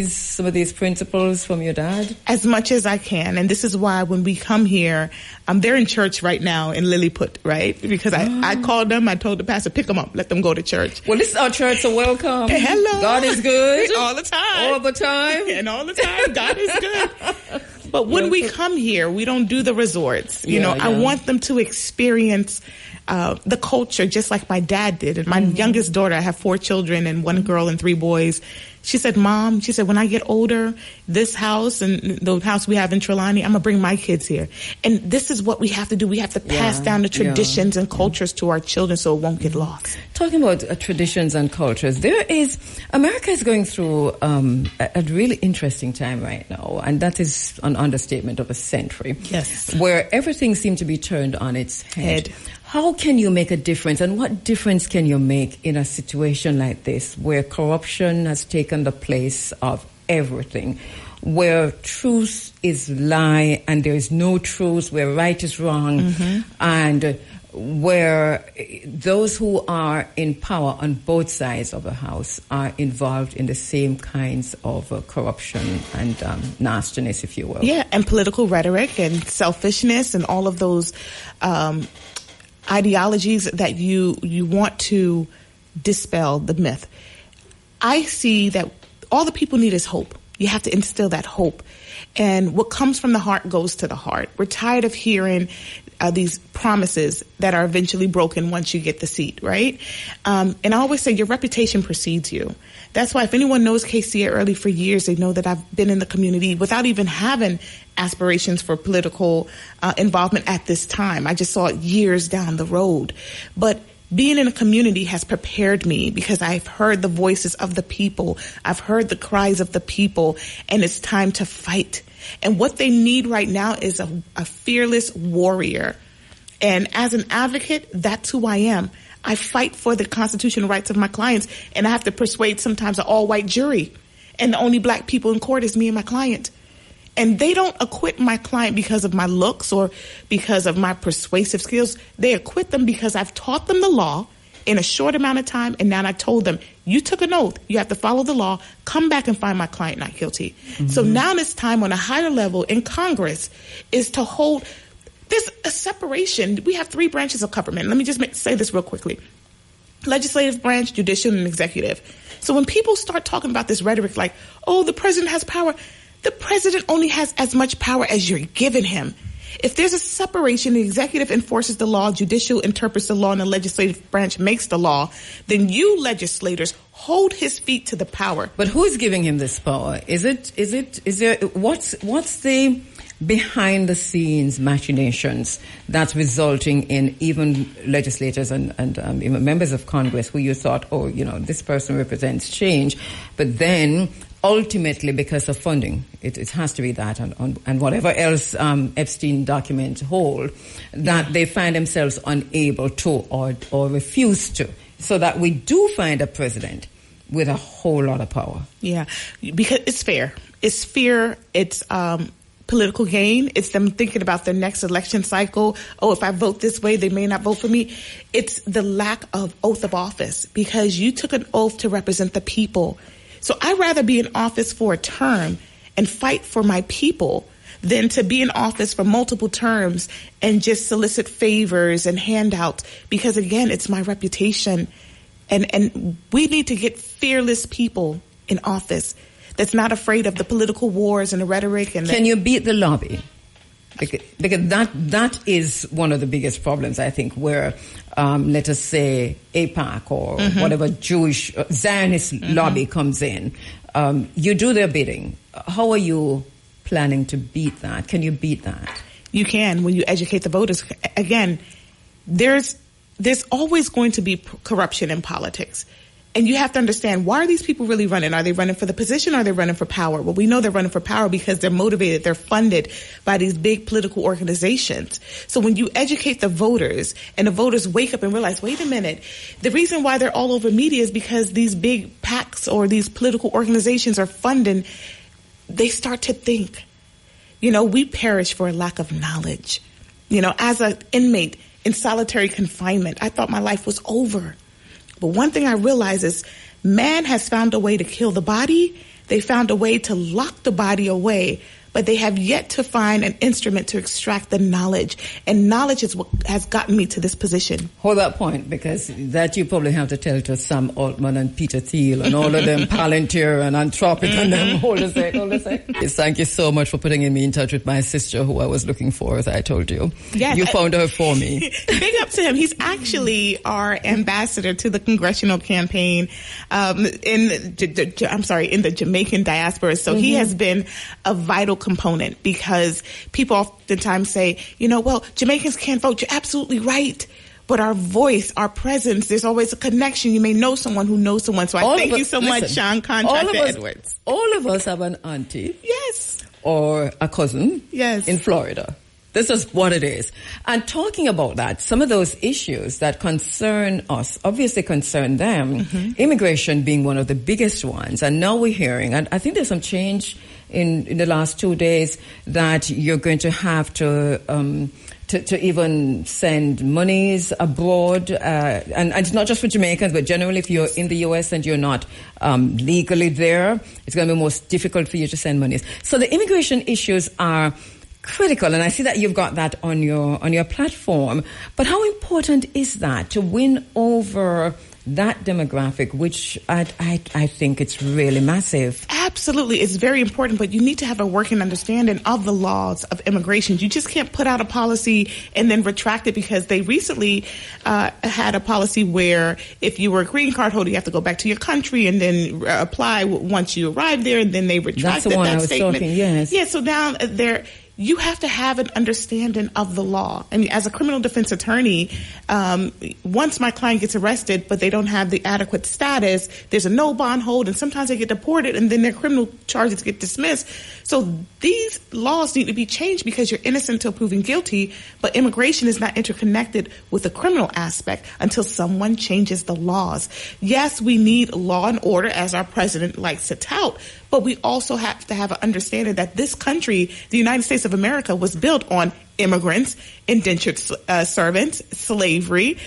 some of these principles from your dad? As much as I can. And this is why when we come here, they're in church right now in Lilliput, right? Because I called them, I told the pastor, pick them up, let them go to church. Well, this is our church, so welcome. Hey, hello. God is good. All the time. All the time. And all the time, God is good. But when we come here, we don't do the resorts. You know, I want them to experience the culture just like my dad did. And my youngest daughter, I have 4 children and 1 girl and 3 boys. She said, Mom, when I get older, this house and the house we have in Trelawney, I'm going to bring my kids here. And this is what we have to do. We have to pass down the traditions and cultures to our children so it won't get lost. Talking about traditions and cultures, America is going through a really interesting time right now, and that is an understatement of a century. Yes. Where everything seems to be turned on its head. How can you make a difference, and what difference can you make in a situation like this where corruption has taken the place of everything, where truth is lie and there is no truth, where right is wrong, and where those who are in power on both sides of the house are involved in the same kinds of corruption and nastiness, if you will. Yeah, and political rhetoric and selfishness and all of those ideologies that you want to dispel the myth. I see that all the people need is hope. You have to instill that hope. And what comes from the heart goes to the heart. We're tired of hearing these promises that are eventually broken once you get the seat, right? And I always say your reputation precedes you. That's why if anyone knows KC Early for years, they know that I've been in the community without even having aspirations for political involvement at this time. I just saw it years down the road. But being in a community has prepared me because I've heard the voices of the people. I've heard the cries of the people, and it's time to fight. And what they need right now is a fearless warrior. And as an advocate, that's who I am. I fight for the constitutional rights of my clients, and I have to persuade sometimes an all-white jury. And the only black people in court is me and my client. And they don't acquit my client because of my looks or because of my persuasive skills. They acquit them because I've taught them the law in a short amount of time, and now I told them, you took an oath, you have to follow the law, come back and find my client not guilty. So now it's time on a higher level in Congress is to hold, there's a separation. We have 3 branches of government. Let me just say this real quickly. Legislative branch, judicial, and executive. So when people start talking about this rhetoric like, oh, the president has power, the president only has as much power as you're giving him. If there's a separation, the executive enforces the law, judicial interprets the law, and the legislative branch makes the law, then you legislators hold his feet to the power. But who's giving him this power? Is there, what's the behind the scenes machinations that's resulting in even legislators and even members of Congress who you thought, oh, this person represents change, but then ultimately, because of funding, it has to be that, and whatever else Epstein documents hold, that they find themselves unable to or refuse to, so that we do find a president with a whole lot of power. Yeah, because it's fair. It's fear. It's political gain. It's them thinking about their next election cycle. Oh, if I vote this way, they may not vote for me. It's the lack of oath of office, because you took an oath to represent the people. So I'd rather be in office for a term and fight for my people than to be in office for multiple terms and just solicit favors and handouts, because, again, it's my reputation. And we need to get fearless people in office that's not afraid of the political wars and the rhetoric. And can you beat the lobby? Because that is one of the biggest problems, I think, where, let us say, AIPAC or whatever Jewish Zionist lobby comes in. You do their bidding. How are you planning to beat that? Can you beat that? You can, when you educate the voters. Again, there's there's always going to be corruption in politics. And you have to understand, why are these people really running? Are they running for the position or are they running for power? Well, we know they're running for power because they're motivated. They're funded by these big political organizations. So when you educate the voters and the voters wake up and realize, wait a minute, the reason why they're all over media is because these big PACs or these political organizations are funding, they start to think. We perish for a lack of knowledge. As an inmate in solitary confinement, I thought my life was over. But one thing I realize is man has found a way to kill the body. They found a way to lock the body away, but they have yet to find an instrument to extract the knowledge. And knowledge is what has gotten me to this position. Hold that point, because that you probably have to tell to Sam Altman and Peter Thiel and all of them, Palantir and Anthropic and them. Hold a sec. Yes, thank you so much for putting me in touch with my sister who I was looking for, as I told you. Yes, you found her for me. Big up to him. He's actually our ambassador to the congressional campaign in the Jamaican diaspora. So he has been a vital component, because people oftentimes say, Jamaicans can't vote. You're absolutely right. But our voice, our presence, there's always a connection. You may know someone who knows someone. So I thank you so much, Sean Contractor Edwards. All of us have an auntie. Yes. Or a cousin. Yes. In Florida. This is what it is. And talking about that, some of those issues that concern us obviously concern them. Immigration being one of the biggest ones. And now we're hearing, and I think there's some change in the last 2 days, that you're going to have to even send monies abroad, and it's not just for Jamaicans, but generally if you're in the U.S. and you're not legally there, it's going to be most difficult for you to send monies. So the immigration issues are critical, and I see that you've got that on your platform. But how important is that to win over that demographic, which I think it's really massive? Absolutely. It's very important, but you need to have a working understanding of the laws of immigration. You just can't put out a policy and then retract it, because they recently had a policy where if you were a green card holder, you have to go back to your country and then apply once you arrive there, and then they retracted That's the one that I was statement. talking, yes. Yeah, so now you have to have an understanding of the law. And as a criminal defense attorney, once my client gets arrested, but they don't have the adequate status, there's a no bond hold, and sometimes they get deported, and then their criminal charges get dismissed. So these laws need to be changed, because you're innocent until proven guilty, but immigration is not interconnected with the criminal aspect until someone changes the laws. Yes, we need law and order, as our president likes to tout, but we also have to have an understanding that this country, the United States of America, was built on immigrants, indentured servants, slavery.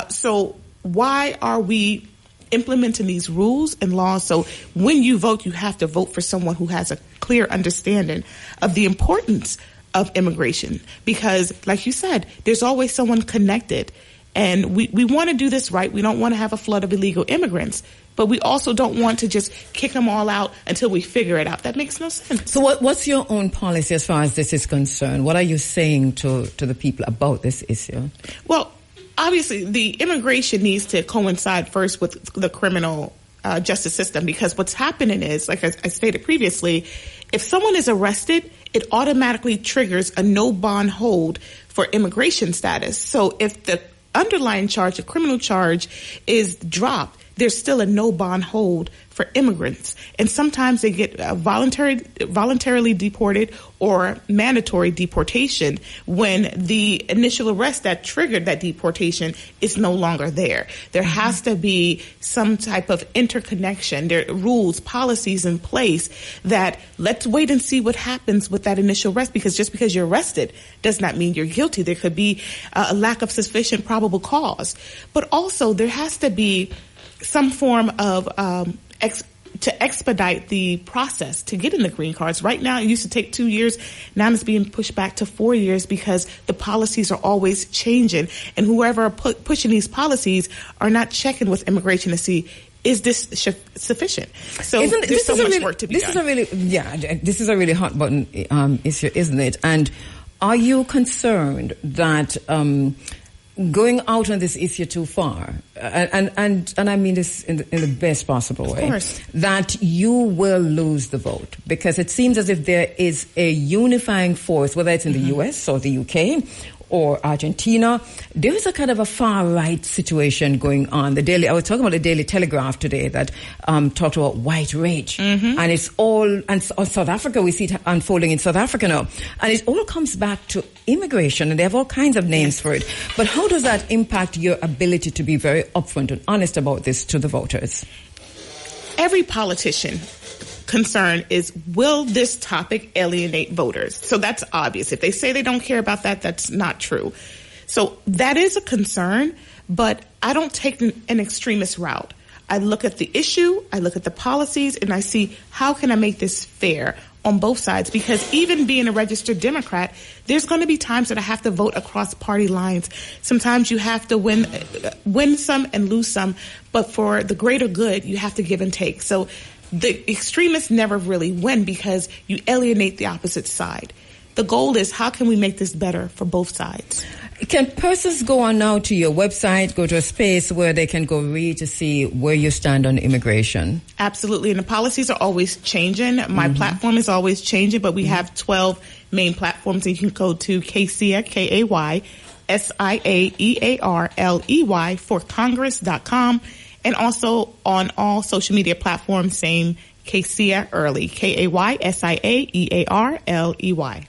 So why are we implementing these rules and laws? So when you vote, you have to vote for someone who has a clear understanding of the importance of immigration. Because, like you said, there's always someone connected. And we want to do this right. We don't want to have a flood of illegal immigrants. But we also don't want to just kick them all out until we figure it out. That makes no sense. So what's your own policy as far as this is concerned? What are you saying to the people about this issue? Well, obviously, the immigration needs to coincide first with the criminal justice system, because what's happening is, like I stated previously, if someone is arrested, it automatically triggers a no bond hold for immigration status. So if the underlying charge, a criminal charge, is dropped, there's still a no bond hold for immigrants. And sometimes they get voluntarily deported or mandatory deportation when the initial arrest that triggered that deportation is no longer there. There has to be some type of interconnection. There are rules, policies in place that let's wait and see what happens with that initial arrest, because just because you're arrested does not mean you're guilty. There could be a lack of sufficient probable cause. But also there has to be some form of to expedite the process to get in the green cards. Right now, it used to take 2 years. Now it's being pushed back to 4 years, because the policies are always changing. And whoever are pushing these policies are not checking with immigration to see, is this sufficient? So there's so much work to be done. This is a really hot button issue, isn't it? And are you concerned that going out on this issue too far, and I mean this in the best possible way, that you will lose the vote? Because it seems as if there is a unifying force, whether it's in the US or the UK or Argentina. There is a kind of a far-right situation going on. I was talking about the Daily Telegraph today that talked about white rage. And it's all, and South Africa, we see it unfolding in South Africa now. And it all comes back to immigration, and they have all kinds of names for it. But how does that impact your ability to be very upfront and honest about this to the voters? Every politician concern is, will this topic alienate voters? So that's obvious. If they say they don't care about that, that's not true. So that is a concern, but I don't take an extremist route. I look at the issue, I look at the policies, and I see how can I make this fair on both sides, because even being a registered Democrat, there's going to be times that I have to vote across party lines. Sometimes you have to win some and lose some, but for the greater good, you have to give and take. So the extremists never really win because you alienate the opposite side. The goal is, how can we make this better for both sides? Can persons go on now to your website, go to a space where they can go read to see where you stand on immigration? Absolutely. And the policies are always changing. My platform is always changing, but we have 12 main platforms. And you can go to KSIA, KAYSIAEARLEY for Congress.com. And also on all social media platforms, same KSIA Early, KAYSIAEARLEY.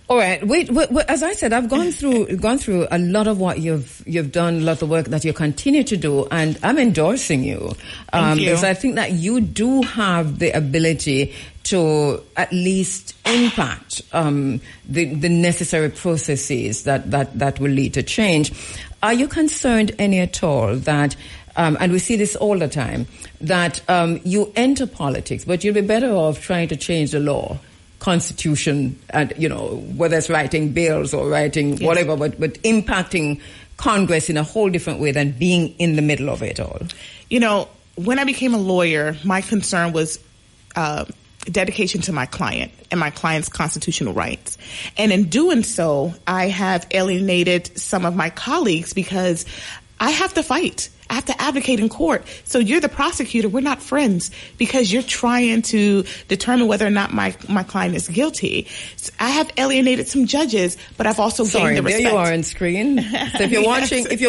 All right. Wait, as I said, I've gone through a lot of what you've done, a lot of the work that you continue to do, and I'm endorsing you. Thank you. Because I think that you do have the ability to at least impact the necessary processes that will lead to change. Are you concerned any at all that and we see this all the time, that you enter politics, but you'll be better off trying to change the law, constitution, and, whether it's writing bills or writing whatever, but impacting Congress in a whole different way than being in the middle of it all? When I became a lawyer, my concern was dedication to my client and my client's constitutional rights. And in doing so, I have alienated some of my colleagues because I have to fight. I have to advocate in court. So you're the prosecutor. We're not friends because you're trying to determine whether or not my client is guilty. So I have alienated some judges, but I've also gained the respect. There you are on screen. So if you're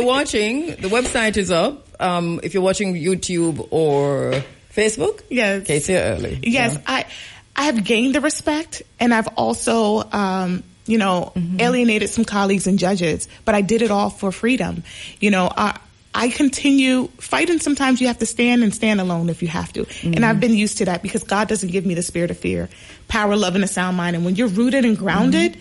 watching, the website is up. If you're watching YouTube or Facebook, yes, KSIA Early. Yes, yeah. I have gained the respect, and I've also alienated some colleagues and judges, but I did it all for freedom. I continue fighting. Sometimes you have to stand alone if you have to. And I've been used to that because God doesn't give me the spirit of fear, power, love, and a sound mind. And when you're rooted and grounded,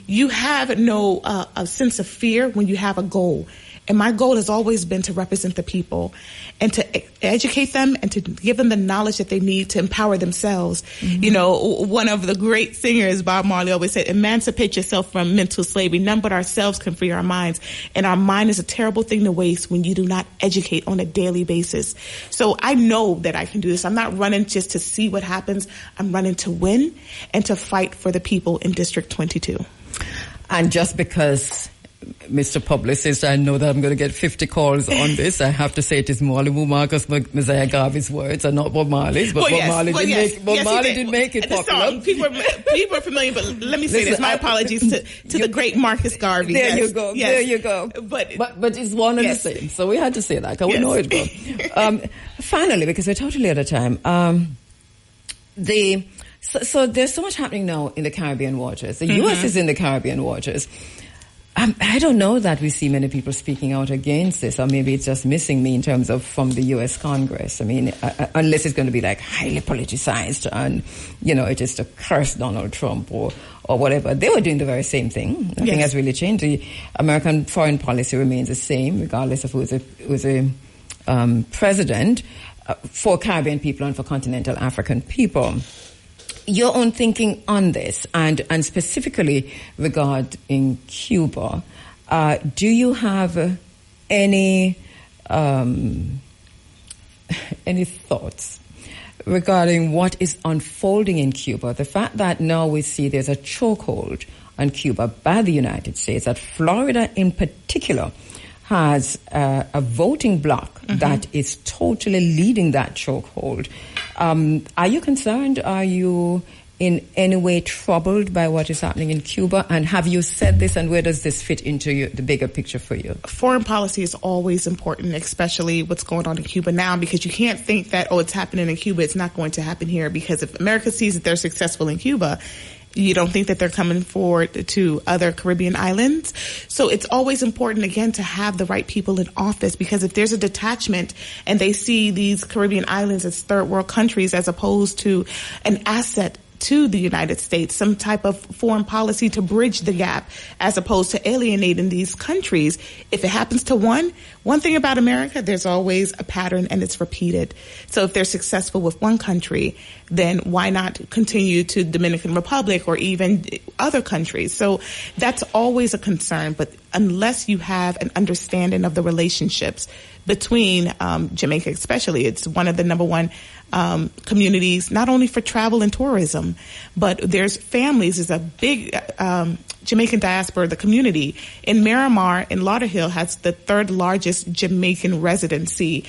you have no a sense of fear when you have a goal. And my goal has always been to represent the people and to educate them and to give them the knowledge that they need to empower themselves. One of the great singers, Bob Marley, always said, emancipate yourself from mental slavery. None but ourselves can free our minds. And our mind is a terrible thing to waste when you do not educate on a daily basis. So I know that I can do this. I'm not running just to see what happens. I'm running to win and to fight for the people in District 22. And just because, Mr. Publicist, I know that I'm going to get 50 calls on this. I have to say it is Marley Marcus Messiah Garvey's words and not Bob Marley's. But Bob Marley did make it popular. People are familiar, but let me say this. My apologies to the great Marcus Garvey. There you go. Yes. There you go. But it's one and the same. So we had to say that because we know it well. Finally, because we're totally out of time, so there's so much happening now in the Caribbean waters. The U.S. is in the Caribbean waters. I don't know that we see many people speaking out against this, or maybe it's just missing me in terms of from the U.S. Congress. I mean, unless it's going to be like highly politicized and, it is to curse Donald Trump or whatever. They were doing the very same thing. Nothing has really changed. The American foreign policy remains the same, regardless of who's a president, for Caribbean people and for continental African people. Your own thinking on this, and specifically regarding Cuba, do you have any thoughts regarding what is unfolding in Cuba? The fact that now we see there's a chokehold on Cuba by the United States, that Florida in particular has a voting bloc that is totally leading that chokehold. Are you concerned? Are you in any way troubled by what is happening in Cuba? And have you said this, and where does this fit into the bigger picture for you? Foreign policy is always important, especially what's going on in Cuba now, because you can't think that, it's happening in Cuba, it's not going to happen here, because if America sees that they're successful in Cuba, you don't think that they're coming forward to other Caribbean islands. So it's always important, again, to have the right people in office, because if there's a detachment and they see these Caribbean islands as third world countries as opposed to an asset to the United States, some type of foreign policy to bridge the gap as opposed to alienating these countries. If it happens to one thing about America, there's always a pattern and it's repeated. So if they're successful with one country, then why not continue to Dominican Republic or even other countries? So that's always a concern. But unless you have an understanding of the relationships between Jamaica especially, it's one of the number one communities, not only for travel and tourism, but there's families. There's a big Jamaican diaspora. The community in Miramar and Lauderhill has the third largest Jamaican residency.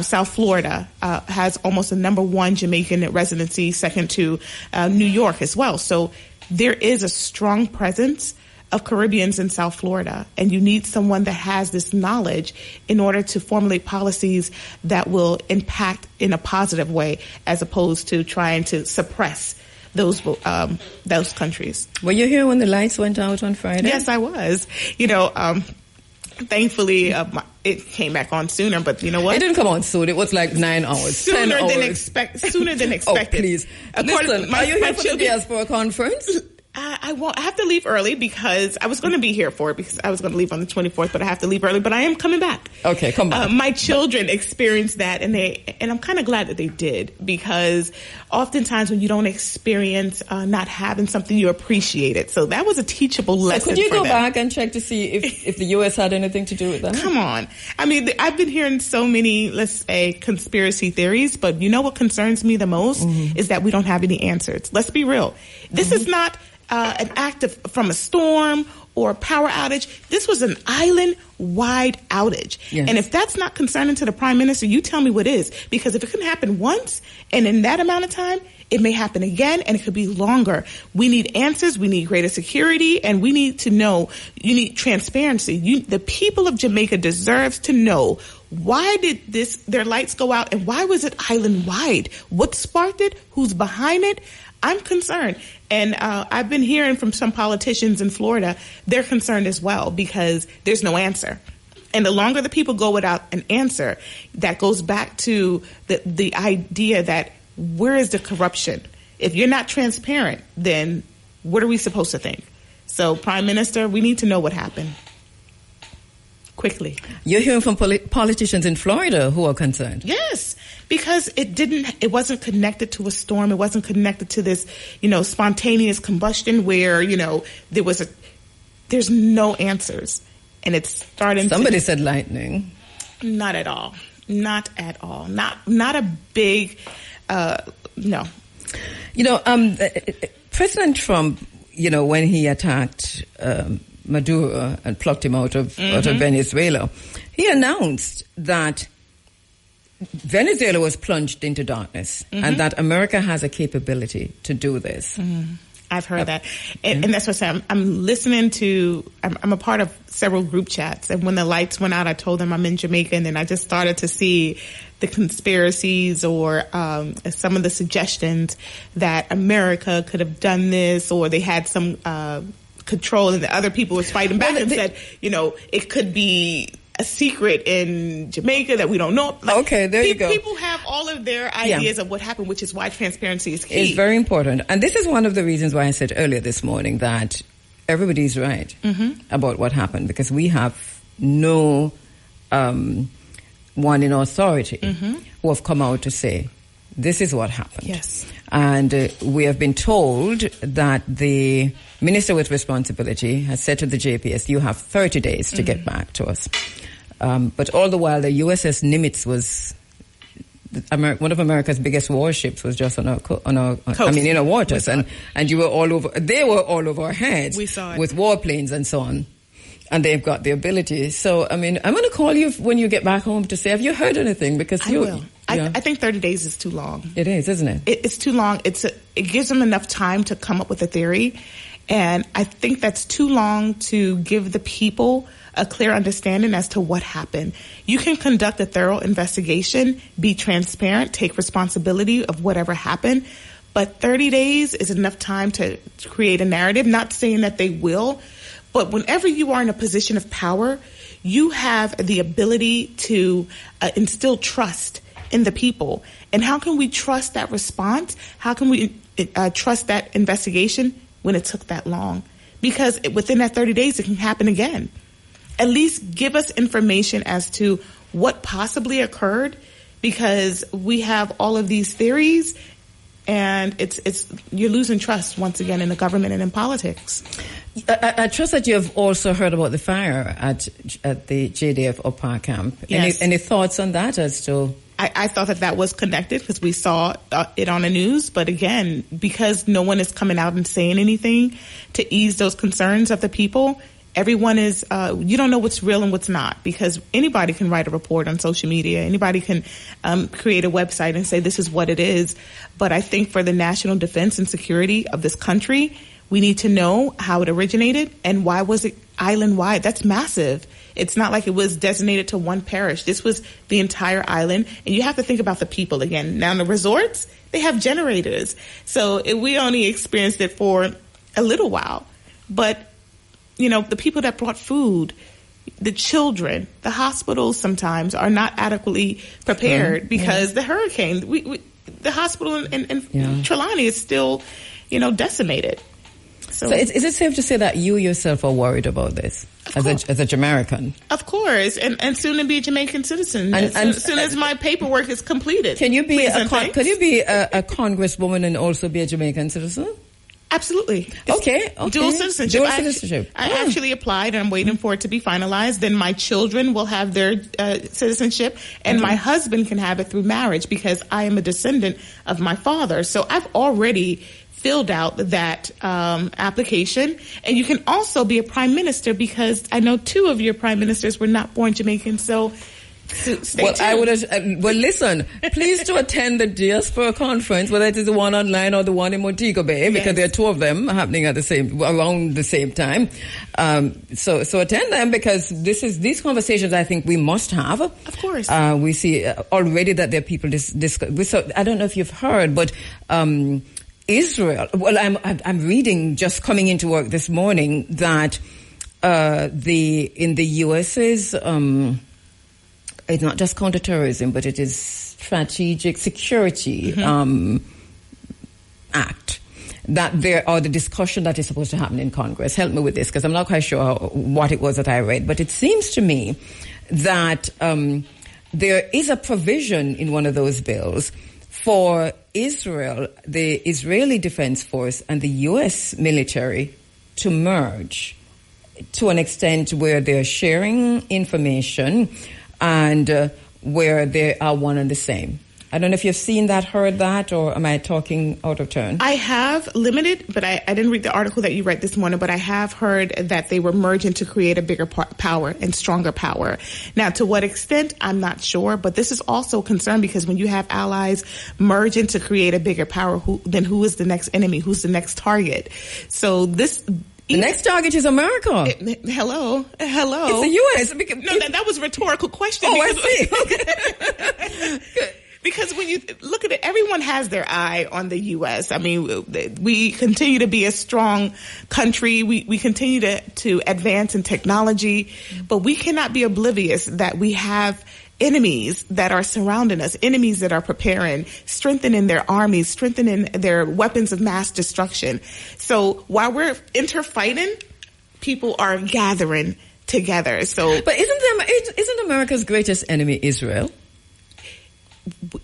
South Florida has almost the number one Jamaican residency, second to New York as well. So there is a strong presence of Caribbeans in South Florida, and you need someone that has this knowledge in order to formulate policies that will impact in a positive way, as opposed to trying to suppress those countries. Were you here when the lights went out on Friday? Yes, I was. Thankfully, it came back on sooner, but you know what? It didn't come on soon. It was like 9 hours, 10 hours. Sooner than expected. Oh, please. Listen, are you here for the diaspora conference? I have to leave early because I was going to be here for it, because I was going to leave on the 24th, but I have to leave early. But I am coming back. Okay, come back. My children experienced that, and I'm kind of glad that they did, because oftentimes when you don't experience not having something, you appreciate it. So that was a teachable lesson. Could you for go them. back and check to see if the U.S. had anything to do with that? Come on. I mean, I've been hearing so many, let's say, conspiracy theories, but you know what concerns me the most is that we don't have any answers. Let's be real. This is not an act from a storm or a power outage. This was an island-wide outage. Yes. And if that's not concerning to the Prime Minister, you tell me what is. Because if it can happen once, and in that amount of time, it may happen again, and it could be longer. We need answers, we need greater security, and we need to know, you need transparency. The people of Jamaica deserves to know, why did their lights go out, and why was it island-wide? What sparked it? Who's behind it? I'm concerned. And I've been hearing from some politicians in Florida, they're concerned as well, because there's no answer. And the longer the people go without an answer, that goes back to the idea that where is the corruption? If you're not transparent, then what are we supposed to think? So, Prime Minister, we need to know what happened. Quickly. You're hearing from politicians in Florida who are concerned. Yes, because it wasn't connected to a storm. It wasn't connected to this, spontaneous combustion where, there's no answers. And it's starting Somebody said lightning. Not at all. Not at all. Not a big, no. President Trump, when he attacked Maduro and plucked him out of Venezuela, he announced that Venezuela was plunged into darkness and that America has a capability to do this. I've heard that. And that's what I'm saying. I'm listening I'm a part of several group chats. And when the lights went out, I told them I'm in Jamaica. And then I just started to see the conspiracies or some of the suggestions that America could have done this, or they had some control, and the other people was fighting back and said, it could be a secret in Jamaica that we don't know. Okay, there you go. People have all of their ideas of what happened, which is why transparency is key. It's very important. And this is one of the reasons why I said earlier this morning that everybody's right about what happened, because we have no one in authority who have come out to say, this is what happened. Yes. And we have been told that the minister with responsibility has said to the JPS, you have 30 days to get back to us. But all the while, the USS Nimitz was one of America's biggest warships, was just on our waters, and you were all over. They were all over our heads. We saw it with warplanes and so on, and they've got the ability. So, I'm going to call you when you get back home to say, have you heard anything? Because I think 30 days is too long. It is, isn't it? It's too long. It gives them enough time to come up with a theory. And I think that's too long to give the people a clear understanding as to what happened. You can conduct a thorough investigation, be transparent, take responsibility of whatever happened. But 30 days is enough time to create a narrative. Not saying that they will, but whenever you are in a position of power, you have the ability to instill trust in the people. And how can we trust that response? How can we trust that investigation when it took that long? Because within that 30 days, it can happen again. At least give us information as to what possibly occurred, because we have all of these theories, and you're losing trust once again in the government and in politics. I trust that you have also heard about the fire at the JDF Upper Camp. Yes. Any thoughts on that as to? I thought that was connected because we saw it on the news. But again, because no one is coming out and saying anything to ease those concerns of the people, everyone is, you don't know what's real and what's not, because anybody can write a report on social media. Anybody can create a website and say this is what it is. But I think for the national defense and security of this country, we need to know how it originated and why was it island-wide. That's massive. It's not like it was designated to one parish. This was the entire island. And you have to think about the people again. Now, the resorts, they have generators. So we only experienced it for a little while. But, the people that brought food, the children, the hospitals sometimes are not adequately prepared because the hurricane, the hospital in Trelawney is still, decimated. So is it safe to say that you yourself are worried about this as a Jamaican? Of course, and soon to be a Jamaican citizen. As soon as my paperwork is completed. Can you be a congresswoman and also be a Jamaican citizen? Absolutely. Okay. Dual citizenship. I actually applied, and I'm waiting for it to be finalized. Then my children will have their citizenship, and my husband can have it through marriage because I am a descendant of my father. So I've already filled out that application. And you can also be a prime minister, because I know 2 of your prime ministers were not born Jamaican. So stay tuned. Listen, please to attend the diaspora conference, whether it is the one online or the one in Montego Bay, because there are 2 of them happening at around the same time. So attend them, because these conversations I think we must have. Of course. We see already that there are people so I don't know if you've heard, but Israel. Well, I'm reading, just coming into work this morning, that in the US's it's not just counterterrorism, but it is strategic security act, that the discussion that is supposed to happen in Congress. Help me with this, because I'm not quite sure what it was that I read, but it seems to me that there is a provision in one of those bills for Israel, the Israeli Defense Force, and the U.S. military to merge to an extent where they're sharing information and where they are one and the same. I don't know if you've seen that, heard that, or am I talking out of turn? I have limited, but I didn't read the article that you read this morning, but I have heard that they were merging to create a bigger power and stronger power. Now, to what extent, I'm not sure, but this is also a concern, because when you have allies merging to create a bigger power, then who is the next enemy? Who's the next target? So the next target is America. Hello. It's the U.S. No, that was a rhetorical question. Oh, I see. Okay. Because when you look at it, everyone has their eye on the U.S. I mean, we continue to be a strong country. We continue to advance in technology, but we cannot be oblivious that we have enemies that are surrounding us, enemies that are preparing, strengthening their armies, strengthening their weapons of mass destruction. So while we're interfighting, people are gathering together. So, but isn't America's greatest enemy Israel?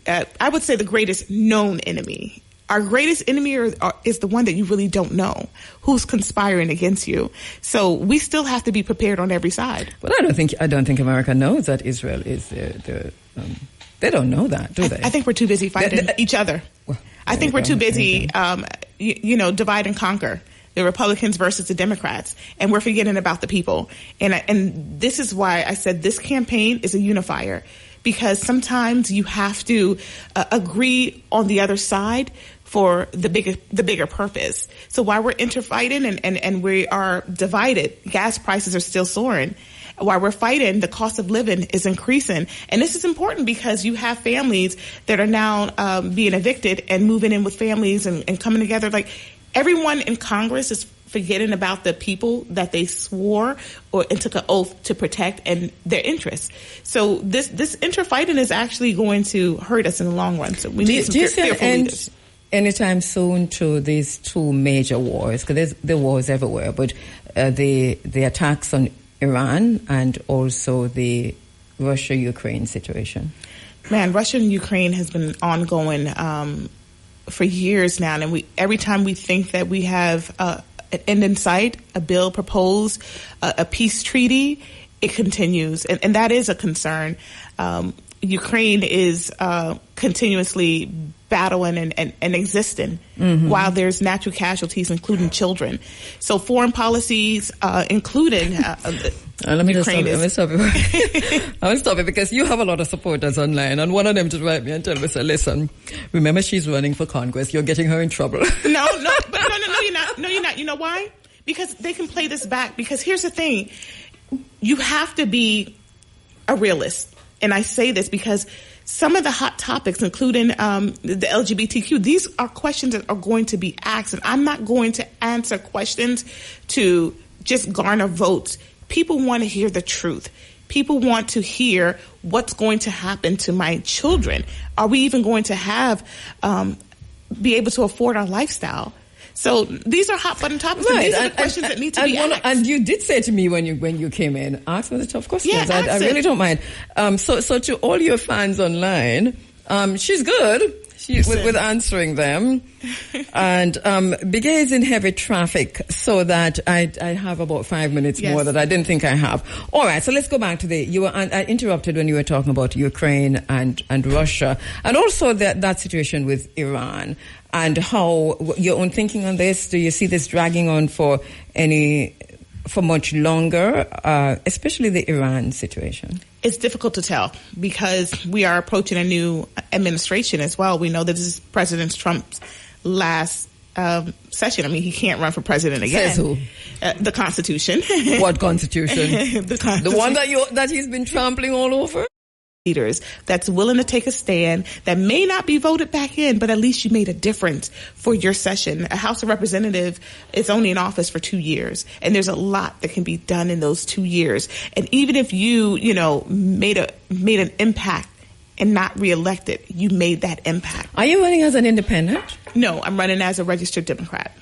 I would say the greatest known enemy. Our greatest enemy is the one that you really don't know, who's conspiring against you. So we still have to be prepared on every side. Well, I don't think America knows that Israel is they don't know that, do they? I think we're too busy fighting each other. Well, I think we're too busy, divide and conquer. The Republicans versus the Democrats, and we're forgetting about the people. And this is why I said this campaign is a unifier, because sometimes you have to agree on the other side for the bigger purpose. So while we're interfighting and we are divided, gas prices are still soaring. While we're fighting, the cost of living is increasing. And this is important because you have families that are now being evicted and moving in with families and coming together. Like, everyone in Congress is forgetting about the people that they swore and took an oath to protect and their interests. So this interfighting is actually going to hurt us in the long run. So we need some fearful leaders. Anytime soon to these two major wars, because there are wars everywhere, but the attacks on Iran and also the Russia-Ukraine situation? Man, Russia and Ukraine has been ongoing for years now, and every time we think that we have an end in sight, a bill proposed, a peace treaty, it continues, and that is a concern. Ukraine is continuously battling and existing while there's natural casualties, including children. So foreign policies, including let me stop it because you have a lot of supporters online, and one of them just write me and tell me, say, listen, remember she's running for Congress. You're getting her in trouble. No, you're not. No, you're not. You know why? Because they can play this back. Because here's the thing. You have to be a realist. And I say this because some of the hot topics, including the LGBTQ, these are questions that are going to be asked. And I'm not going to answer questions to just garner votes. People want to hear the truth. People want to hear what's going to happen to my children. Are we even going to have be able to afford our lifestyle? So these are hot button topics, and these are the questions that need to be asked. And you did say to me when you came in, ask me the tough questions. Yeah, I really don't mind. So to all your fans online, she's good. With answering them. And Bigay is in heavy traffic, so that I have about 5 minutes more that I didn't think I have. All right, so let's go back to I interrupted when you were talking about Ukraine and Russia, and also that situation with Iran, and how your own thinking on this. Do you see this dragging on for much longer, especially the Iran situation? It's difficult to tell because we are approaching a new administration as well. We know that this is President Trump's last session. I mean, he can't run for president again. Says who? The Constitution. What Constitution? The Constitution. The one that he's been trampling all over? Leaders that's willing to take a stand, that may not be voted back in, but at least you made a difference for your session. A House of Representative is only in office for 2 years, and there's a lot that can be done in those 2 years. And even if you made an impact and not reelected, you made that impact. Are you running as an independent? No, I'm running as a registered Democrat.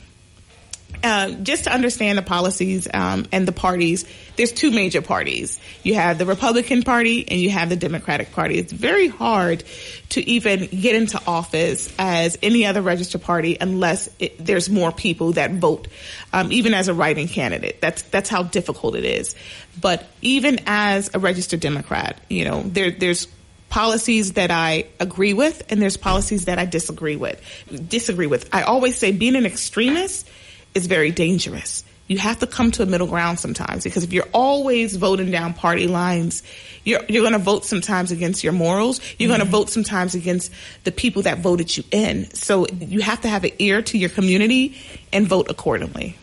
Just to understand the policies and the parties, there's two major parties. You have the Republican Party and you have the Democratic Party. It's very hard to even get into office as any other registered party unless there's more people that vote, even as a write-in candidate. That's how difficult it is. But even as a registered Democrat, there's policies that I agree with and there's policies that I disagree with. I always say being an extremist is very dangerous. You have to come to a middle ground sometimes, because if you're always voting down party lines, you're going to vote sometimes against your morals. You're going to vote sometimes against the people that voted you in. So you have to have an ear to your community and vote accordingly.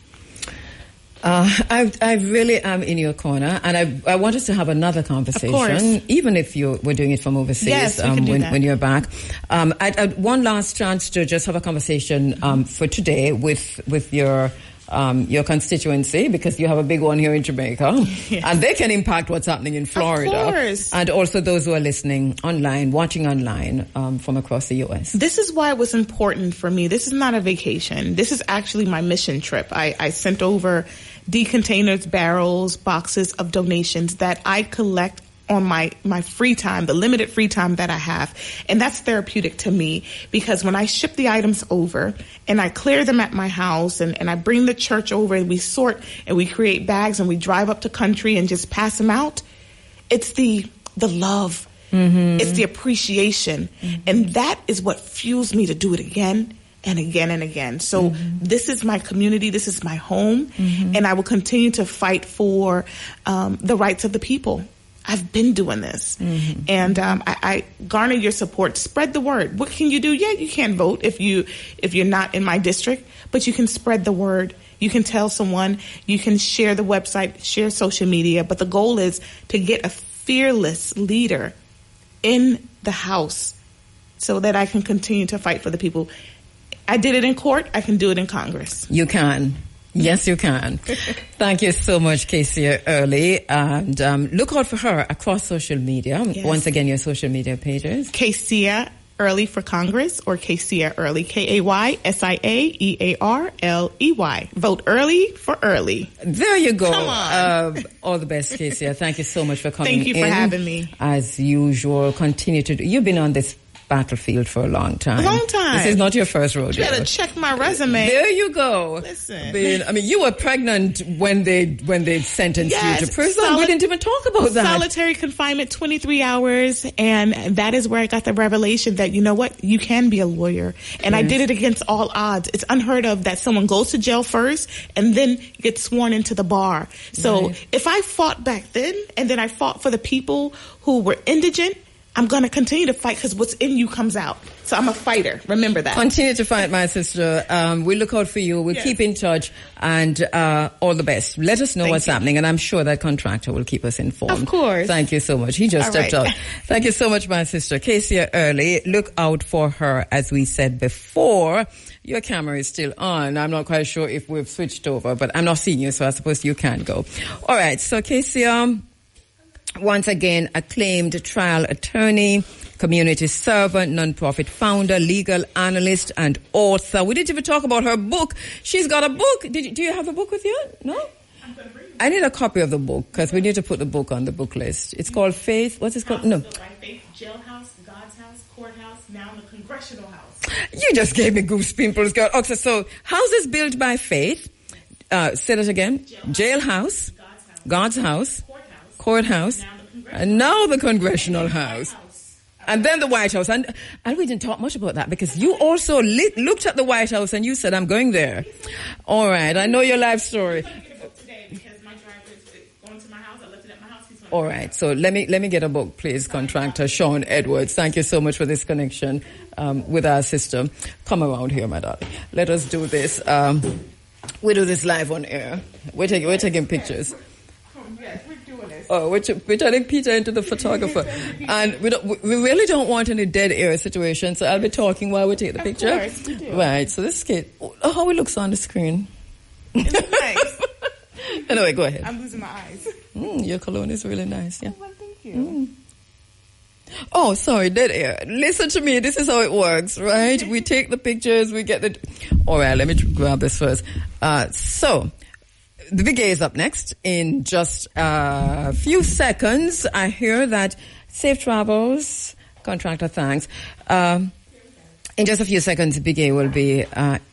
I really am in your corner, and I want us to have another conversation, even if we're doing it from overseas. Yes, we can do that. When you're back. I one last chance to just have a conversation for today with your constituency, because you have a big one here in Jamaica, and they can impact what's happening in Florida, of course. And also those who are listening online, watching online from across the U.S. This is why it was important for me. This is not a vacation. This is actually my mission trip. I sent over decontainers, barrels, boxes of donations that I collect on my free time, the limited free time that I have. And that's therapeutic to me, because when I ship the items over and I clear them at my house and I bring the church over and we sort and we create bags and we drive up to country and just pass them out, it's the love. Mm-hmm. It's the appreciation. Mm-hmm. And that is what fuels me to do it again and again and again. So this is my community. This is my home. Mm-hmm. And I will continue to fight for the rights of the people. I've been doing this. And I garner your support. Spread the word. What can you do? Yeah, you can't vote if you're not in my district, but you can spread the word. You can tell someone. You can share the website, share social media. But the goal is to get a fearless leader in the House so that I can continue to fight for the people. I did it in court. I can do it in Congress. You can. Yes, you can. Thank you so much, Casey Early. And look out for her across social media. Yes. Once again, your social media pages. Casey Early for Congress, or Casey Early, KAYSIAEARLEY. Vote early for early. There you go. Come on. All the best, Casey. Thank you so much for coming in. Thank you for having me. As usual, continue to do. You've been on this battlefield for a long time. A long time. This is not your first rodeo. You gotta check my resume. There you go. Listen. You were pregnant when they sentenced you to prison. We didn't even talk about that. Solitary confinement, 23 hours, and that is where I got the revelation that, you know what, you can be a lawyer. And I did it against all odds. It's unheard of that someone goes to jail first and then gets sworn into the bar. So if I fought back then, and then I fought for the people who were indigent, I'm going to continue to fight because what's in you comes out. So I'm a fighter. Remember that. Continue to fight, my sister. We'll look out for you. We'll keep in touch, and all the best. Let us know what's happening, and I'm sure that contractor will keep us informed. Of course. Thank you so much. He just stepped out. Thank you so much, my sister. Casey Early. Look out for her, as we said before. Your camera is still on. I'm not quite sure if we've switched over, but I'm not seeing you, so I suppose you can go. All right. So, Casey, once again, acclaimed trial attorney, community servant, non-profit founder, legal analyst, and author. We didn't even talk about her book. She's got a book. Do you have a book with you? No? I need a copy of the book because we need to put the book on the book list. It's called Faith. What's it called? No. By Faith, Jailhouse, God's House, Courthouse, now the Congressional House. You just gave me goose pimples, girl. Okay, so houses built by faith. Say that again. Jailhouse, God's House, Courthouse, and now the Congressional House. And then the White House. And we didn't talk much about that because you also looked at the White House and you said, I'm going there. All right. I know your life story. All right. So let me get a book, please, contractor Sean Edwards. Thank you so much for this connection with our sister. Come around here, my darling. Let us do this. We do this live on air. We're taking pictures. Oh, we're turning Peter into the photographer. And we really don't want any dead air situation, so I'll be talking while we take the picture. Of course, we do. Right, so this kid, how it looks on the screen. It looks nice. Anyway, go ahead. I'm losing my eyes. Your cologne is really nice, yeah. Well, thank you. Oh, sorry, dead air. Listen to me, this is how it works, right? We take the pictures, we get the... All right, let me grab this first. So... The big A is up next in just a few seconds. I hear that safe travels, contractor, thanks. In just a few seconds, Big A will be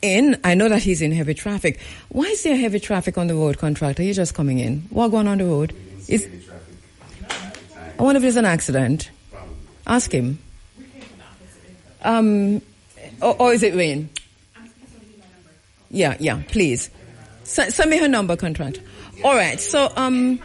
in. I know that he's in heavy traffic. Why is there heavy traffic on the road, contractor? You're just coming in. What going on the road? I wonder if there's an accident. Ask him. Or is it rain? Yeah, please. Send me her number, contract. All right. So, I'm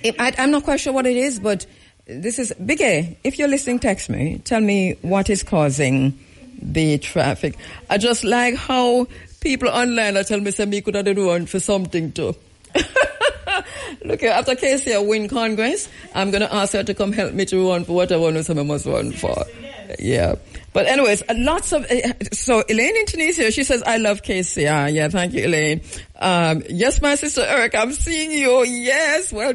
not quite sure what it is, but this is Big A. If you're listening, text me. Tell me what is causing the traffic. I just like how people online are telling me say me could have run for something too. Look here, after Casey win Congress, I'm going to ask her to come help me to run for what I want to say I must run for. Yeah. But anyways, lots of... so Elaine in Tunisia, she says, I love Casey. Yeah, thank you, Elaine. Yes, my sister Eric, I'm seeing you. Yes, well,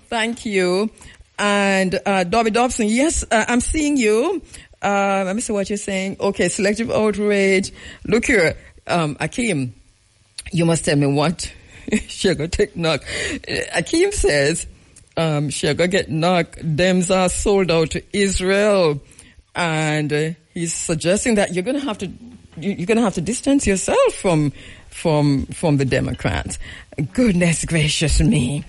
thank you. And Dobby Dobson, yes, I'm seeing you. Let me see what you're saying. Okay, selective outrage. Look here, Akeem, you must tell me what Sugar take knock. Akeem says, Sugar get knock. Dems are sold out to Israel. And he's suggesting that you're going to have to distance yourself from the Democrats. Goodness gracious me.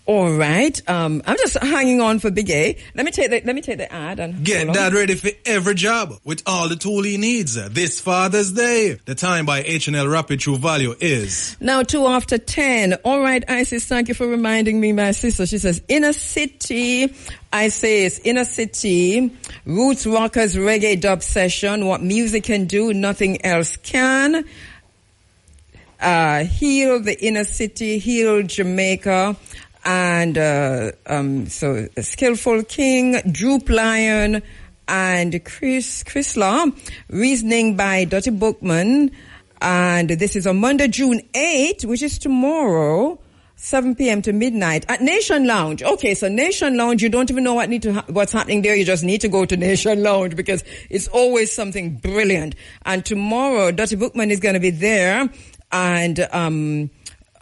All right. I'm just hanging on for Big A. Let me take the ad and get Dad ready for every job with all the tool he needs this Father's Day. The time by H&L Rapid True Value is now 2:10. All right, Isis, thank you for reminding me, my sister. She says, Inner City. I say it's Inner City, Roots Rockers Reggae Dub Session. What music can do, nothing else can. Heal the Inner City, Heal Jamaica. And so Skillful King, Droop Lion, and Chris Law, Reasoning by Dottie Bookman. And this is on Monday, June 8th, which is tomorrow, 7 p.m. to midnight at Nation Lounge. Okay, so Nation Lounge, you don't even know what's happening there. You just need to go to Nation Lounge because it's always something brilliant. And tomorrow, Dottie Bookman is going to be there. And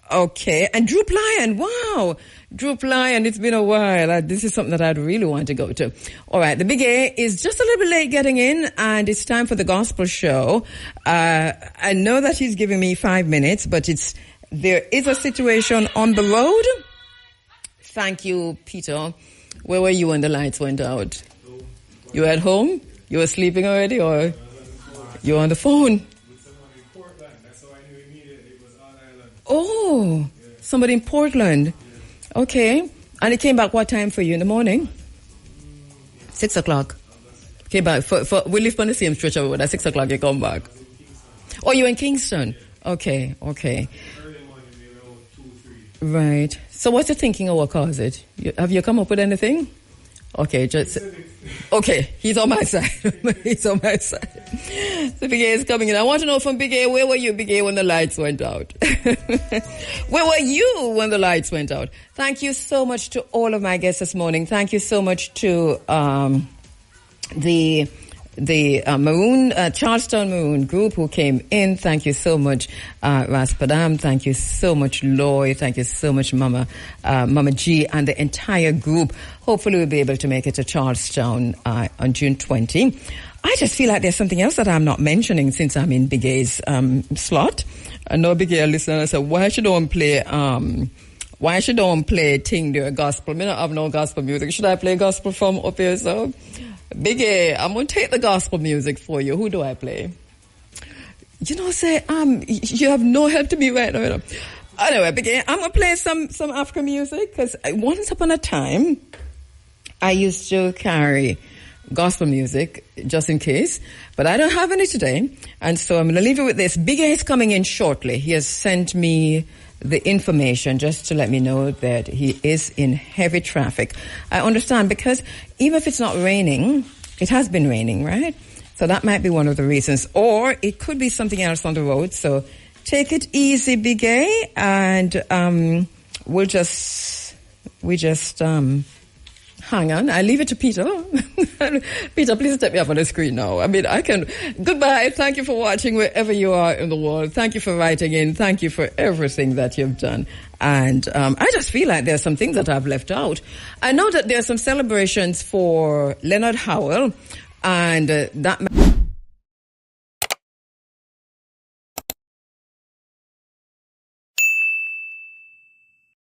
okay, and Droop Lion, wow, Droop Lion, it's been a while. This is something that I'd really want to go to. All right, the Big A is just a little bit late getting in, and it's time for the gospel show. I know that he's giving me 5 minutes, but there is a situation on the road. Thank you, Peter. Where were you when the lights went out? You were at home? You were sleeping already, or you were on the phone? Oh, somebody in Portland. Okay. And it came back what time for you in the morning? 6 o'clock. Came back. We live on the same stretch over at 6 o'clock you come back. Oh, you're in Kingston. Okay. Right. So what's the thinking of what caused it? Have you come up with anything? Okay, okay, he's on my side. He's on my side. So Big A is coming in. I want to know from Big A, where were you, Big A, when the lights went out? Where were you when the lights went out? Thank you so much to all of my guests this morning. Thank you so much to the Maroon, Charlestown Maroon group who came in. Thank you so much, Raspadam. Thank you so much, Lloyd. Thank you so much, Mama G, and the entire group. Hopefully we'll be able to make it to Charlestown on June 20. I just feel like there's something else that I'm not mentioning since I'm in Big A's slot. I know Big A listener said, why should one play Ting there, gospel? Me not have no gospel music. Should I play gospel from up here? So Big A, I'm going to take the gospel music for you. Who do I play? You have no help to me right now. Anyway, Big A, I'm going to play some African music because once upon a time, I used to carry gospel music just in case, but I don't have any today. And so I'm going to leave you with this. Big A is coming in shortly. He has sent me the information just to let me know that he is in heavy traffic. I understand because even if it's not raining, it has been raining, right? So that might be one of the reasons. Or it could be something else on the road. So take it easy, Big A, and we just hang on. I leave it to Peter. Peter, please step me up on the screen now. I mean, I can. Goodbye. Thank you for watching wherever you are in the world. Thank you for writing in. Thank you for everything that you've done. And I just feel like there's some things that I've left out. I know that there are some celebrations for Leonard Howell, and that.